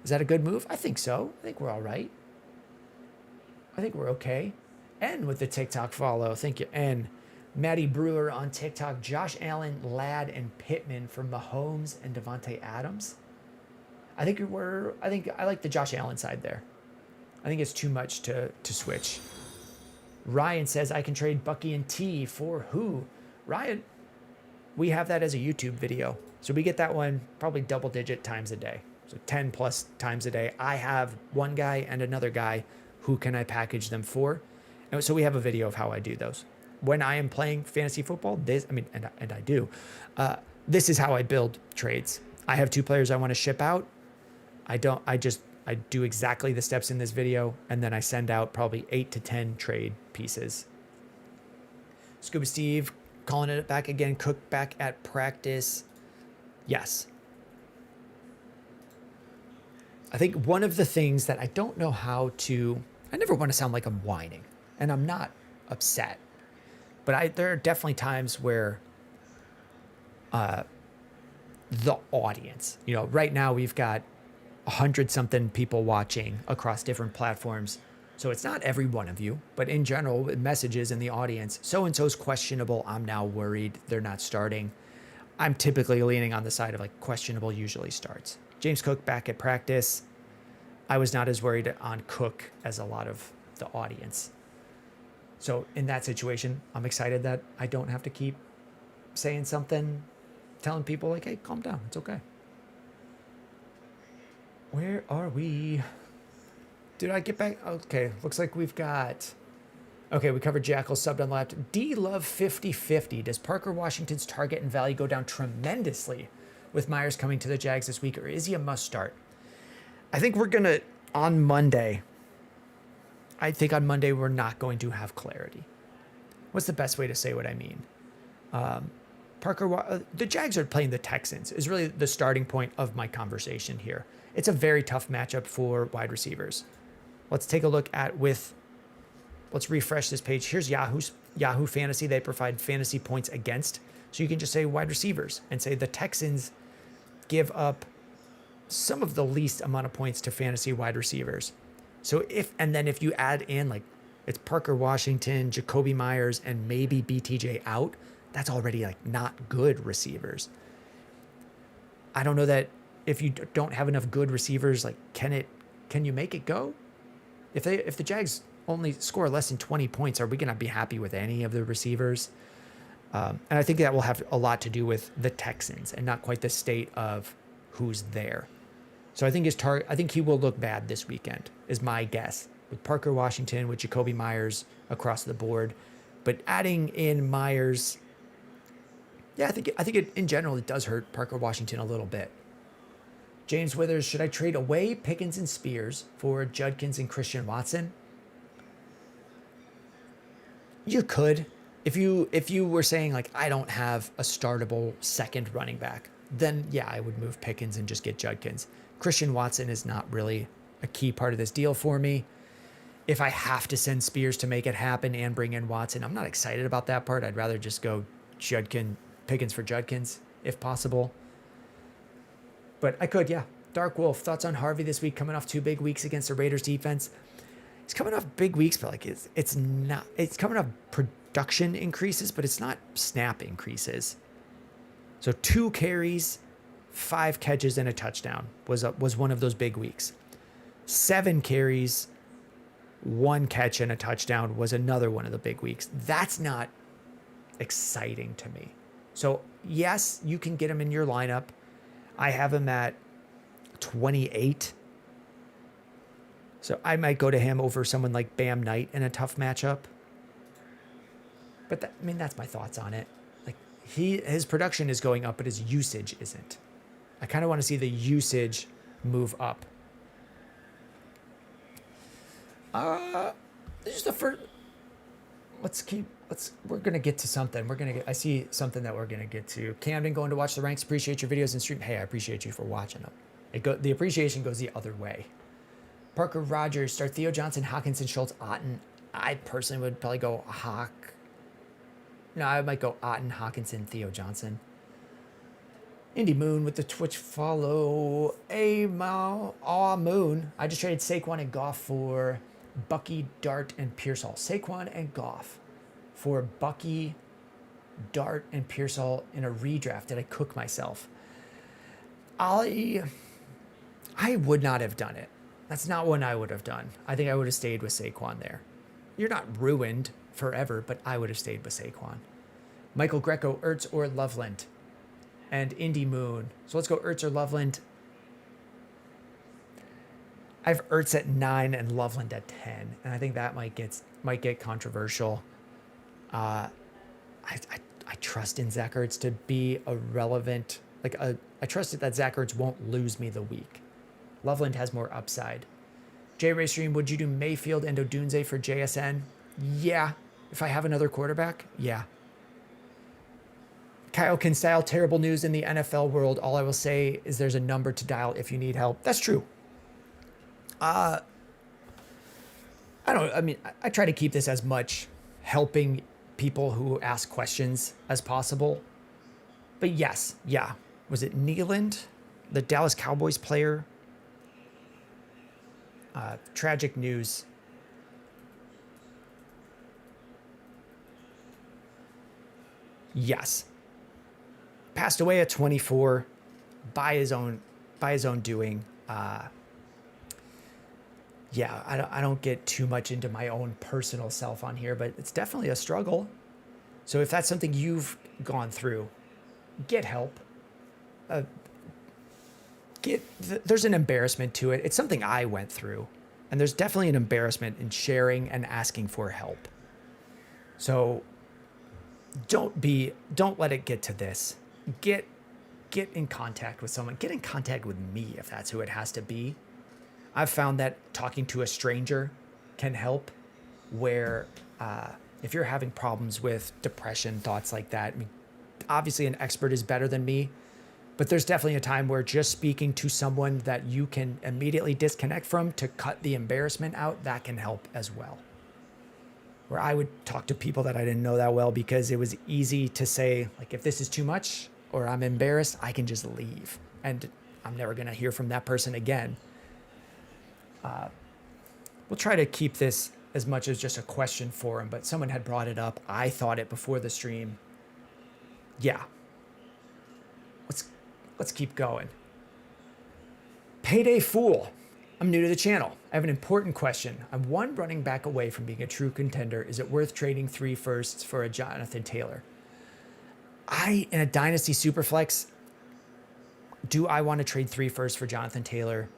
Is that a good move? I think so. I think we're all right. I think we're okay. And with the TikTok follow, thank you. And Maddie Brewer on TikTok. Josh Allen, Ladd, and Pittman for Mahomes and Devontae Adams. I think I like the Josh Allen side there. I think it's too much to switch. Ryan says, I can trade Bucky and T for who? Ryan, we have that as a YouTube video. So we get that one probably double-digit times a day. So 10 plus times a day. I have one guy and another guy. Who can I package them for? And so we have a video of how I do those. When I am playing fantasy football, and I do, this is how I build trades. I have 2 players I want to ship out. I do exactly the steps in this video, and then I send out probably 8 to 10 trade pieces. Scuba Steve calling it back again. Cook back at practice. Yes. I think one of the things that I don't know how to, I never want to sound like I'm whining, and I'm not upset. But there are definitely times where the audience, right now we've got 100-something people watching across different platforms. So it's not every one of you, but in general, messages in the audience, so-and-so's questionable, I'm now worried they're not starting. I'm typically leaning on the side of like questionable usually starts. James Cook back at practice. I was not as worried on Cook as a lot of the audience. So in that situation, I'm excited that I don't have to keep saying something, telling people like, hey, calm down, it's okay. Where are we? Did I get back? Okay, looks like we've got... Okay, we covered Jackal, subbed on the left. D-Love 50-50. Does Parker Washington's target and value go down tremendously with Myers coming to the Jags this week, or is he a must start? I think we're going to, on Monday, we're not going to have clarity. What's the best way to say what I mean? The Jags are playing the Texans is really the starting point of my conversation here. It's a very tough matchup for wide receivers. Let's take a look at let's refresh this page. Here's Yahoo Fantasy. They provide fantasy points against. So you can just say wide receivers and say the Texans give up some of the least amount of points to fantasy wide receivers. So if you add in like it's Parker Washington, Jacoby Myers, and maybe BTJ out, that's already like not good receivers. I don't know that if you don't have enough good receivers, like can you make it go? If the Jags only score less than 20 points, are we going to be happy with any of the receivers? And I think that will have a lot to do with the Texans and not quite the state of who's there. So I think he will look bad this weekend, is my guess. With Parker Washington, with Jacoby Myers across the board. But adding in Myers, yeah, I think in general it does hurt Parker Washington a little bit. James Withers, should I trade away Pickens and Spears for Judkins and Christian Watson? You could. If you were saying like I don't have a startable second running back, then yeah, I would move Pickens and just get Judkins. Christian Watson is not really a key part of this deal for me. If I have to send Spears to make it happen and bring in Watson, I'm not excited about that part. I'd rather just go Pickens for Judkins if possible. But I could, yeah. Dark Wolf, thoughts on Harvey this week, coming off 2 big weeks against the Raiders defense? He's coming off big weeks, but like it's coming off production increases, but it's not snap increases. So 2 carries, 5 catches, and a touchdown was one of those big weeks. 7 carries, 1 catch, and a touchdown was another one of the big weeks. That's not exciting to me. So yes, you can get him in your lineup. I have him at 28. So I might go to him over someone like Bam Knight in a tough matchup. But that's my thoughts on it. Like his production is going up, but his usage isn't. I kind of want to see the usage move up. This is the first. We're going to get to something. I see something that we're going to get to. Camden, going to watch the ranks. Appreciate your videos and stream. Hey, I appreciate you for watching them. The appreciation goes the other way. Parker Rogers, start Theo Johnson, Hawkinson, Schultz, Otten. I personally would probably go Hawk. No, I might go Otten, Hawkinson, Theo Johnson. Indy Moon with the Twitch follow. Moon. I just traded Saquon and Goff for Bucky, Dart, and Pearsall. Saquon and Goff for Bucky, Dart, and Pearsall in a redraft. Did I cook myself? I would not have done it. That's not one I would have done. I think I would have stayed with Saquon there. You're not ruined forever, but I would have stayed with Saquon. Michael Greco, Ertz, or Loveland. And Indy Moon. So let's go Ertz or Loveland. I have Ertz at 9 and Loveland at 10, and I think that might get controversial. I trust in Zach Ertz to be a relevant, I trust that Zach Ertz won't lose me the week. Loveland has more upside. J-Ray Stream, would you do Mayfield and Odunze for JSN? Yeah. If I have another quarterback, yeah. Kyle Kinstyle, terrible news in the NFL world. All I will say is there's a number to dial if you need help. That's true. I mean, I try to keep this as much helping people who ask questions as possible. But yes, yeah. Was it Nealand, the Dallas Cowboys player? Tragic news. Yes. Passed away at 24 by his own doing. Yeah, I don't get too much into my own personal self on here, but it's definitely a struggle. So if that's something you've gone through, get help. There's an embarrassment to it. It's something I went through, and there's definitely an embarrassment in sharing and asking for help. So don't let it get to this. Get in contact with someone. Get in contact with me if that's who it has to be. I've found that talking to a stranger can help, where if you're having problems with depression, thoughts like that, I mean, obviously an expert is better than me, but there's definitely a time where just speaking to someone that you can immediately disconnect from to cut the embarrassment out, that can help as well. Where I would talk to people that I didn't know that well, because it was easy to say, like, if this is too much or I'm embarrassed, I can just leave and I'm never going to hear from that person again. We'll try to keep this as much as just a question for him, but someone had brought it up. I thought it before the stream. Yeah. Let's keep going. Payday Fool. I'm new to the channel. I have an important question. I'm one running back away from being a true contender. Is it worth trading 3 firsts for a Jonathan Taylor? In a Dynasty Superflex, do I want to trade 3 firsts for Jonathan Taylor?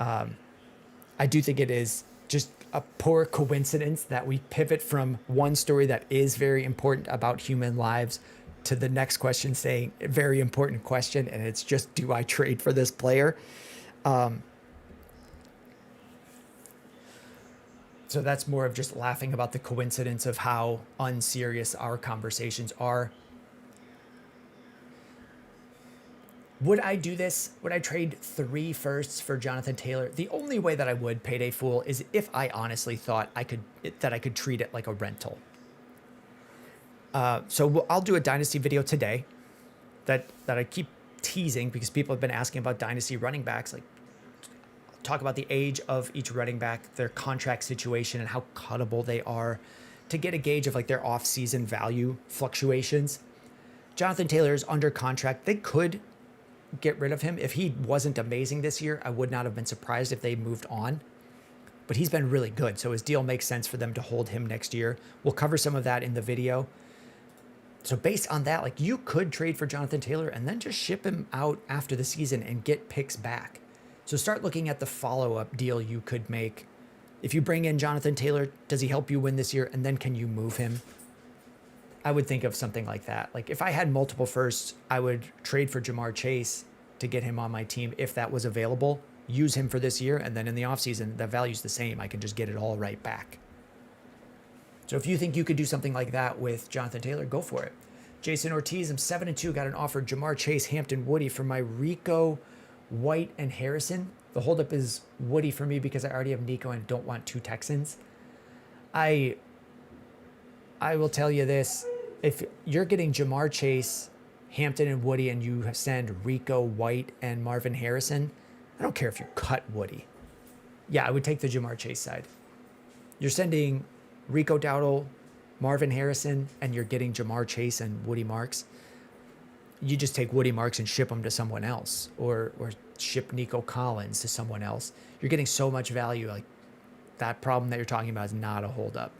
I do think it is just a poor coincidence that we pivot from one story that is very important about human lives to the next question saying a very important question, and it's just, do I trade for this player? So that's more of just laughing about the coincidence of how unserious our conversations are. Would I do this? Would I trade 3 firsts for Jonathan Taylor? The only way that I would, Payday Fool, is if I honestly thought I could treat it like a rental. So I'll do a Dynasty video today that I keep teasing because people have been asking about Dynasty running backs. Like, talk about the age of each running back, their contract situation, and how cuttable they are to get a gauge of like their off-season value fluctuations. Jonathan Taylor is under contract. They could get rid of him. If he wasn't amazing this year, I would not have been surprised if they moved on. But he's been really good, so his deal makes sense for them to hold him next year. We'll cover some of that in the video. So based on that, like, you could trade for Jonathan Taylor and then just ship him out after the season and get picks back. So start looking at the follow-up deal you could make. If you bring in Jonathan Taylor, does he help you win this year? And then can you move him? I would think of something like that. Like, if I had multiple firsts, I would trade for Jamar Chase to get him on my team if that was available. Use him for this year, and then in the offseason, the value's the same. I can just get it all right back. So if you think you could do something like that with Jonathan Taylor, go for it. Jason Ortiz, I'm 7-2, got an offer. Jamar Chase, Hampton, Woody for my Rico, White, and Harrison. The holdup is Woody for me because I already have Nico and don't want 2 Texans. I will tell you this. If you're getting Jamar Chase, Hampton, and Woody, and you send Rico, White, and Marvin Harrison, I don't care if you cut Woody. Yeah, I would take the Jamar Chase side. You're sending Rico Dowdle, Marvin Harrison, and you're getting Jamar Chase and Woody Marks. You just take Woody Marks and ship them to someone else, or ship Nico Collins to someone else. You're getting so much value. Like, that problem that you're talking about is not a holdup.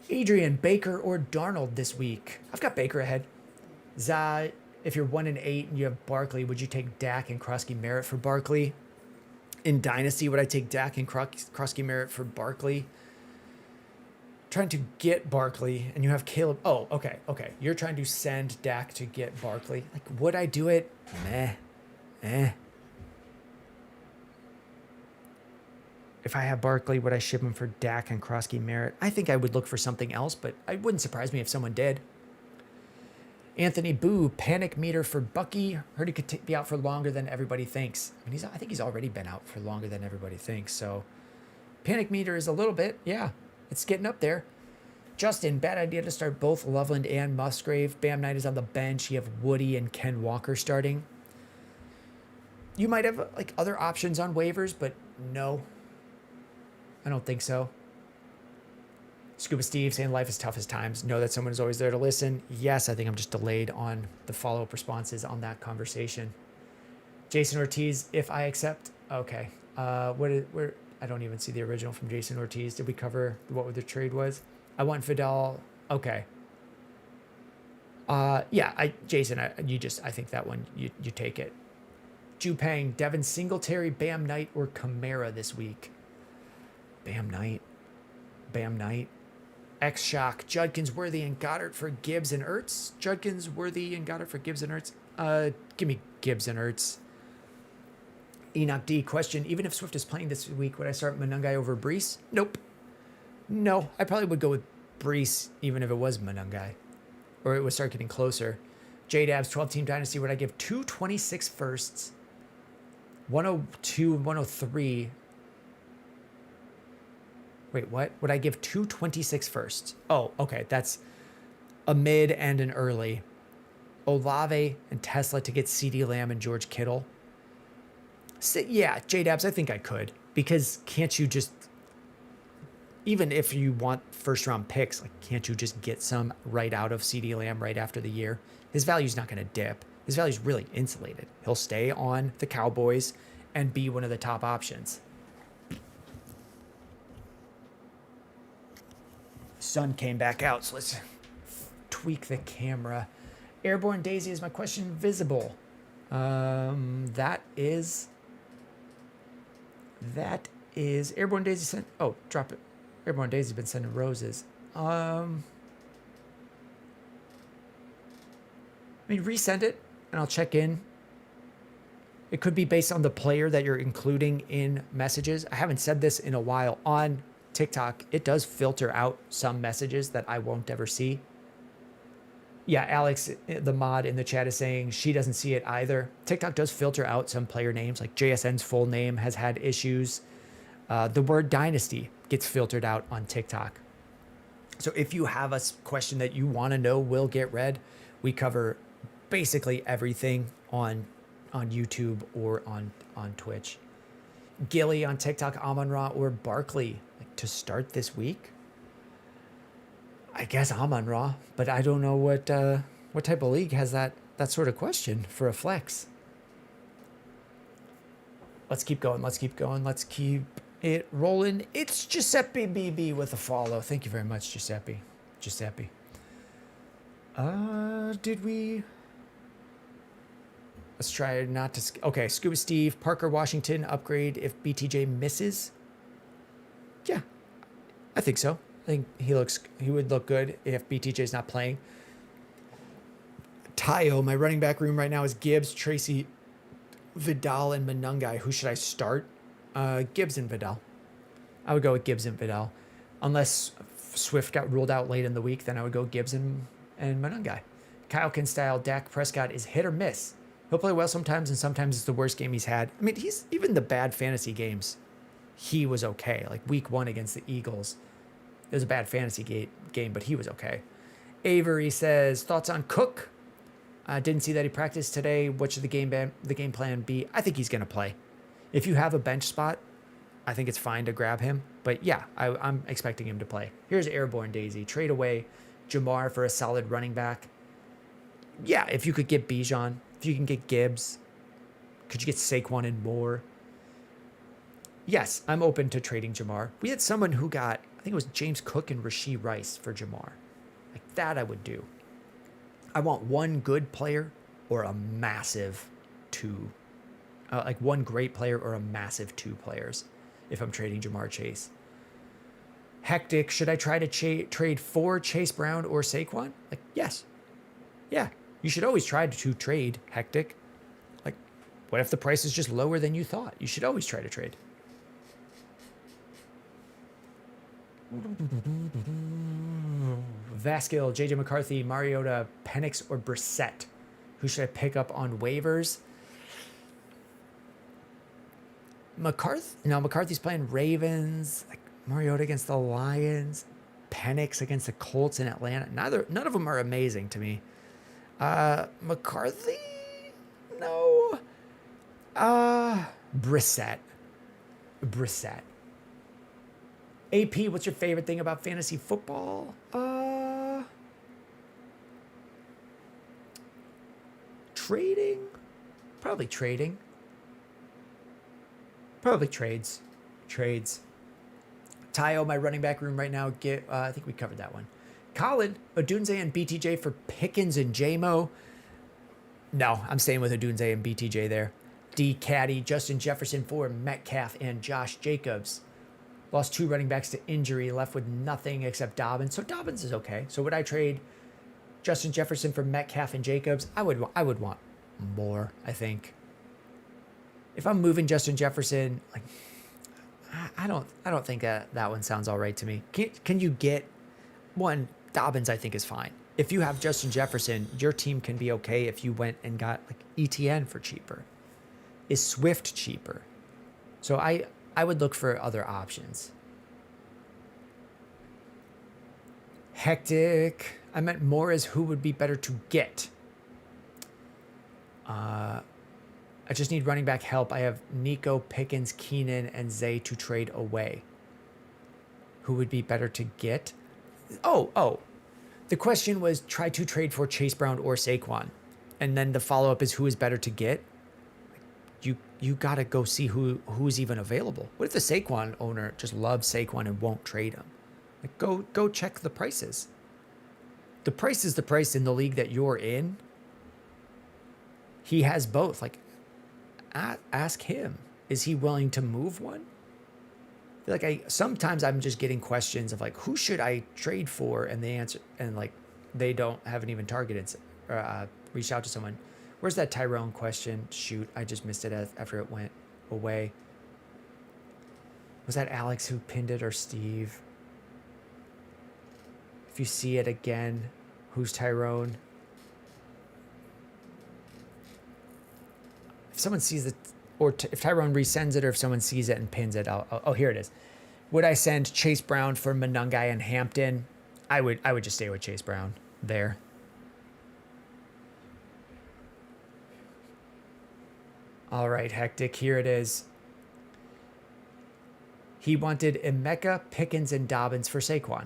Adrian, Baker or Darnold this week? I've got Baker ahead. Zah, if you're 1-8 and you have Barkley, would you take Dak and Krusky Merritt for Barkley? In Dynasty, would I take Dak and Krusky Merritt for Barkley? Trying to get Barkley, and you have Caleb. Oh, okay. You're trying to send Dak to get Barkley. Like, would I do it? Meh. If I have Barkley, would I ship him for Dak and Krusky Merritt? I think I would look for something else, but it wouldn't surprise me if someone did. Anthony Boo, panic meter for Bucky. Heard he could be out for longer than everybody thinks. I mean, I think he's already been out for longer than everybody thinks. So Panic meter is a little bit. Yeah, it's getting up there. Justin, bad idea to start both Loveland and Musgrave. Bam Knight is on the bench. You have Woody and Ken Walker starting. You might have like other options on waivers, but no, I don't think so. Scuba Steve saying life is tough as times. Know that someone is always there to listen. Yes, I think I'm just delayed on the follow-up responses on that conversation. Jason Ortiz, if I accept. Okay. Where? I don't even see the original from Jason Ortiz. Did we cover what the trade was? I want Fidel. Okay. Yeah, Jason, I think that one, you take it. Jupang, Devin Singletary, Bam Knight, or Kamara this week? Bam Knight. X-Shock, Judkins, Worthy, and Goddard for Gibbs and Ertz. Judkins, Worthy, and Goddard for Gibbs and Ertz. Give me Gibbs and Ertz. Enoch D, question, even if Swift is playing this week, would I start Manungai over Brees? Nope. No, I probably would go with Brees even if it was Manungai. Or it would start getting closer. J-Dabs, 12-team Dynasty, would I give 226 firsts, 102 and 103... Wait, what? Would I give 226 firsts? Oh, okay. That's a mid and an early. Olave and Tesla to get CeeDee Lamb and George Kittle. So, yeah, J-Dabs, I think I could. Because can't you just... Even if you want first-round picks, like, can't you just get some right out of CeeDee Lamb right after the year? His value's not going to dip. His value's really insulated. He'll stay on the Cowboys and be one of the top options. Sun came back out, so let's tweak the camera. Airborne Daisy, is my question visible? That is Airborne Daisy sent. Oh, drop it. Airborne Daisy's been sending roses. I mean, resend it and I'll check in. It could be based on the player that you're including in messages. I haven't said this in a while on TikTok. It does filter out some messages that I won't ever see. Yeah, Alex, the mod in the chat, is saying she doesn't see it either. TikTok does filter out some player names, like JSN's full name has had issues. The word dynasty gets filtered out on TikTok. So if you have a question that you want to know will get read, we cover basically everything on YouTube or on Twitch. Gilly on TikTok, Amon-Ra or Barkley to start this week? I guess Amon-Ra, but I don't know what type of league has that sort of question for a flex. Let's keep going. Let's keep it rolling. It's Giuseppe BB with a follow. Thank you very much, Giuseppe. Did we? Let's try not to. Okay, Scuba Steve, Parker Washington upgrade if BTJ misses. Yeah, I think so. I think he would look good if BTJ's not playing. Tayo, my running back room right now is Gibbs, Tracy, Vidal, and Manungai. Who should I start? Gibbs and Vidal. I would go with Gibbs and Vidal. Unless Swift got ruled out late in the week, then I would go Gibbs and Manungai. Kyle style Dak Prescott is hit or miss. He'll play well sometimes, and sometimes it's the worst game he's had. I mean, he's even the bad fantasy games. He was okay. Like week 1 against the Eagles. It was a bad fantasy game, but he was okay. Avery says, thoughts on Cook? Didn't see that he practiced today. What should the game plan be? I think he's going to play. If you have a bench spot, I think it's fine to grab him. But yeah, I'm expecting him to play. Here's Airborne Daisy. Trade away Jamar for a solid running back. Yeah, if you could get Bijan, if you can get Gibbs, could you get Saquon and more? Yes, I'm open to trading Jamar. We had someone who got, I think it was James Cook and Rashee Rice for Jamar. Like that I would do. I want one good player or a massive two. Like one great player or a massive 2 players if I'm trading Jamar Chase. Hectic, should I try to trade for Chase Brown or Saquon? Like, yes. Yeah, you should always try to trade Hectic. Like, what if the price is just lower than you thought? You should always try to trade. Vaskil, JJ McCarthy, Mariota, Penix, or Brissett? Who should I pick up on waivers? McCarthy's playing Ravens, like Mariota against the Lions, Penix against the Colts in Atlanta. None of them are amazing to me. McCarthy? No. Brissett. AP, what's your favorite thing about fantasy football? Trading? Probably trading. Probably trades. Tayo, my running back room right now. I think we covered that one. Colin, Odunze and BTJ for Pickens and JMO. No, I'm staying with Odunze and BTJ there. D. Caddy, Justin Jefferson for Metcalf and Josh Jacobs. Lost 2 running backs to injury, left with nothing except Dobbins. So Dobbins is okay. So would I trade Justin Jefferson for Metcalf and Jacobs? I would want more, I think. If I'm moving Justin Jefferson, like I don't think that one sounds all right to me. Can you get one? Dobbins, I think, is fine. If you have Justin Jefferson, your team can be okay if you went and got like ETN for cheaper. Is Swift cheaper? So I would look for other options. Hectic. I meant more as who would be better to get. I just need running back help. I have Nico, Pickens, Keenan, and Zay to trade away. Who would be better to get? Oh. The question was try to trade for Chase Brown or Saquon. And then the follow-up is who is better to get? You got to go see who's even available. What if the Saquon owner just loves Saquon and won't trade him? Like go check the prices. The price is the price in the league that you're in. He has both. Like, ask him. Is he willing to move one? I feel like sometimes I'm just getting questions of like, who should I trade for? And the answer, and like, they haven't even targeted or reached out to someone. Where's that Tyrone question? Shoot, I just missed it after it went away. Was that Alex who pinned it or Steve? If you see it again, who's Tyrone? If someone sees it, or if Tyrone resends it, or if someone sees it and pins it, oh, here it is. Would I send Chase Brown for Monungai and Hampton? I would just stay with Chase Brown there. All right, Hectic, here it is. He wanted Emeka, Pickens, and Dobbins for Saquon.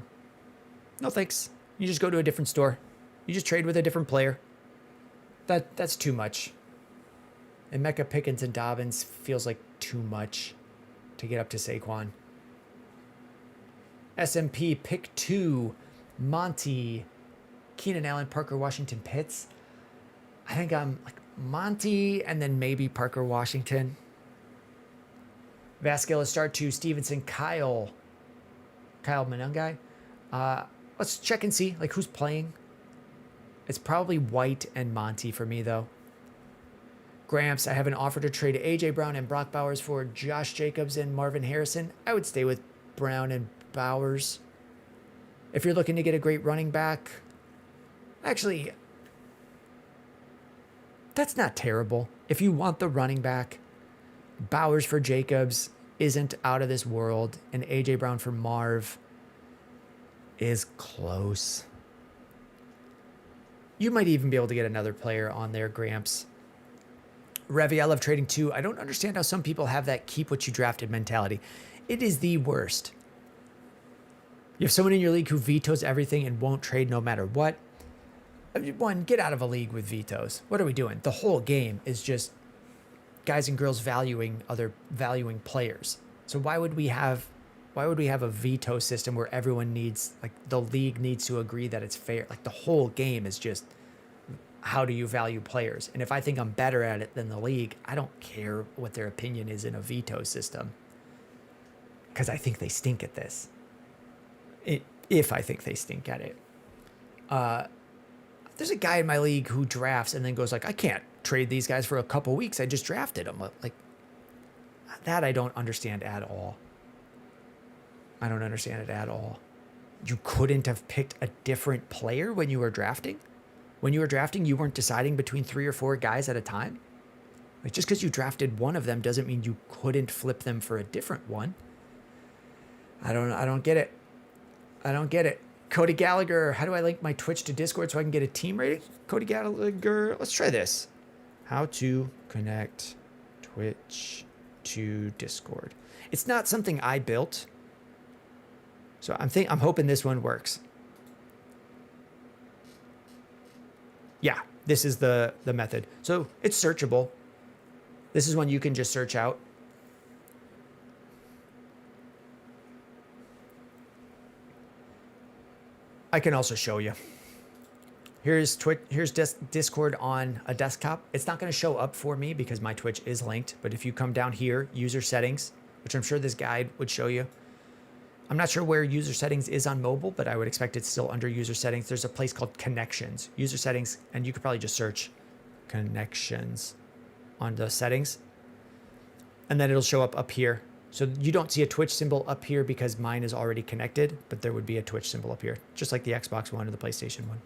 No thanks. You just go to a different store. You just trade with a different player. That's too much. Emeka, Pickens, and Dobbins feels like too much to get up to Saquon. SMP, pick 2. Monty, Keenan Allen, Parker Washington, Pitts. I think I'm like Monty and then maybe Parker Washington. Vasquez start 2. Stevenson, Kyle Monungai. Let's check and see like who's playing. It's probably White and Monty for me though. Gramps, I have an offer to trade AJ Brown and Brock Bowers for Josh Jacobs and Marvin Harrison. I would stay with Brown and Bowers. If you're looking to get a great running back, actually, that's not terrible. If you want the running back, Bowers for Jacobs isn't out of this world, and AJ Brown for Marv is close. You might even be able to get another player on there, Gramps. Revy, I love trading too. I don't understand how some people have that keep what you drafted mentality. It is the worst. You have someone in your league who vetoes everything and won't trade no matter what. One, get out of a league with vetoes. What are we doing? The whole game is just guys and girls valuing players. So why would we have a veto system where everyone needs, like, the league needs to agree that it's fair? Like, the whole game is just how do you value players? And if I think I'm better at it than the league, I don't care what their opinion is in a veto system, because I think they stink at this. If I think they stink at it. There's a guy in my league who drafts and then goes like, I can't trade these guys for a couple weeks. I just drafted them. Like, that I don't understand at all. I don't understand it at all. You couldn't have picked a different player when you were drafting? When you were drafting, you weren't deciding between 3 or 4 guys at a time? Like, just because you drafted one of them doesn't mean you couldn't flip them for a different one. I don't get it. I don't get it. Cody Gallagher, how do I link my Twitch to Discord so I can get a team rating? Cody Gallagher, let's try this. How to connect Twitch to Discord. It's not something I built, so I'm hoping this one works. Yeah, this is the method. So it's searchable. This is one you can just search out. I can also show you. Here's Discord on a desktop. It's not going to show up for me because my Twitch is linked. But if you come down here, user settings, which I'm sure this guide would show you. I'm not sure where user settings is on mobile, but I would expect it's still under user settings. There's a place called connections, user settings, and you could probably just search connections on the settings. And then it'll show up here. So you don't see a Twitch symbol up here because mine is already connected, but there would be a Twitch symbol up here, just like the Xbox One or the PlayStation One.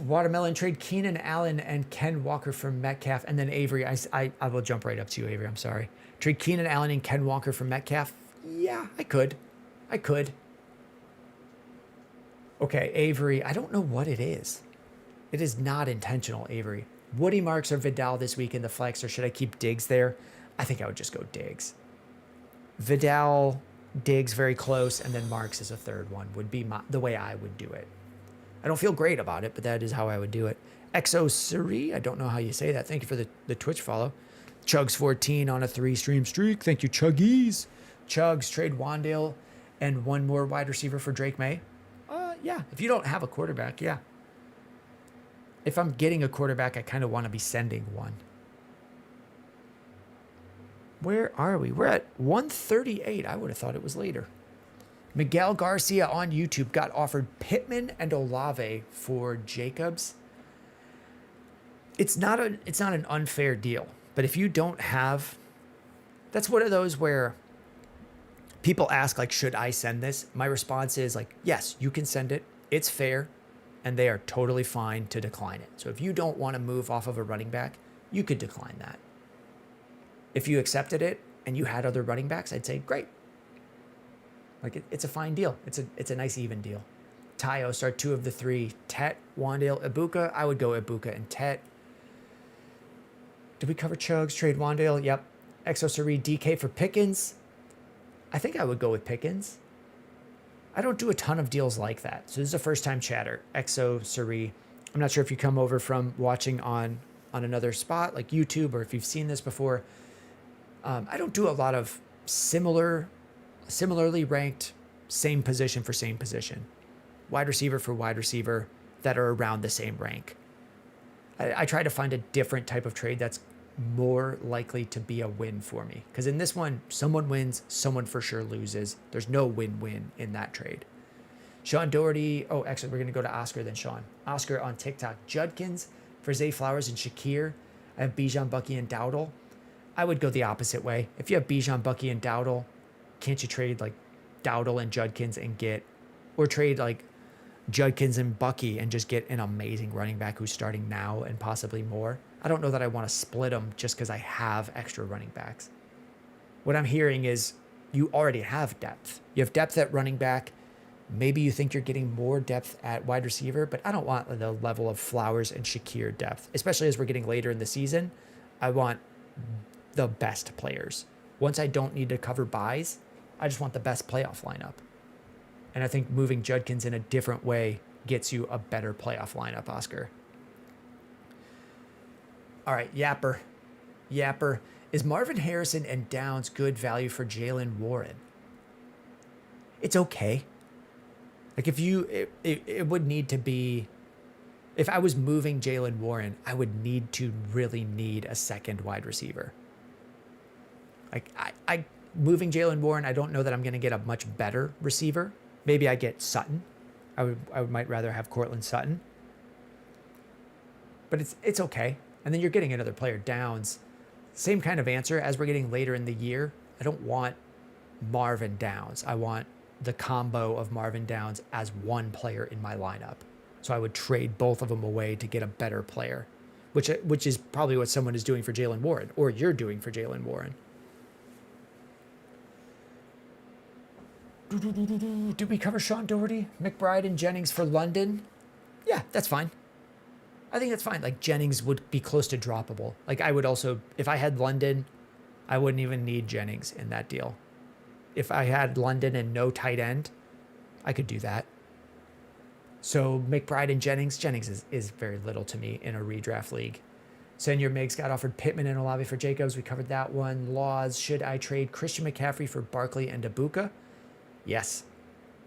Watermelon, trade Keenan Allen and Ken Walker for Metcalf, and then Avery. I will jump right up to you, Avery. I'm sorry. Trade Keenan Allen and Ken Walker for Metcalf. Yeah, I could. Okay, Avery. I don't know what it is. It is not intentional, Avery. Woody Marks or Vidal this week in the flex, or should I keep Diggs there? I think I would just go Diggs. Vidal, Diggs very close, and then Marks is a third one would be the way I would do it. I don't feel great about it, but that is how I would do it. Exo Suri, I don't know how you say that. Thank you for the Twitch follow. Chugs14 on a 3-stream streak. Thank you, Chuggies. Chugs, trade Wandale and one more wide receiver for Drake May. Yeah, if you don't have a quarterback, yeah. If I'm getting a quarterback, I kind of want to be sending one. Where are we? We're at 138. I would have thought it was later. Miguel Garcia on YouTube got offered Pittman and Olave for Jacobs. It's not an unfair deal, but if you don't have, that's one of those where people ask, like, should I send this? My response is like, yes, you can send it. It's fair, and they are totally fine to decline it. So if you don't want to move off of a running back, you could decline that. If you accepted it and you had other running backs, I'd say, great. Like, it's a fine deal. It's a nice even deal. Tayo, start 2 of the 3. Tet, Wandale, Ibuka. I would go Ibuka and Tet. Did we cover Chugs? Trade Wandale? Yep. Exo Suri, DK for Pickens. I think I would go with Pickens. I don't do a ton of deals like that. So this is a first-time chatter. Exo Suri. I'm not sure if you come over from watching on another spot like YouTube or if you've seen this before. I don't do a lot of similarly ranked same position for same position. Wide receiver for wide receiver that are around the same rank. I try to find a different type of trade that's more likely to be a win for me. Because in this one, someone wins, someone for sure loses. There's no win-win in that trade. Sean Doherty. Oh, actually, we're going to go to Oscar then Sean. Oscar on TikTok. Judkins for Zay Flowers and Shakir. I have Bijan, Bucky, and Dowdle. I would go the opposite way. If you have Bijan, Bucky, and Dowdle, can't you trade like Dowdle and Judkins and or trade like Judkins and Bucky and just get an amazing running back who's starting now and possibly more? I don't know that I want to split them just because I have extra running backs. What I'm hearing is you already have depth. You have depth at running back. Maybe you think you're getting more depth at wide receiver, but I don't want the level of Flowers and Shakir depth, especially as we're getting later in the season. I want the best players. Once I don't need to cover buys, I just want the best playoff lineup. And I think moving Judkins in a different way gets you a better playoff lineup, Oscar. All right, Yapper. Is Marvin Harrison and Downs good value for Jaylen Warren? It's okay. Like if it would need to be, if I was moving Jaylen Warren, I would really need a second wide receiver. Like I moving Jaylen Warren, I don't know that I'm going to get a much better receiver. Maybe I get Sutton. I might rather have Cortland Sutton. But it's okay. And then you're getting another player, Downs. Same kind of answer as we're getting later in the year. I don't want Marvin Downs. I want the combo of Marvin Downs as one player in my lineup. So I would trade both of them away to get a better player. which is probably what someone is doing for Jaylen Warren, or you're doing for Jaylen Warren. Did we cover Sean Doherty, McBride, and Jennings for London? Yeah, that's fine. I think that's fine. Like, Jennings would be close to droppable. Like, I would also, if I had London, I wouldn't even need Jennings in that deal. If I had London and no tight end, I could do that. So McBride and Jennings is very little to me in a redraft league. Senor Miggs got offered Pittman and Olave for Jacobs. We covered that one. Laws, should I trade Christian McCaffrey for Barkley and Ibuka? Yes.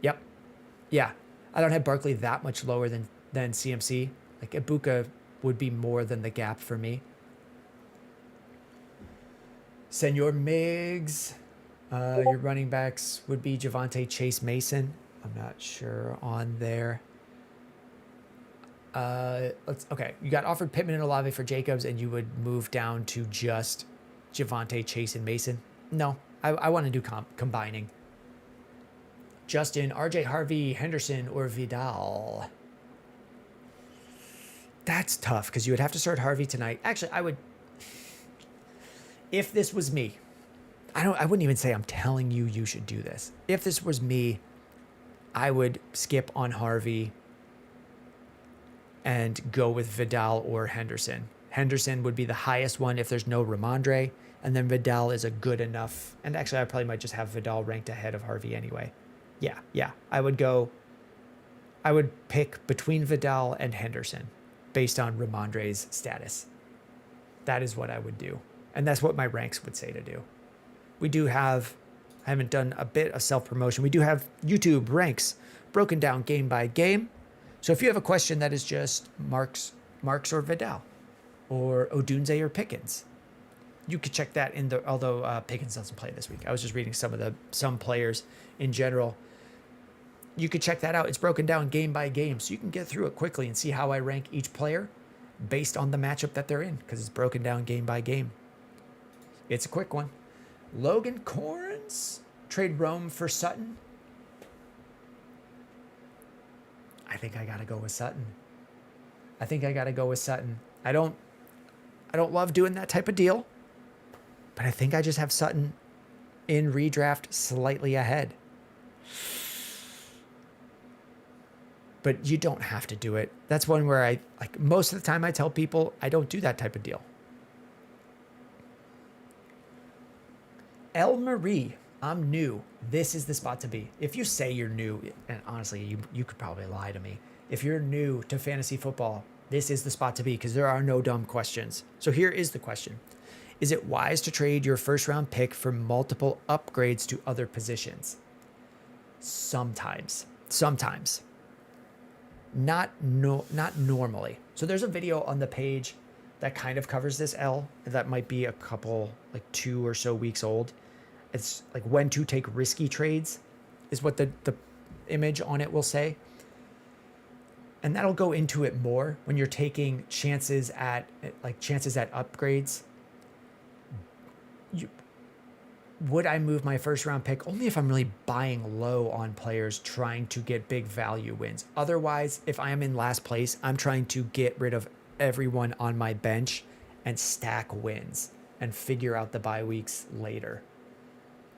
Yep. Yeah. I don't have Barkley that much lower than CMC. Like, Ibuka would be more than the gap for me. Senor Miggs. Your running backs would be Javonte, Chase, Mason. I'm not sure on there. Okay. You got offered Pittman and Olave for Jacobs, and you would move down to just Javonte, Chase, and Mason. No, I want to do combining. Justin, RJ Harvey, Henderson, or Vidal. That's tough because you would have to start Harvey tonight. Actually, I would. If this was me, I wouldn't even say I'm telling you you should do this. If this was me, I would skip on Harvey and go with Vidal or Henderson. Henderson would be the highest one if there's no Ramondre, and then Vidal is a good enough. And actually, I probably might just have Vidal ranked ahead of Harvey anyway. Yeah. I would pick between Vidal and Henderson based on Ramondre's status. That is what I would do. And that's what my ranks would say to do. We do have, I haven't done a bit of self-promotion. We do have YouTube ranks broken down game by game. So if you have a question that is just Marks or Vidal, or Odunze or Pickens, you could check that in the, although Pickens doesn't play this week. I was just reading some players in general. You could check that out. It's broken down game by game, so you can get through it quickly and see how I rank each player based on the matchup that they're in, because it's broken down game by game. It's a quick one. Logan Corns, trade Rome for Sutton. I think I gotta go with Sutton. I don't love doing that type of deal, but I think I just have Sutton in redraft slightly ahead. But you don't have to do it. That's one where I, like, most of the time I tell people I don't do that type of deal. El Marie, I'm new. This is the spot to be. If you say you're new, and honestly, you could probably lie to me. If you're new to fantasy football, this is the spot to be, because there are no dumb questions. So here is the question. Is it wise to trade your first round pick for multiple upgrades to other positions? Sometimes. Not normally. So there's a video on the page that kind of covers this, that might be a couple, like 2 or so weeks old. It's like when to take risky trades is what the image on it will say. And that'll go into it more when you're taking chances at upgrades. Would I move my first round pick? Only if I'm really buying low on players trying to get big value wins. Otherwise, if I am in last place, I'm trying to get rid of everyone on my bench and stack wins and figure out the bye weeks later.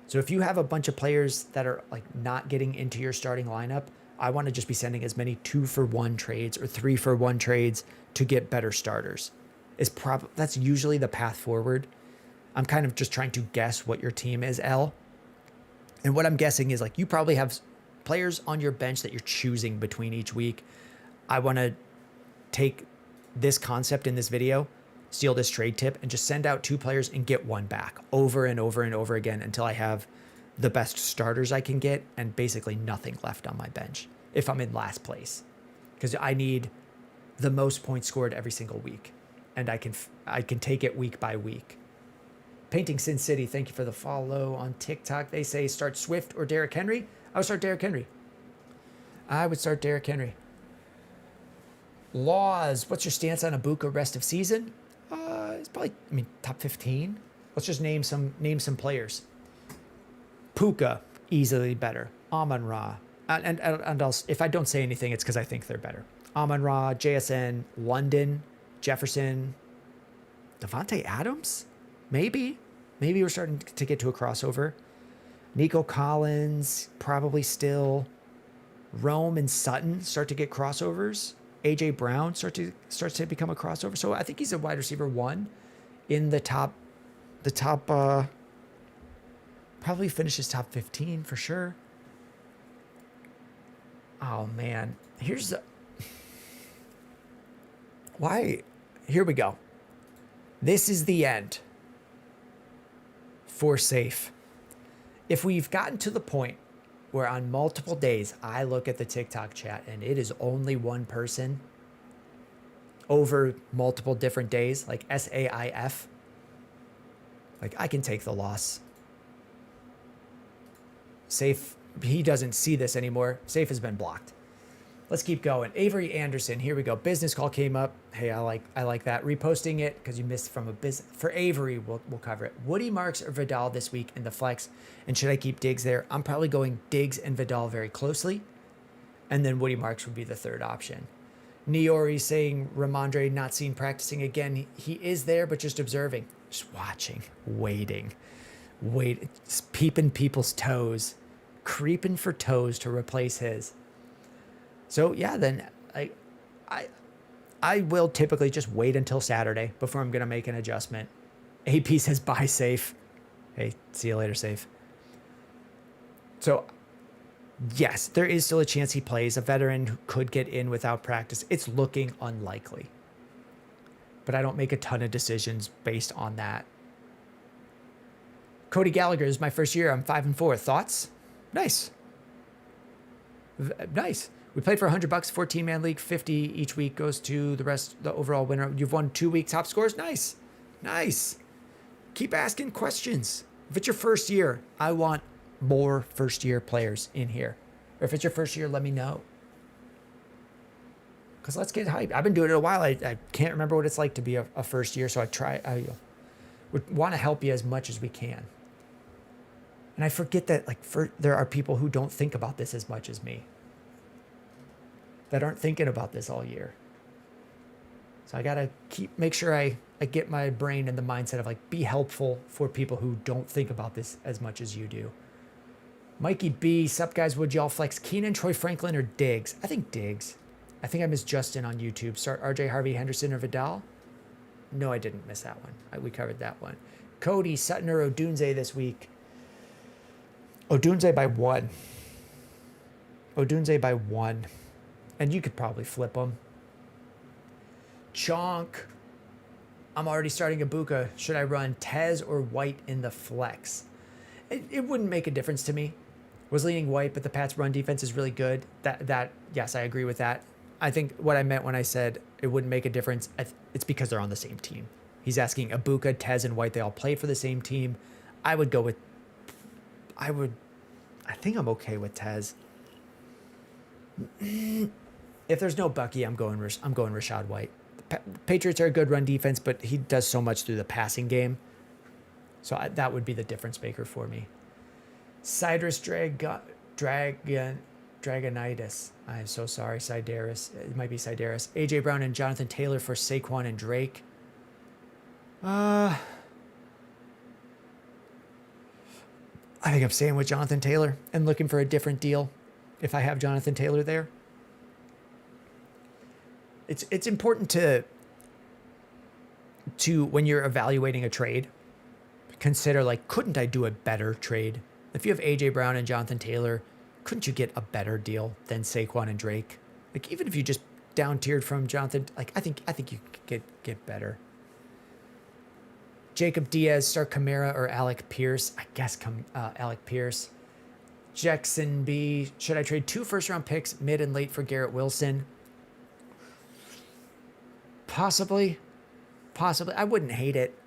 So if you have a bunch of players that are like not getting into your starting lineup, I want to just be sending as many 2-for-1 trades or 3-for-1 trades to get better starters. That's usually the path forward. I'm kind of just trying to guess what your team is, L. And what I'm guessing is, like, you probably have players on your bench that you're choosing between each week. I want to take this concept in this video, steal this trade tip, and just send out 2 players and get one back over and over and over again until I have the best starters I can get and basically nothing left on my bench if I'm in last place. Because I need the most points scored every single week, and I can take it week by week. Painting Sin City, thank you for the follow on TikTok. They say start Swift or Derrick Henry. I would start Derrick Henry. Laws, what's your stance on Ibuka rest of season? It's probably, top 15. Let's just name some players. Puka, easily better. Amon-Ra. And if I don't say anything, it's because I think they're better. Amon-Ra, JSN, London, Jefferson, Devontae Adams? Maybe. Maybe we're starting to get to a crossover. Nico Collins, probably still. Rome and Sutton start to get crossovers. A.J. Brown starts to become a crossover. So I think he's a wide receiver 1 in the top, probably finishes top 15 for sure. Oh, man. Why? Here we go. This is the end for safe. If we've gotten to the point where on multiple days I look at the TikTok chat and it is only one person over multiple different days, like SAIF, like I can take the loss. Safe, he doesn't see this anymore. Safe has been blocked. Let's keep going. Avery Anderson, here we go. Business call came up. Hey, I like that. Reposting it because you missed from a business. For Avery, we'll cover it. Woody Marks or Vidal this week in the flex, and should I keep Diggs there? I'm probably going Diggs and Vidal very closely, and then Woody Marks would be the third option. Niori saying Ramondre not seen practicing again. He is there, but just observing, just watching, waiting, peeping people's toes, creeping for toes to replace his. So yeah, then I will typically just wait until Saturday before I'm gonna make an adjustment. AP says bye safe. Hey, see you later, safe. So yes, there is still a chance he plays. A veteran who could get in without practice. It's looking unlikely. But I don't make a ton of decisions based on that. Cody Gallagher is my first year. I'm 5-4. Thoughts? Nice. Nice. We played for $100, 14-man league, 50 each week goes to the overall winner. You've won 2 week top scores. Nice. Nice. Keep asking questions. If it's your first year, I want more first year players in here. Or if it's your first year, let me know. Because let's get hyped. I've been doing it a while. I can't remember what it's like to be a first year, so I would want to help you as much as we can. And I forget that there are people who don't think about this as much as me, that aren't thinking about this all year. So I gotta make sure I get my brain in the mindset of be helpful for people who don't think about this as much as you do. Mikey B, sup guys, would y'all flex Keenan, Troy Franklin, or Diggs? I think Diggs. I think I missed Justin on YouTube. Start RJ, Harvey, Henderson, or Vidal? No, I didn't miss that one. We covered that one. Cody, Sutton, or Odunze this week? Odunze by 1. Odunze by 1. And you could probably flip them. Chonk. I'm already starting Ibuka. Should I run Tez or White in the flex? It wouldn't make a difference to me. Was leaning White, but the Pats' run defense is really good. Yes, I agree with that. I think what I meant when I said it wouldn't make a difference, it's because they're on the same team. He's asking Ibuka, Tez, and White. They all played for the same team. I think I'm okay with Tez. If there's no Bucky, I'm going Rashad White. The Patriots are a good run defense, but he does so much through the passing game. So that would be the difference maker for me. Cydrus Dragonitis. I'm so sorry, Sidaris. It might be Sidaris. A.J. Brown and Jonathan Taylor for Saquon and Drake. I think I'm staying with Jonathan Taylor and looking for a different deal if I have Jonathan Taylor there. It's important to when you're evaluating a trade, consider couldn't I do a better trade? If you have AJ Brown and Jonathan Taylor, couldn't you get a better deal than Saquon and Drake? Even if you just down tiered from Jonathan, I think you could get better. Jacob Diaz, start Kamara or Alec Pierce? I guess Alec Pierce. Jackson B, should I trade 2 first-round picks mid and late for Garrett Wilson? Possibly. I wouldn't hate it.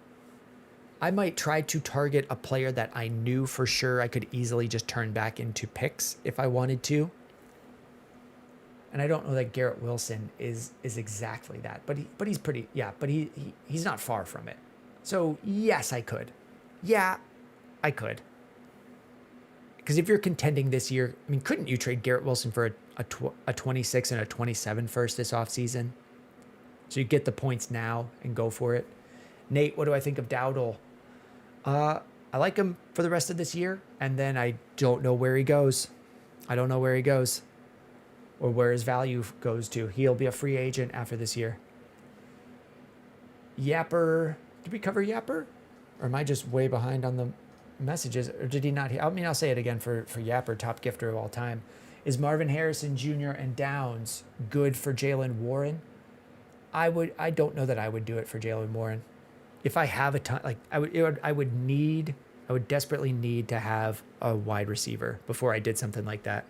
I might try to target a player that I knew for sure I could easily just turn back into picks if I wanted to. And I don't know that Garrett Wilson is exactly that, but he's pretty, but he's not far from it. So yes, I could. Yeah, I could. Because if you're contending this year, couldn't you trade Garrett Wilson for a 26 and a 27 first this offseason? So you get the points now and go for it. Nate, what do I think of Dowdle? I like him for the rest of this year, and then I don't know where he goes. I don't know where he goes or where his value goes to. He'll be a free agent after this year. Yapper. Did we cover Yapper? Or am I just way behind on the messages? Or did he not? I mean, I'll say it again for Yapper, top gifter of all time. Is Marvin Harrison Jr. and Downs good for Jaylen Warren? I don't know that I would do it for Jaylen Warren. If I have a ton, like I would desperately need to have a wide receiver before I did something like that.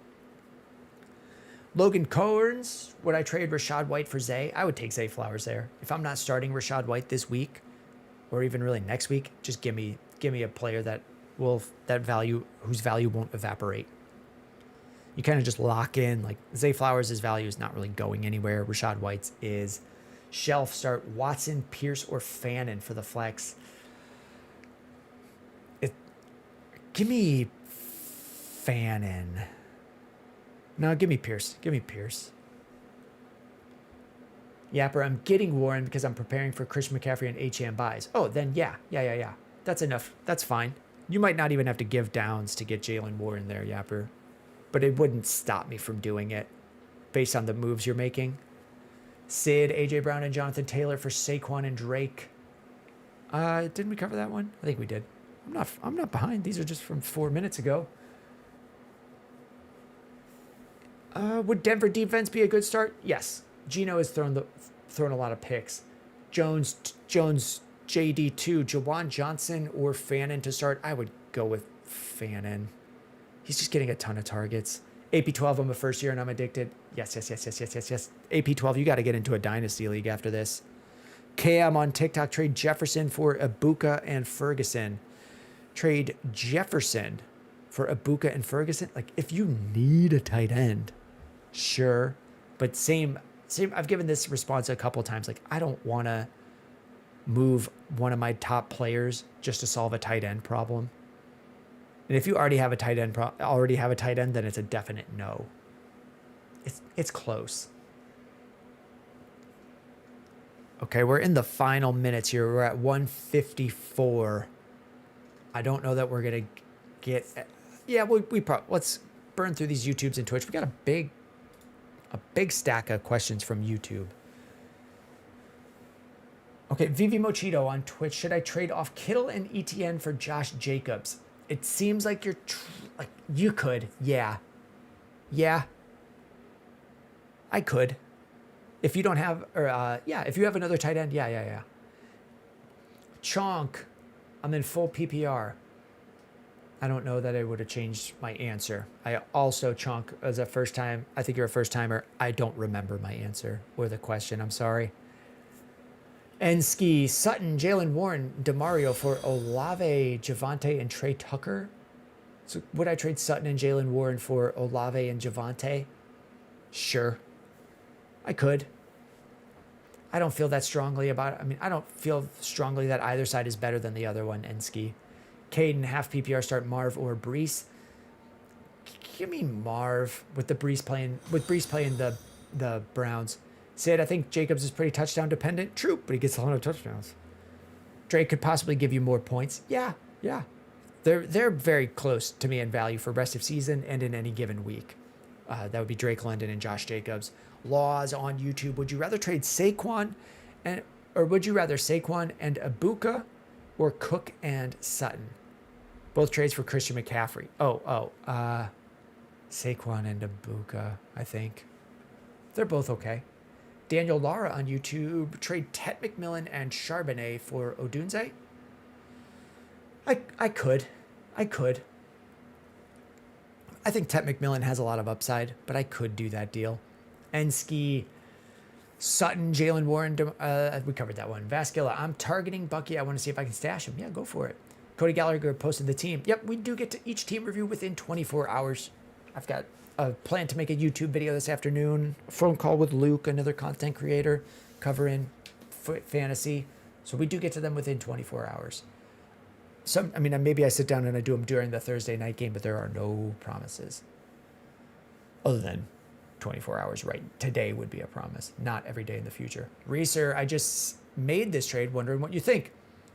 Logan Coerns, would I trade Rashad White for Zay? I would take Zay Flowers there. If I'm not starting Rashad White this week, or even really next week, just give me a player whose value won't evaporate. You kind of just lock in, like Zay Flowers' value is not really going anywhere. Rashad White's is. Shelf start Watson, Pierce, or Fannin for the flex. Give me Fannin. No, give me Pierce. Give me Pierce. Yapper, I'm getting Warren because I'm preparing for Christian McCaffrey and HM buys. Oh, then yeah. That's enough. That's fine. You might not even have to give Downs to get Jaylen Warren there, Yapper. But it wouldn't stop me from doing it based on the moves you're making. Sid, AJ Brown, and Jonathan Taylor for Saquon and Drake. Didn't we cover that one? I think we did. I'm not behind. These are just from 4 minutes ago. Would Denver defense be a good start? Yes. Gino has thrown a lot of picks. Jones, JD2, Jawan Johnson, or Fannin to start. I would go with Fannin. He's just getting a ton of targets. AP12, I'm a first year and I'm addicted. Yes. AP12, you got to get into a dynasty league after this. Cam on TikTok, trade Jefferson for Ibuka and Ferguson. Trade Jefferson for Ibuka and Ferguson. Like, if you need a tight end, sure. But same. I've given this response a couple of times. Like, I don't want to move one of my top players just to solve a tight end problem. And if you already have a tight end, then it's a definite no. It's close. Okay, we're in the final minutes here. We're at 1:54. I don't know that we're gonna get. Yeah, let's burn through these YouTubes and Twitch. We got a big stack of questions from YouTube. Okay, Vivi Mochito on Twitch. Should I trade off Kittle and ETN for Josh Jacobs? It seems like you could. Yeah. I could. If you don't have, if you have another tight end, yeah. Chonk, I'm in full PPR. I don't know that I would have changed my answer. I also, Chonk, as a first time, I think you're a first timer. I don't remember my answer or the question. I'm sorry. Enski, Sutton, Jaylen Warren, DeMario for Olave, Javante, and Trey Tucker. So would I trade Sutton and Jaylen Warren for Olave and Javante? Sure. I could. I don't feel that strongly about it. I mean, I don't feel strongly that either side is better than the other one, Enski. Caden, half PPR start Marv or Brees. Give me Marv with Brees playing the Browns. Sid, I think Jacobs is pretty touchdown dependent. True, but he gets a lot of touchdowns. Drake could possibly give you more points. Yeah. They're very close to me in value for rest of season and in any given week. That would be Drake London and Josh Jacobs. Laws on YouTube. Would you rather trade Saquon or would you rather Saquon and Ibuka or Cook and Sutton? Both trades for Christian McCaffrey. Saquon and Ibuka, I think. They're both okay. Daniel Lara on YouTube. Trade Tet McMillan and Charbonnet for Odunze. I could. I think Tet McMillan has a lot of upside, but I could do that deal. Enski, Sutton, Jaylen Warren. We covered that one. Vasquilla, I'm targeting Bucky. I want to see if I can stash him. Yeah, go for it. Cody Gallagher posted the team. Yep, we do get to each team review within 24 hours. I've got a plan to make a YouTube video this afternoon. A phone call with Luke, another content creator, covering fantasy. So we do get to them within 24 hours. Maybe I sit down and I do them during the Thursday night game, but there are no promises. Other than 24 hours right today would be a promise, not every day in the future. Reeser, I just made this trade, wondering what you think.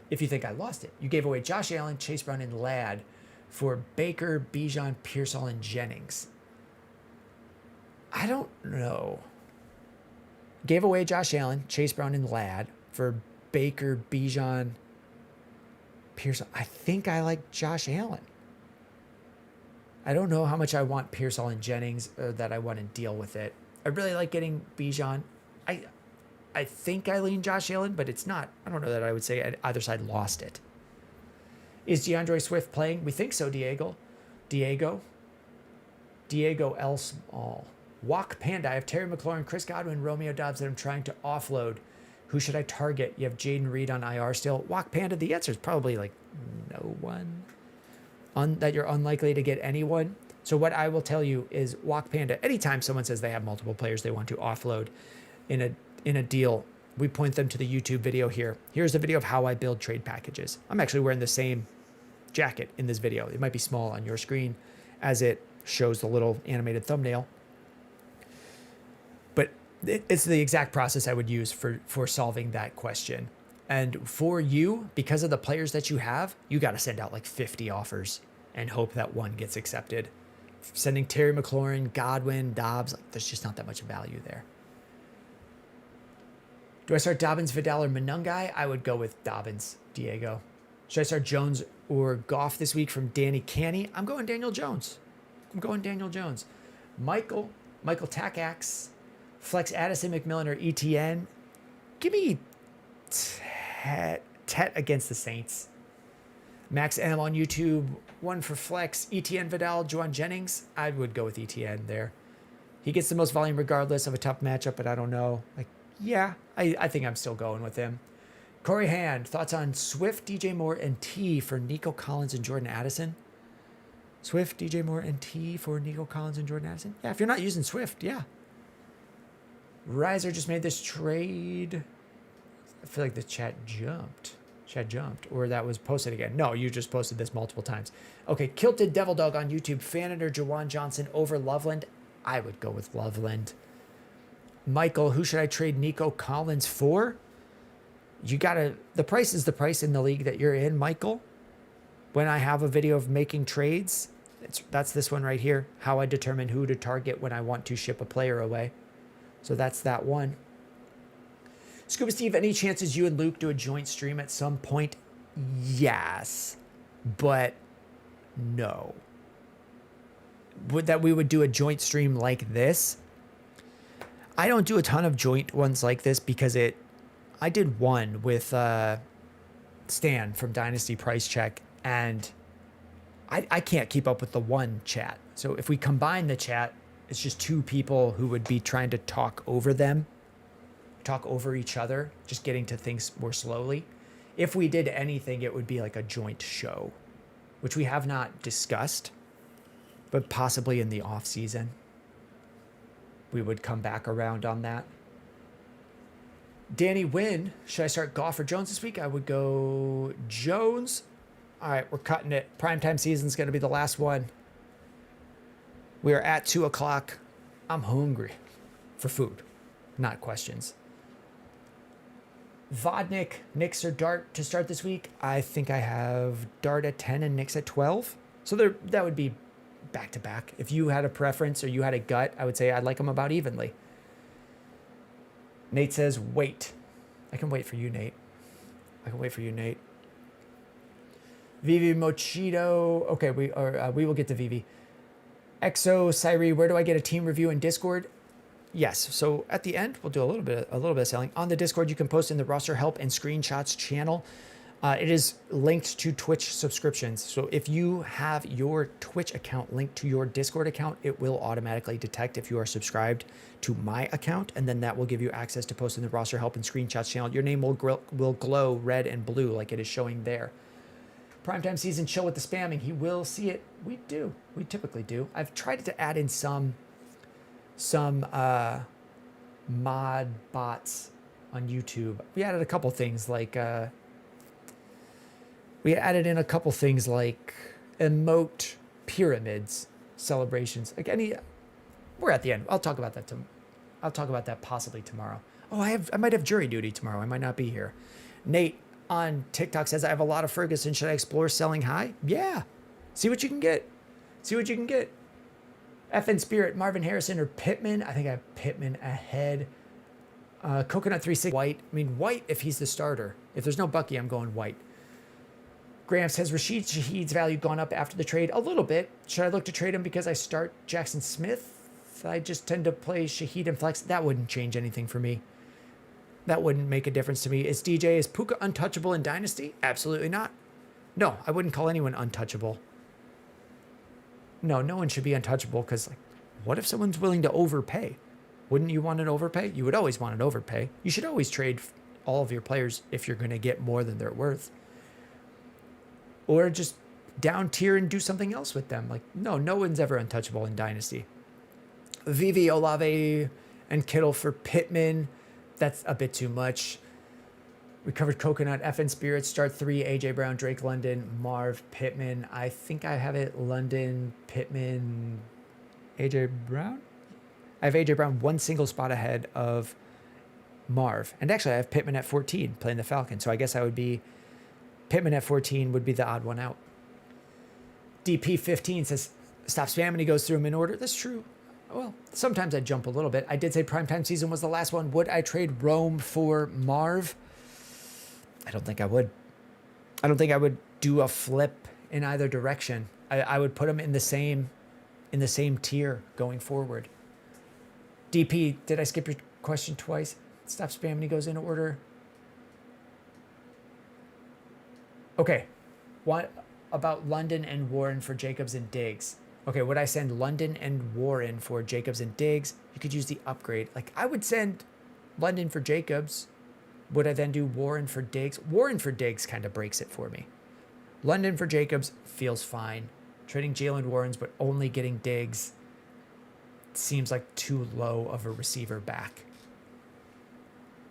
if you think I lost it. You gave away Josh Allen, Chase Brown, and Ladd for Baker, Bijan, Pearsall, and Jennings. I don't know. Gave away Josh Allen, Chase Brown, and Ladd for Baker, Bijan, Pearsall. I think I like Josh Allen. I don't know how much I want Pearsall and Jennings or that I want to deal with it. I really like getting Bijan. I think I lean Josh Allen, but it's not. I don't know that I would say either side lost it. Is DeAndre Swift playing? We think so, Diego L. Small. Walk Panda. I have Terry McLaurin, Chris Godwin, Romeo Doubs that I'm trying to offload. Who should I target? You have Jaden Reed on IR still. Walk Panda. The answer is probably like no one. That you're unlikely to get anyone. So what I will tell you is Walk Panda. Anytime someone says they have multiple players they want to offload in a deal, we point them to the YouTube video here. Here's the video of how I build trade packages. I'm actually wearing the same jacket in this video. It might be small on your screen as it shows the little animated thumbnail. But it's the exact process I would use for solving that question. And for you, because of the players that you have, you got to send out like 50 offers and hope that one gets accepted. Sending Terry McLaurin, Godwin, Dobbs, like there's just not that much value there. Do I start Dobbins, Vidal, or Monungai? I would go with Dobbins, Diego. Should I start Jones or Goff this week from Danny Canny? I'm going Daniel Jones. Michael Takax, Flex Addison, McMillan, or ETN. Give me Tet against the Saints. Max M on YouTube, one for Flex. ETN, Vidal, Juwan Jennings. I would go with ETN there. He gets the most volume regardless of a tough matchup, but I don't know. Yeah, I think I'm still going with him. Corey Hand, thoughts on Swift, DJ Moore, and T for Nico Collins and Jordan Addison? Swift, DJ Moore, and T for Nico Collins and Jordan Addison? Yeah, if you're not using Swift, yeah. Riser just made this trade. I feel like the chat jumped. Or that was posted again. No, you just posted this multiple times. Okay, Kilted Devil Dog on YouTube. Fannin or Jawan Johnson over Loveland? I would go with Loveland. Michael, who should I trade Nico Collins for? The price is the price in the league that you're in, Michael. When I have a video of making trades, that's this one right here. How I determine who to target when I want to ship a player away. So that's that one. Scuba Steve, any chances you and Luke do a joint stream at some point? Yes, but no. That we would do a joint stream like this? I don't do a ton of joint ones like this because I did one with Stan from Dynasty Price Check, and I can't keep up with the one chat. So if we combine the chat, it's just two people who would be trying to talk over each other, just getting to things more slowly. If we did anything, it would be like a joint show, which we have not discussed, but possibly in the off season. We would come back around on that. Danny Wynn, should I start Goff or Jones this week? I would go Jones. All right, we're cutting it. Primetime season's going to be the last one. We are at 2 o'clock. I'm hungry for food, not questions. Vodnik, Knicks or Dart to start this week? I think I have Dart at 10 and Knicks at 12. So that would be back-to-back. If you had a preference or you had a gut, I would say I'd like them about evenly. Nate says, wait. I can wait for you, Nate. Vivi Mochito. Okay, we will get to Vivi. Exo Syri, where do I get a team review in Discord? Yes. So at the end, we'll do a little bit of selling. On the Discord, you can post in the roster help and screenshots channel. It is linked to Twitch subscriptions. So if you have your Twitch account linked to your Discord account, it will automatically detect if you are subscribed to my account, and then that will give you access to post in the roster help and screenshots channel. Your name will glow red and blue like it is showing there. Primetime season, chill with the spamming. He will see it. We do. We typically do. I've tried to add in some mod bots on YouTube. We added a couple things like emote pyramids celebrations. Like we're at the end. I'll talk about that possibly tomorrow. Oh, I might have jury duty tomorrow. I might not be here. Nate, on TikTok says, I have a lot of Ferguson. Should I explore selling high? Yeah. See what you can get. See what you can get. FN Spirit, Marvin Harrison, or Pittman. I think I have Pittman ahead. Coconut 360, White. I mean, White if he's the starter. If there's no Bucky, I'm going White. Graham says, Rashid Shaheed's value gone up after the trade? A little bit. Should I look to trade him because I start Jackson Smith? I just tend to play Shaheed and flex. That wouldn't change anything for me. That wouldn't make a difference to me. Is Puka untouchable in Dynasty? Absolutely not. No, I wouldn't call anyone untouchable. No one should be untouchable because, like, what if someone's willing to overpay? Wouldn't you want an overpay? You would always want an overpay. You should always trade all of your players if you're going to get more than they're worth. Or just down tier and do something else with them. Like, no one's ever untouchable in Dynasty. Vivi, Olave, and Kittle for Pittman. That's a bit too much. We covered Coconut, FN Spirit, start 3, AJ Brown, Drake London, Marv, Pittman. I think I have it London, Pittman, AJ Brown? I have AJ Brown one single spot ahead of Marv. And actually, I have Pittman at 14 playing the Falcons. So I guess I would be Pittman at 14 would be the odd one out. DP15 says, stop spamming. He goes through them in order. That's true. Well, sometimes I jump a little bit. I did say primetime season was the last one. Would I trade Rome for Marv? I don't think I would. I don't think I would do a flip in either direction. I would put them in the same tier going forward. DP, did I skip your question twice? Stop spamming. He goes in order. Okay. What about London and Warren for Jacobs and Diggs? Okay, would I send London and Warren for Jacobs and Diggs? You could use the upgrade. Like, I would send London for Jacobs. Would I then do Warren for Diggs? Warren for Diggs kind of breaks it for me. London for Jacobs feels fine. Trading Jalen Warrens, but only getting Diggs seems like too low of a receiver back.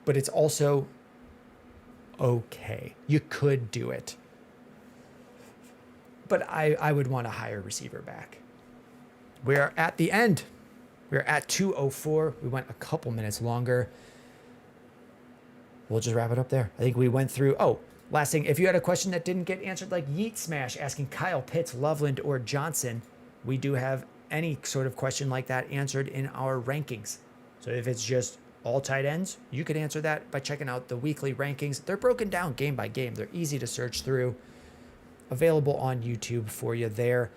But it's also okay. You could do it. But I would want a higher receiver back. We are at the end. We're at 2:04. We went a couple minutes longer. We'll just wrap it up there. I think we went through. Oh, last thing. If you had a question that didn't get answered, like Yeet Smash asking Kyle Pitts, Loveland, or Johnson, we do have any sort of question like that answered in our rankings. So if it's just all tight ends, you could answer that by checking out the weekly rankings. They're broken down game by game. They're easy to search through. Available on YouTube for you there.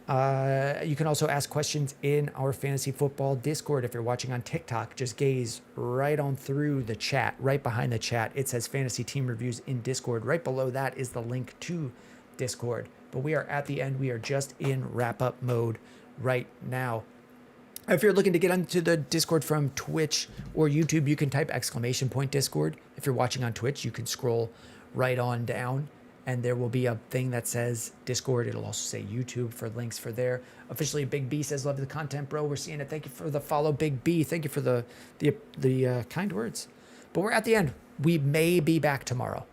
You can also ask questions in our fantasy football Discord. If you're watching on TikTok, just gaze right on through the chat, right behind the chat. It says Fantasy Team Reviews in Discord. Right below that is the link to Discord. But we are at the end. We are just in wrap-up mode right now. If you're looking to get onto the Discord from Twitch or YouTube, you can type !Discord. If you're watching on Twitch, you can scroll right on down, and there will be a thing that says Discord. It'll also say YouTube for links for there. Officially, Big B says, love the content, bro. We're seeing it. Thank you for the follow, Big B. Thank you for the kind words. But we're at the end. We may be back tomorrow.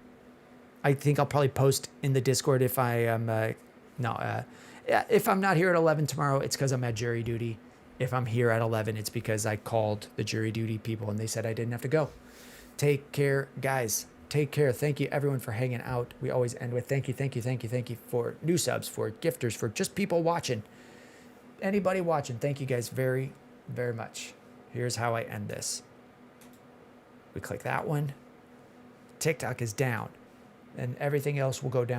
I think I'll probably post in the Discord if I am, if I'm not here at 11 tomorrow, it's because I'm at jury duty. If I'm here at 11, it's because I called the jury duty people and they said I didn't have to go. Take care, guys. Take care. Thank you, everyone, for hanging out. We always end with thank you for new subs, for gifters, for just people watching. Anybody watching, thank you guys very, very much. Here's how I end this. We click that one. TikTok is down, and everything else will go down.